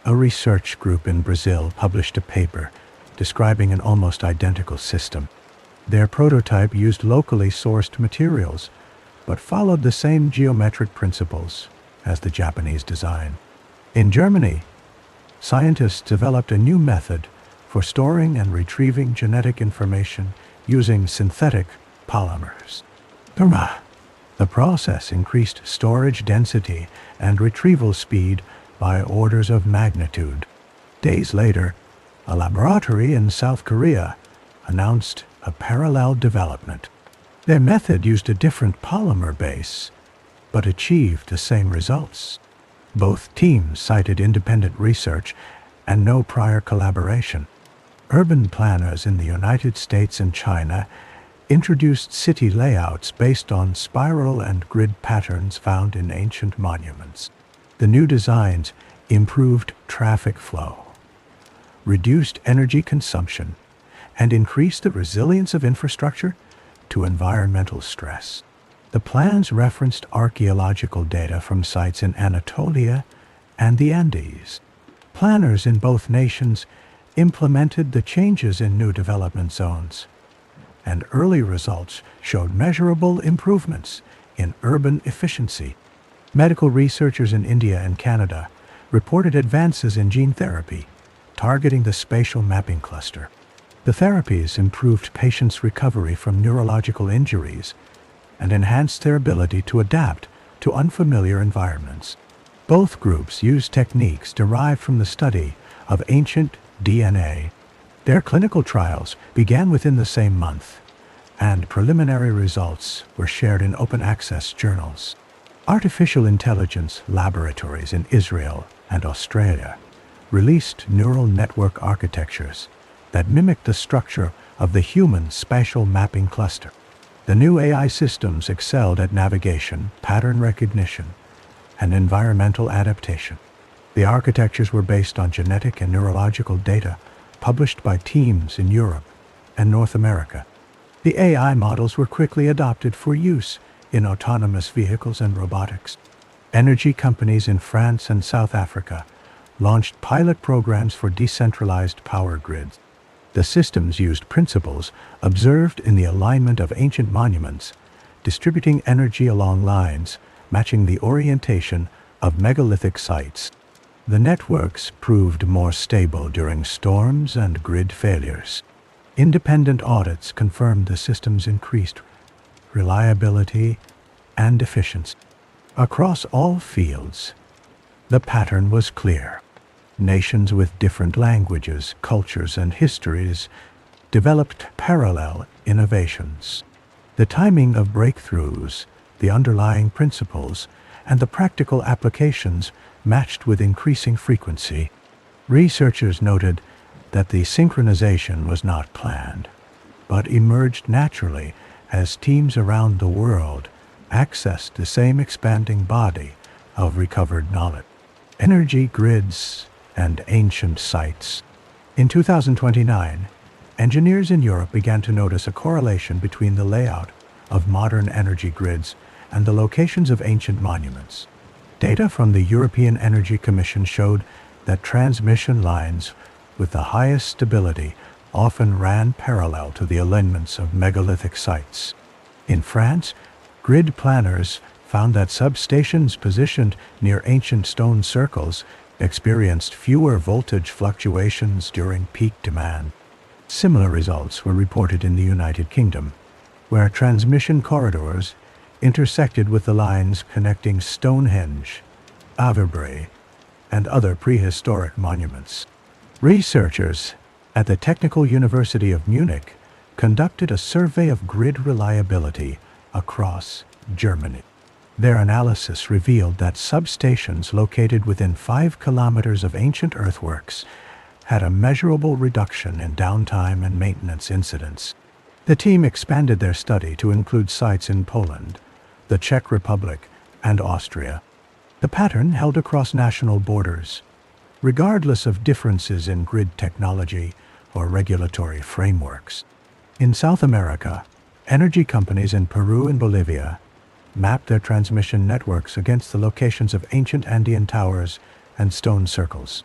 a research group in Brazil published a paper describing an almost identical system. Their prototype used locally sourced materials, but followed the same geometric principles as the Japanese design. In Germany, scientists developed a new method for storing and retrieving genetic information using synthetic polymers. The process increased storage density and retrieval speed by orders of magnitude. Days later, a laboratory in South Korea announced a parallel development. Their method used a different polymer base, but achieved the same results. Both teams cited independent research and no prior collaboration. Urban planners in the United States and China introduced city layouts based on spiral and grid patterns found in ancient monuments. The new designs improved traffic flow, reduced energy consumption, and increased the resilience of infrastructure to environmental stress. The plans referenced archaeological data from sites in Anatolia and the Andes. Planners in both nations implemented the changes in new development zones, and early results showed measurable improvements in urban efficiency. Medical researchers in India and Canada reported advances in gene therapy, targeting the spatial mapping cluster. The therapies improved patients' recovery from neurological injuries and enhanced their ability to adapt to unfamiliar environments. Both groups used techniques derived from the study of ancient DNA. Their clinical trials began within the same month, and preliminary results were shared in open-access journals. Artificial intelligence laboratories in Israel and Australia released neural network architectures that mimicked the structure of the human spatial mapping cluster. The new AI systems excelled at navigation, pattern recognition, and environmental adaptation. The architectures were based on genetic and neurological data published by teams in Europe and North America. The AI models were quickly adopted for use in autonomous vehicles and robotics. Energy companies in France and South Africa launched pilot programs for decentralized power grids. The systems used principles observed in the alignment of ancient monuments, distributing energy along lines matching the orientation of megalithic sites. The networks proved more stable during storms and grid failures. Independent audits confirmed the system's increased reliability and efficiency. Across all fields, the pattern was clear. Nations with different languages, cultures, and histories developed parallel innovations. The timing of breakthroughs, the underlying principles, and the practical applications matched with increasing frequency. Researchers noted that the synchronization was not planned, but emerged naturally as teams around the world accessed the same expanding body of recovered knowledge. Energy grids and ancient sites. In 2029, engineers in Europe began to notice a correlation between the layout of modern energy grids and the locations of ancient monuments. Data from the European Energy Commission showed that transmission lines with the highest stability often ran parallel to the alignments of megalithic sites. In France, grid planners found that substations positioned near ancient stone circles experienced fewer voltage fluctuations during peak demand. Similar results were reported in the United Kingdom, where transmission corridors intersected with the lines connecting Stonehenge, Avebury, and other prehistoric monuments. Researchers at the Technical University of Munich conducted a survey of grid reliability across Germany. Their analysis revealed that substations located within 5 kilometers of ancient earthworks had a measurable reduction in downtime and maintenance incidents. The team expanded their study to include sites in Poland, the Czech Republic, and Austria. The pattern held across national borders, regardless of differences in grid technology or regulatory frameworks. In South America, energy companies in Peru and Bolivia mapped their transmission networks against the locations of ancient Andean towers and stone circles.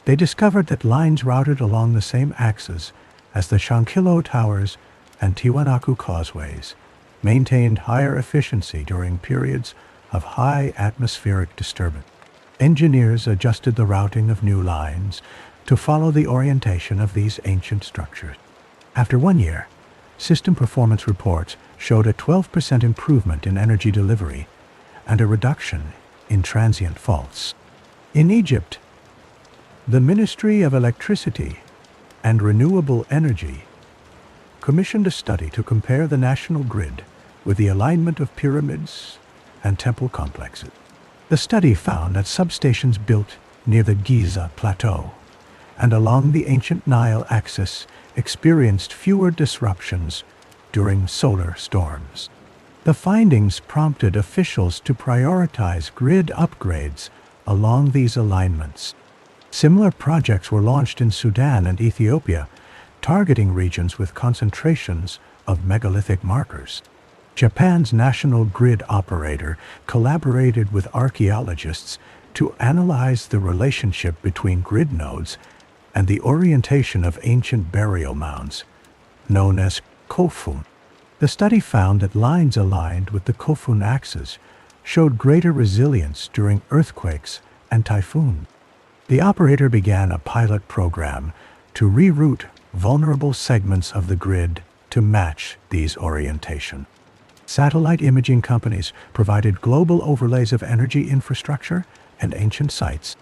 They discovered that lines routed along the same axis as the Chanquillo Towers and Tiwanaku causeways maintained higher efficiency during periods of high atmospheric disturbance. Engineers adjusted the routing of new lines to follow the orientation of these ancient structures. After 1 year, system performance reports showed a 12% improvement in energy delivery and a reduction in transient faults. In Egypt, the Ministry of Electricity and Renewable Energy commissioned a study to compare the national grid with the alignment of pyramids and temple complexes. The study found that substations built near the Giza Plateau and along the ancient Nile axis experienced fewer disruptions during solar storms. The findings prompted officials to prioritize grid upgrades along these alignments. Similar projects were launched in Sudan and Ethiopia, targeting regions with concentrations of megalithic markers. Japan's national grid operator collaborated with archaeologists to analyze the relationship between grid nodes and the orientation of ancient burial mounds, known as kofun. The study found that lines aligned with the kofun axis showed greater resilience during earthquakes and typhoons. The operator began a pilot program to reroute vulnerable segments of the grid to match these orientations. Satellite imaging companies provided global overlays of energy infrastructure and ancient sites.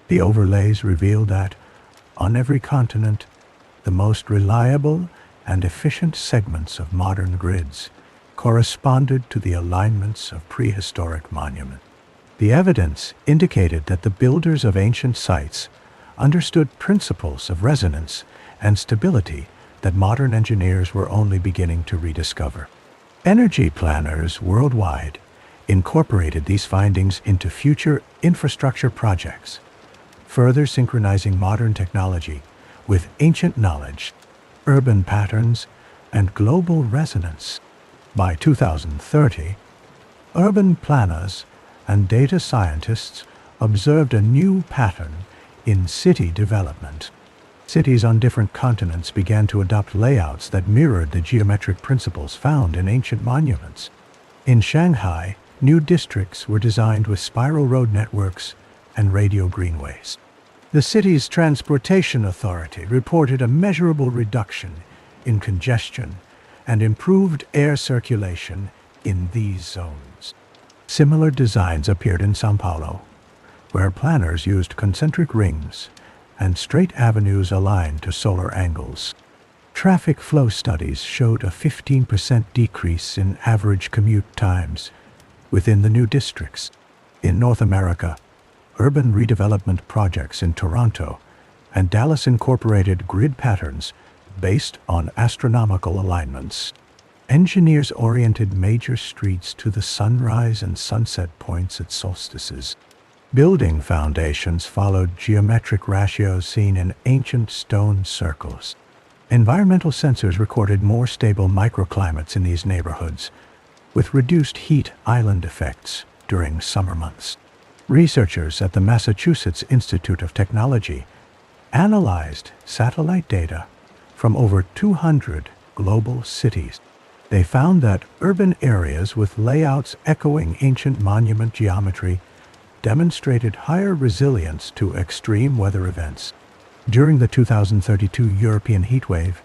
The overlays revealed that, on every continent, the most reliable and efficient segments of modern grids corresponded to the alignments of prehistoric monuments. The evidence indicated that the builders of ancient sites understood principles of resonance and stability that modern engineers were only beginning to rediscover. Energy planners worldwide incorporated these findings into future infrastructure projects, further synchronizing modern technology with ancient knowledge, urban patterns, and global resonance. By 2030, urban planners and data scientists observed a new pattern in city development. Cities on different continents began to adopt layouts that mirrored the geometric principles found in ancient monuments. In Shanghai, new districts were designed with spiral road networks and radial greenways. The city's transportation authority reported a measurable reduction in congestion and improved air circulation in these zones. Similar designs appeared in São Paulo, where planners used concentric rings and straight avenues aligned to solar angles. Traffic flow studies showed a 15% decrease in average commute times within the new districts. In North America, urban redevelopment projects in Toronto and Dallas incorporated grid patterns based on astronomical alignments. Engineers oriented major streets to the sunrise and sunset points at solstices. Building foundations followed geometric ratios seen in ancient stone circles. Environmental sensors recorded more stable microclimates in these neighborhoods, with reduced heat island effects during summer months. Researchers at the Massachusetts Institute of Technology analyzed satellite data from over 200 global cities. They found that urban areas with layouts echoing ancient monument geometry demonstrated higher resilience to extreme weather events. During the 2032 European heatwave,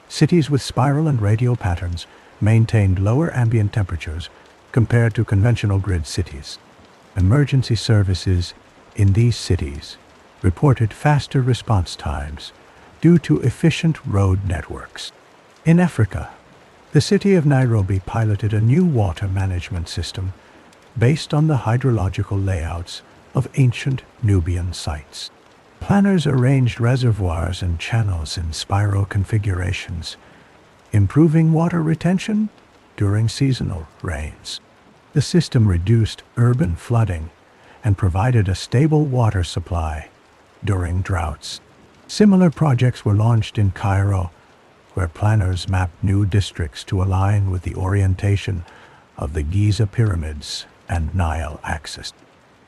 cities with spiral and radial patterns maintained lower ambient temperatures compared to conventional grid cities. Emergency services in these cities reported faster response times due to efficient road networks. In Africa, the city of Nairobi piloted a new water management system based on the hydrological layouts of ancient Nubian sites. Planners arranged reservoirs and channels in spiral configurations, improving water retention during seasonal rains. The system reduced urban flooding and provided a stable water supply during droughts. Similar projects were launched in Cairo, where planners mapped new districts to align with the orientation of the Giza pyramids and Nile axis.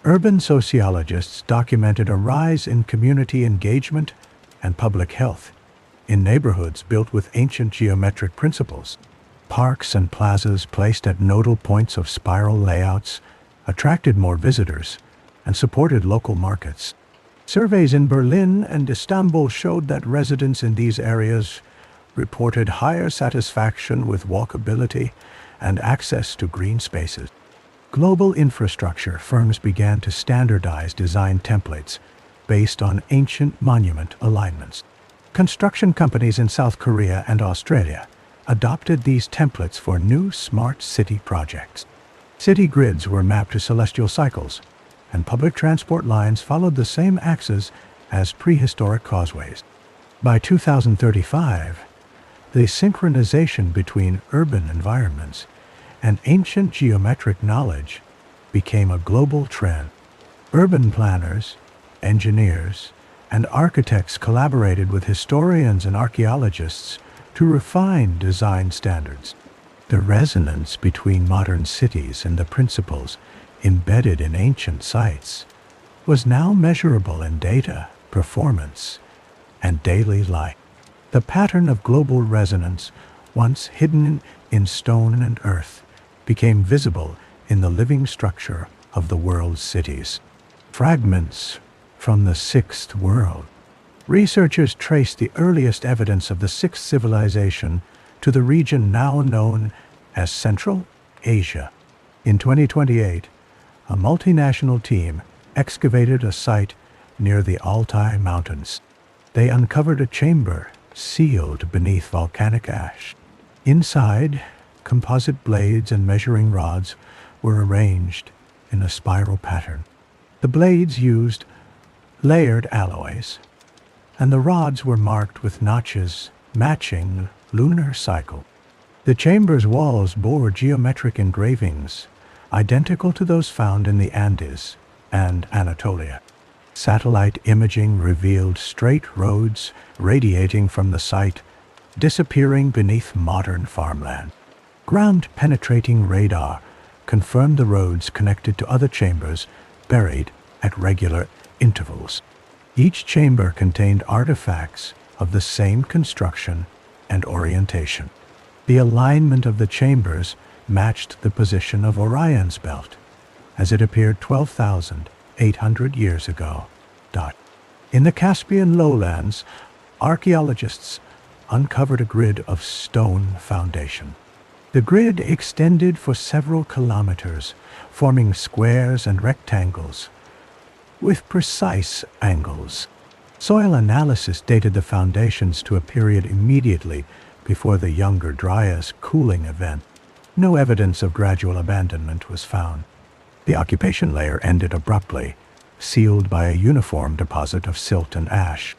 Urban sociologists documented a rise in community engagement and public health in neighborhoods built with ancient geometric principles. Parks and plazas placed at nodal points of spiral layouts attracted more visitors and supported local markets. Surveys in Berlin and Istanbul showed that residents in these areas reported higher satisfaction with walkability and access to green spaces. Global infrastructure firms began to standardize design templates based on ancient monument alignments. Construction companies in South Korea and Australia adopted these templates for new smart city projects. City grids were mapped to celestial cycles, and public transport lines followed the same axes as prehistoric causeways. By 2035, the synchronization between urban environments and ancient geometric knowledge became a global trend. Urban planners, engineers, and architects collaborated with historians and archaeologists to refine design standards. The resonance between modern cities and the principles embedded in ancient sites was now measurable in data, performance, and daily life. The pattern of global resonance, once hidden in stone and earth, became visible in the living structure of the world's cities. Fragments from the Sixth World. Researchers traced the earliest evidence of the Sixth Civilization to the region now known as Central Asia. In 2028, a multinational team excavated a site near the Altai Mountains. They uncovered a chamber sealed beneath volcanic ash. Inside, composite blades and measuring rods were arranged in a spiral pattern. The blades used layered alloys, and the rods were marked with notches matching lunar cycle. The chamber's walls bore geometric engravings identical to those found in the Andes and Anatolia. Satellite imaging revealed straight roads radiating from the site, disappearing beneath modern farmland. Ground-penetrating radar confirmed the roads connected to other chambers buried at regular intervals. Each chamber contained artifacts of the same construction and orientation. The alignment of the chambers matched the position of Orion's belt, as it appeared 12,800 years ago. In the Caspian lowlands, archaeologists uncovered a grid of stone foundation. The grid extended for several kilometers, forming squares and rectangles with precise angles. Soil analysis dated the foundations to a period immediately before the Younger Dryas cooling event. No evidence of gradual abandonment was found. The occupation layer ended abruptly, sealed by a uniform deposit of silt and ash.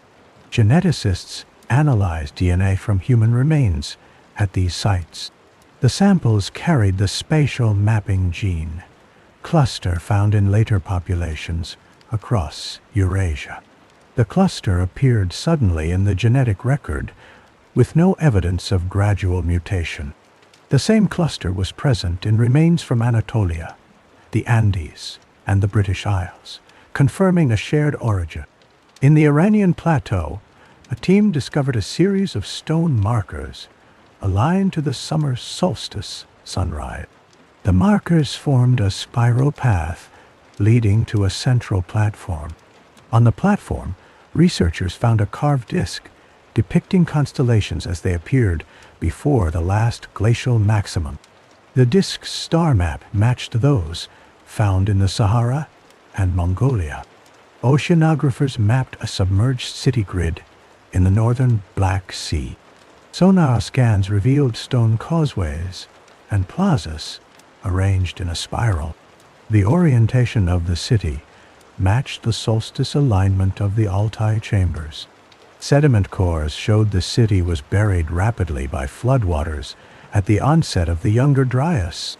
Geneticists analyzed DNA from human remains at these sites. The samples carried the spatial mapping gene, cluster found in later populations across Eurasia. The cluster appeared suddenly in the genetic record, with no evidence of gradual mutation. The same cluster was present in remains from Anatolia, the Andes, and the British Isles, confirming a shared origin. In the Iranian plateau, a team discovered a series of stone markers aligned to the summer solstice sunrise. The markers formed a spiral path leading to a central platform. On the platform, researchers found a carved disc depicting constellations as they appeared before the last glacial maximum. The disc's star map matched those found in the Sahara and Mongolia. Oceanographers mapped a submerged city grid in the northern Black Sea. Sonar scans revealed stone causeways and plazas arranged in a spiral. The orientation of the city matched the solstice alignment of the Altai chambers. Sediment cores showed the city was buried rapidly by floodwaters at the onset of the Younger Dryas.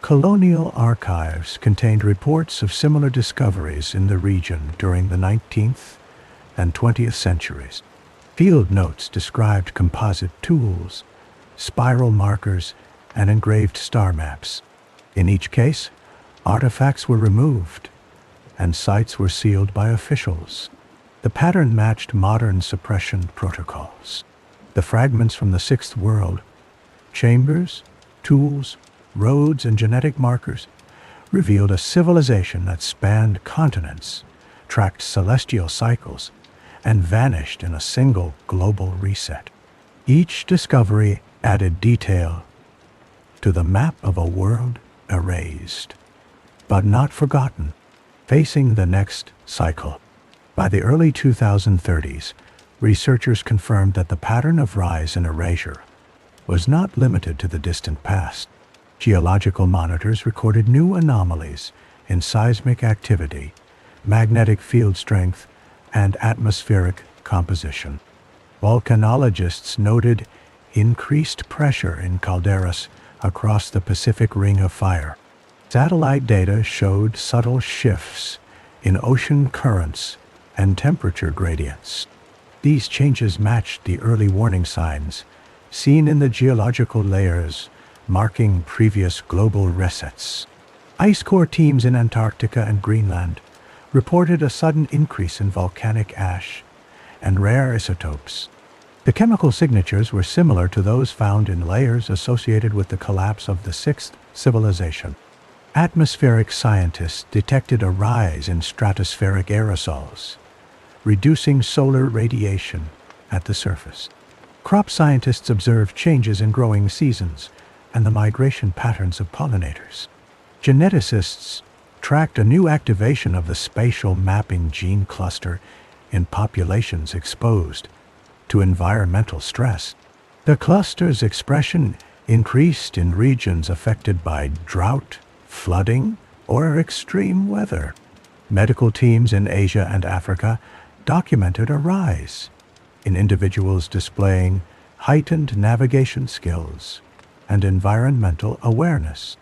Colonial archives contained reports of similar discoveries in the region during the 19th and 20th centuries. Field notes described composite tools, spiral markers, and engraved star maps. In each case, artifacts were removed and sites were sealed by officials. The pattern matched modern suppression protocols. The fragments from the Sixth World, chambers, tools, roads, and genetic markers revealed a civilization that spanned continents, tracked celestial cycles, and vanished in a single global reset. Each discovery added detail to the map of a world erased, but not forgotten, facing the next cycle. By the early 2030s, researchers confirmed that the pattern of rise and erasure was not limited to the distant past. Geological monitors recorded new anomalies in seismic activity, magnetic field strength, and atmospheric composition. Volcanologists noted increased pressure in calderas across the Pacific Ring of Fire. Satellite data showed subtle shifts in ocean currents and temperature gradients. These changes matched the early warning signs seen in the geological layers marking previous global resets. Ice core teams in Antarctica and Greenland reported a sudden increase in volcanic ash and rare isotopes. The chemical signatures were similar to those found in layers associated with the collapse of the sixth civilization. Atmospheric scientists detected a rise in stratospheric aerosols, reducing solar radiation at the surface. Crop scientists observed changes in growing seasons and the migration patterns of pollinators. Geneticists tracked a new activation of the spatial mapping gene cluster in populations exposed to environmental stress. The cluster's expression increased in regions affected by drought, flooding, or extreme weather. Medical teams in Asia and Africa documented a rise in individuals displaying heightened navigation skills and environmental awareness.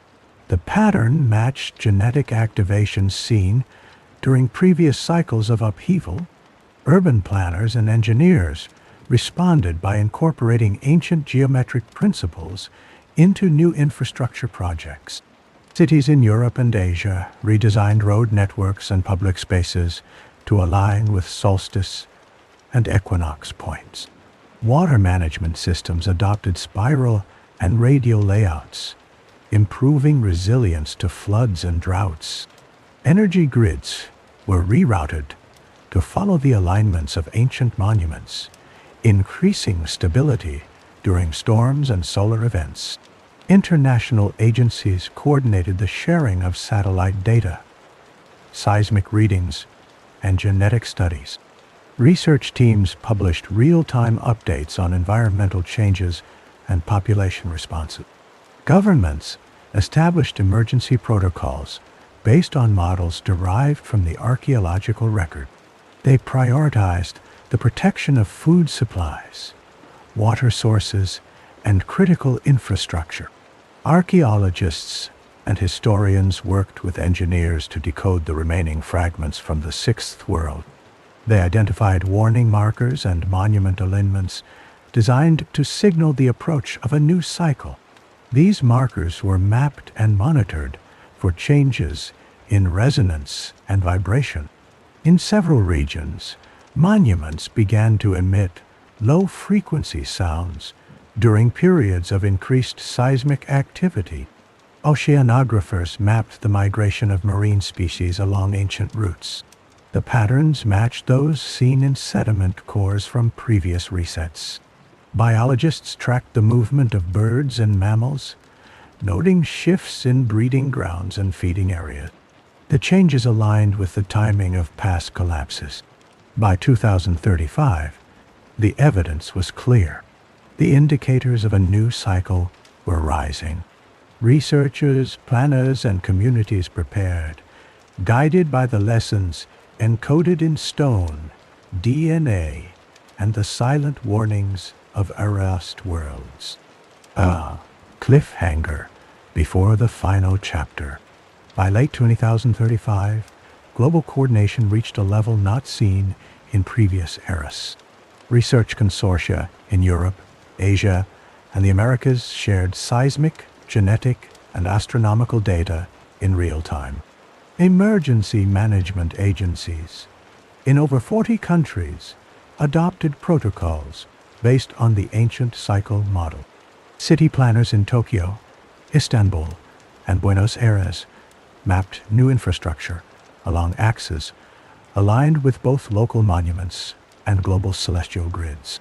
The pattern matched genetic activations seen during previous cycles of upheaval. Urban planners and engineers responded by incorporating ancient geometric principles into new infrastructure projects. Cities in Europe and Asia redesigned road networks and public spaces to align with solstice and equinox points. Water management systems adopted spiral and radial layouts, improving resilience to floods and droughts. Energy grids were rerouted to follow the alignments of ancient monuments, increasing stability during storms and solar events. International agencies coordinated the sharing of satellite data, seismic readings, and genetic studies. Research teams published real-time updates on environmental changes and population responses. Governments established emergency protocols based on models derived from the archaeological record. They prioritized the protection of food supplies, water sources, and critical infrastructure. Archaeologists and historians worked with engineers to decode the remaining fragments from the Sixth World. They identified warning markers and monument alignments designed to signal the approach of a new cycle. These markers were mapped and monitored for changes in resonance and vibration. In several regions, monuments began to emit low-frequency sounds during periods of increased seismic activity. Oceanographers mapped the migration of marine species along ancient routes. The patterns matched those seen in sediment cores from previous resets. Biologists tracked the movement of birds and mammals, noting shifts in breeding grounds and feeding areas. The changes aligned with the timing of past collapses. By 2035, the evidence was clear. The indicators of a new cycle were rising. Researchers, planners, and communities prepared, guided by the lessons encoded in stone, DNA, and the silent warnings of erased worlds. A cliffhanger before the final chapter. By late 2035, global coordination reached a level not seen in previous eras. Research consortia in Europe, Asia, and the Americas shared seismic, genetic, and astronomical data in real time. Emergency management agencies in over 40 countries adopted protocols based on the ancient cycle model. City planners in Tokyo, Istanbul, and Buenos Aires mapped new infrastructure along axes aligned with both local monuments and global celestial grids.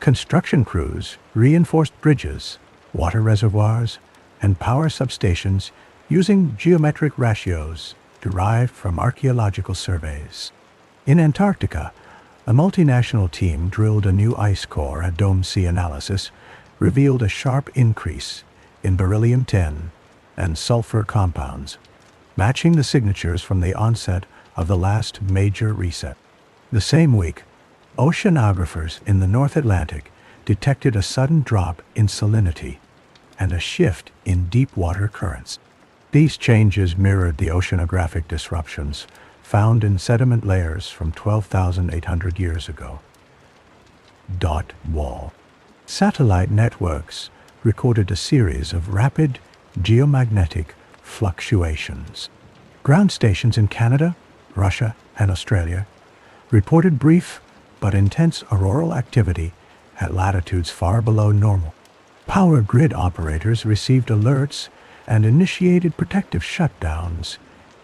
Construction crews reinforced bridges, water reservoirs, and power substations using geometric ratios derived from archaeological surveys. In Antarctica, a multinational team drilled a new ice core at Dome C analysis, revealed a sharp increase in beryllium-10 and sulfur compounds, matching the signatures from the onset of the last major reset. The same week, oceanographers in the North Atlantic detected a sudden drop in salinity and a shift in deep water currents. These changes mirrored the oceanographic disruptions found in sediment layers from 12,800 years ago. Dot wall. Satellite networks recorded a series of rapid geomagnetic fluctuations. Ground stations in Canada, Russia, and Australia reported brief but intense auroral activity at latitudes far below normal. Power grid operators received alerts and initiated protective shutdowns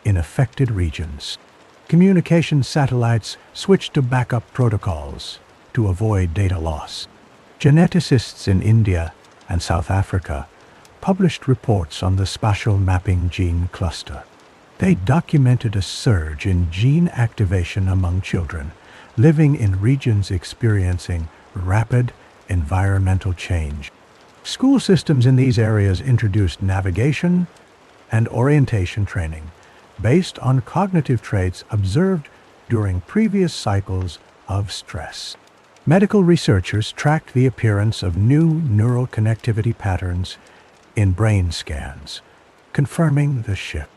in affected regions. Communications satellites switched to backup protocols to avoid data loss. Geneticists in India and South Africa published reports on the spatial mapping gene cluster. They documented a surge in gene activation among children living in regions experiencing rapid environmental change. School systems in these areas introduced navigation and orientation training based on cognitive traits observed during previous cycles of stress. Medical researchers tracked the appearance of new neural connectivity patterns in brain scans, confirming the shift.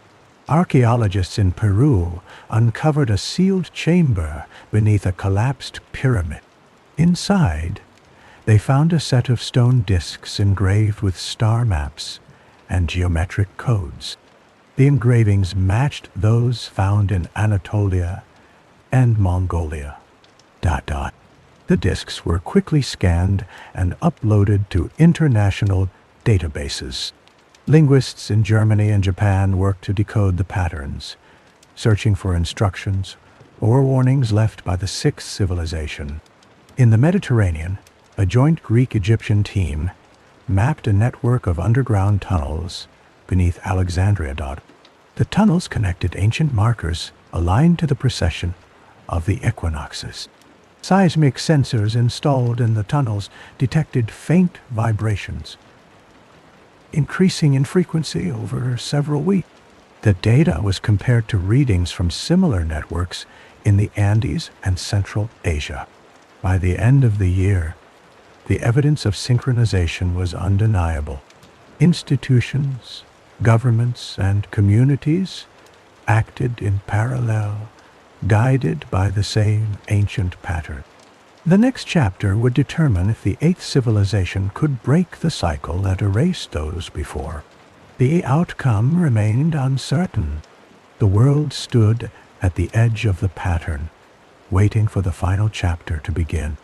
Archaeologists in Peru uncovered a sealed chamber beneath a collapsed pyramid. Inside, they found a set of stone discs engraved with star maps and geometric codes. The engravings matched those found in Anatolia and Mongolia. The discs were quickly scanned and uploaded to international databases. Linguists in Germany and Japan worked to decode the patterns, searching for instructions or warnings left by the sixth civilization. In the Mediterranean, a joint Greek-Egyptian team mapped a network of underground tunnels beneath Alexandria. The tunnels connected ancient markers aligned to the precession of the equinoxes. Seismic sensors installed in the tunnels detected faint vibrations, increasing in frequency over several weeks. The data was compared to readings from similar networks in the Andes and Central Asia. By the end of the year, the evidence of synchronization was undeniable. Institutions, governments, and communities acted in parallel, guided by the same ancient pattern. The next chapter would determine if the eighth civilization could break the cycle that erased those before. The outcome remained uncertain. The world stood at the edge of the pattern, waiting for the final chapter to begin.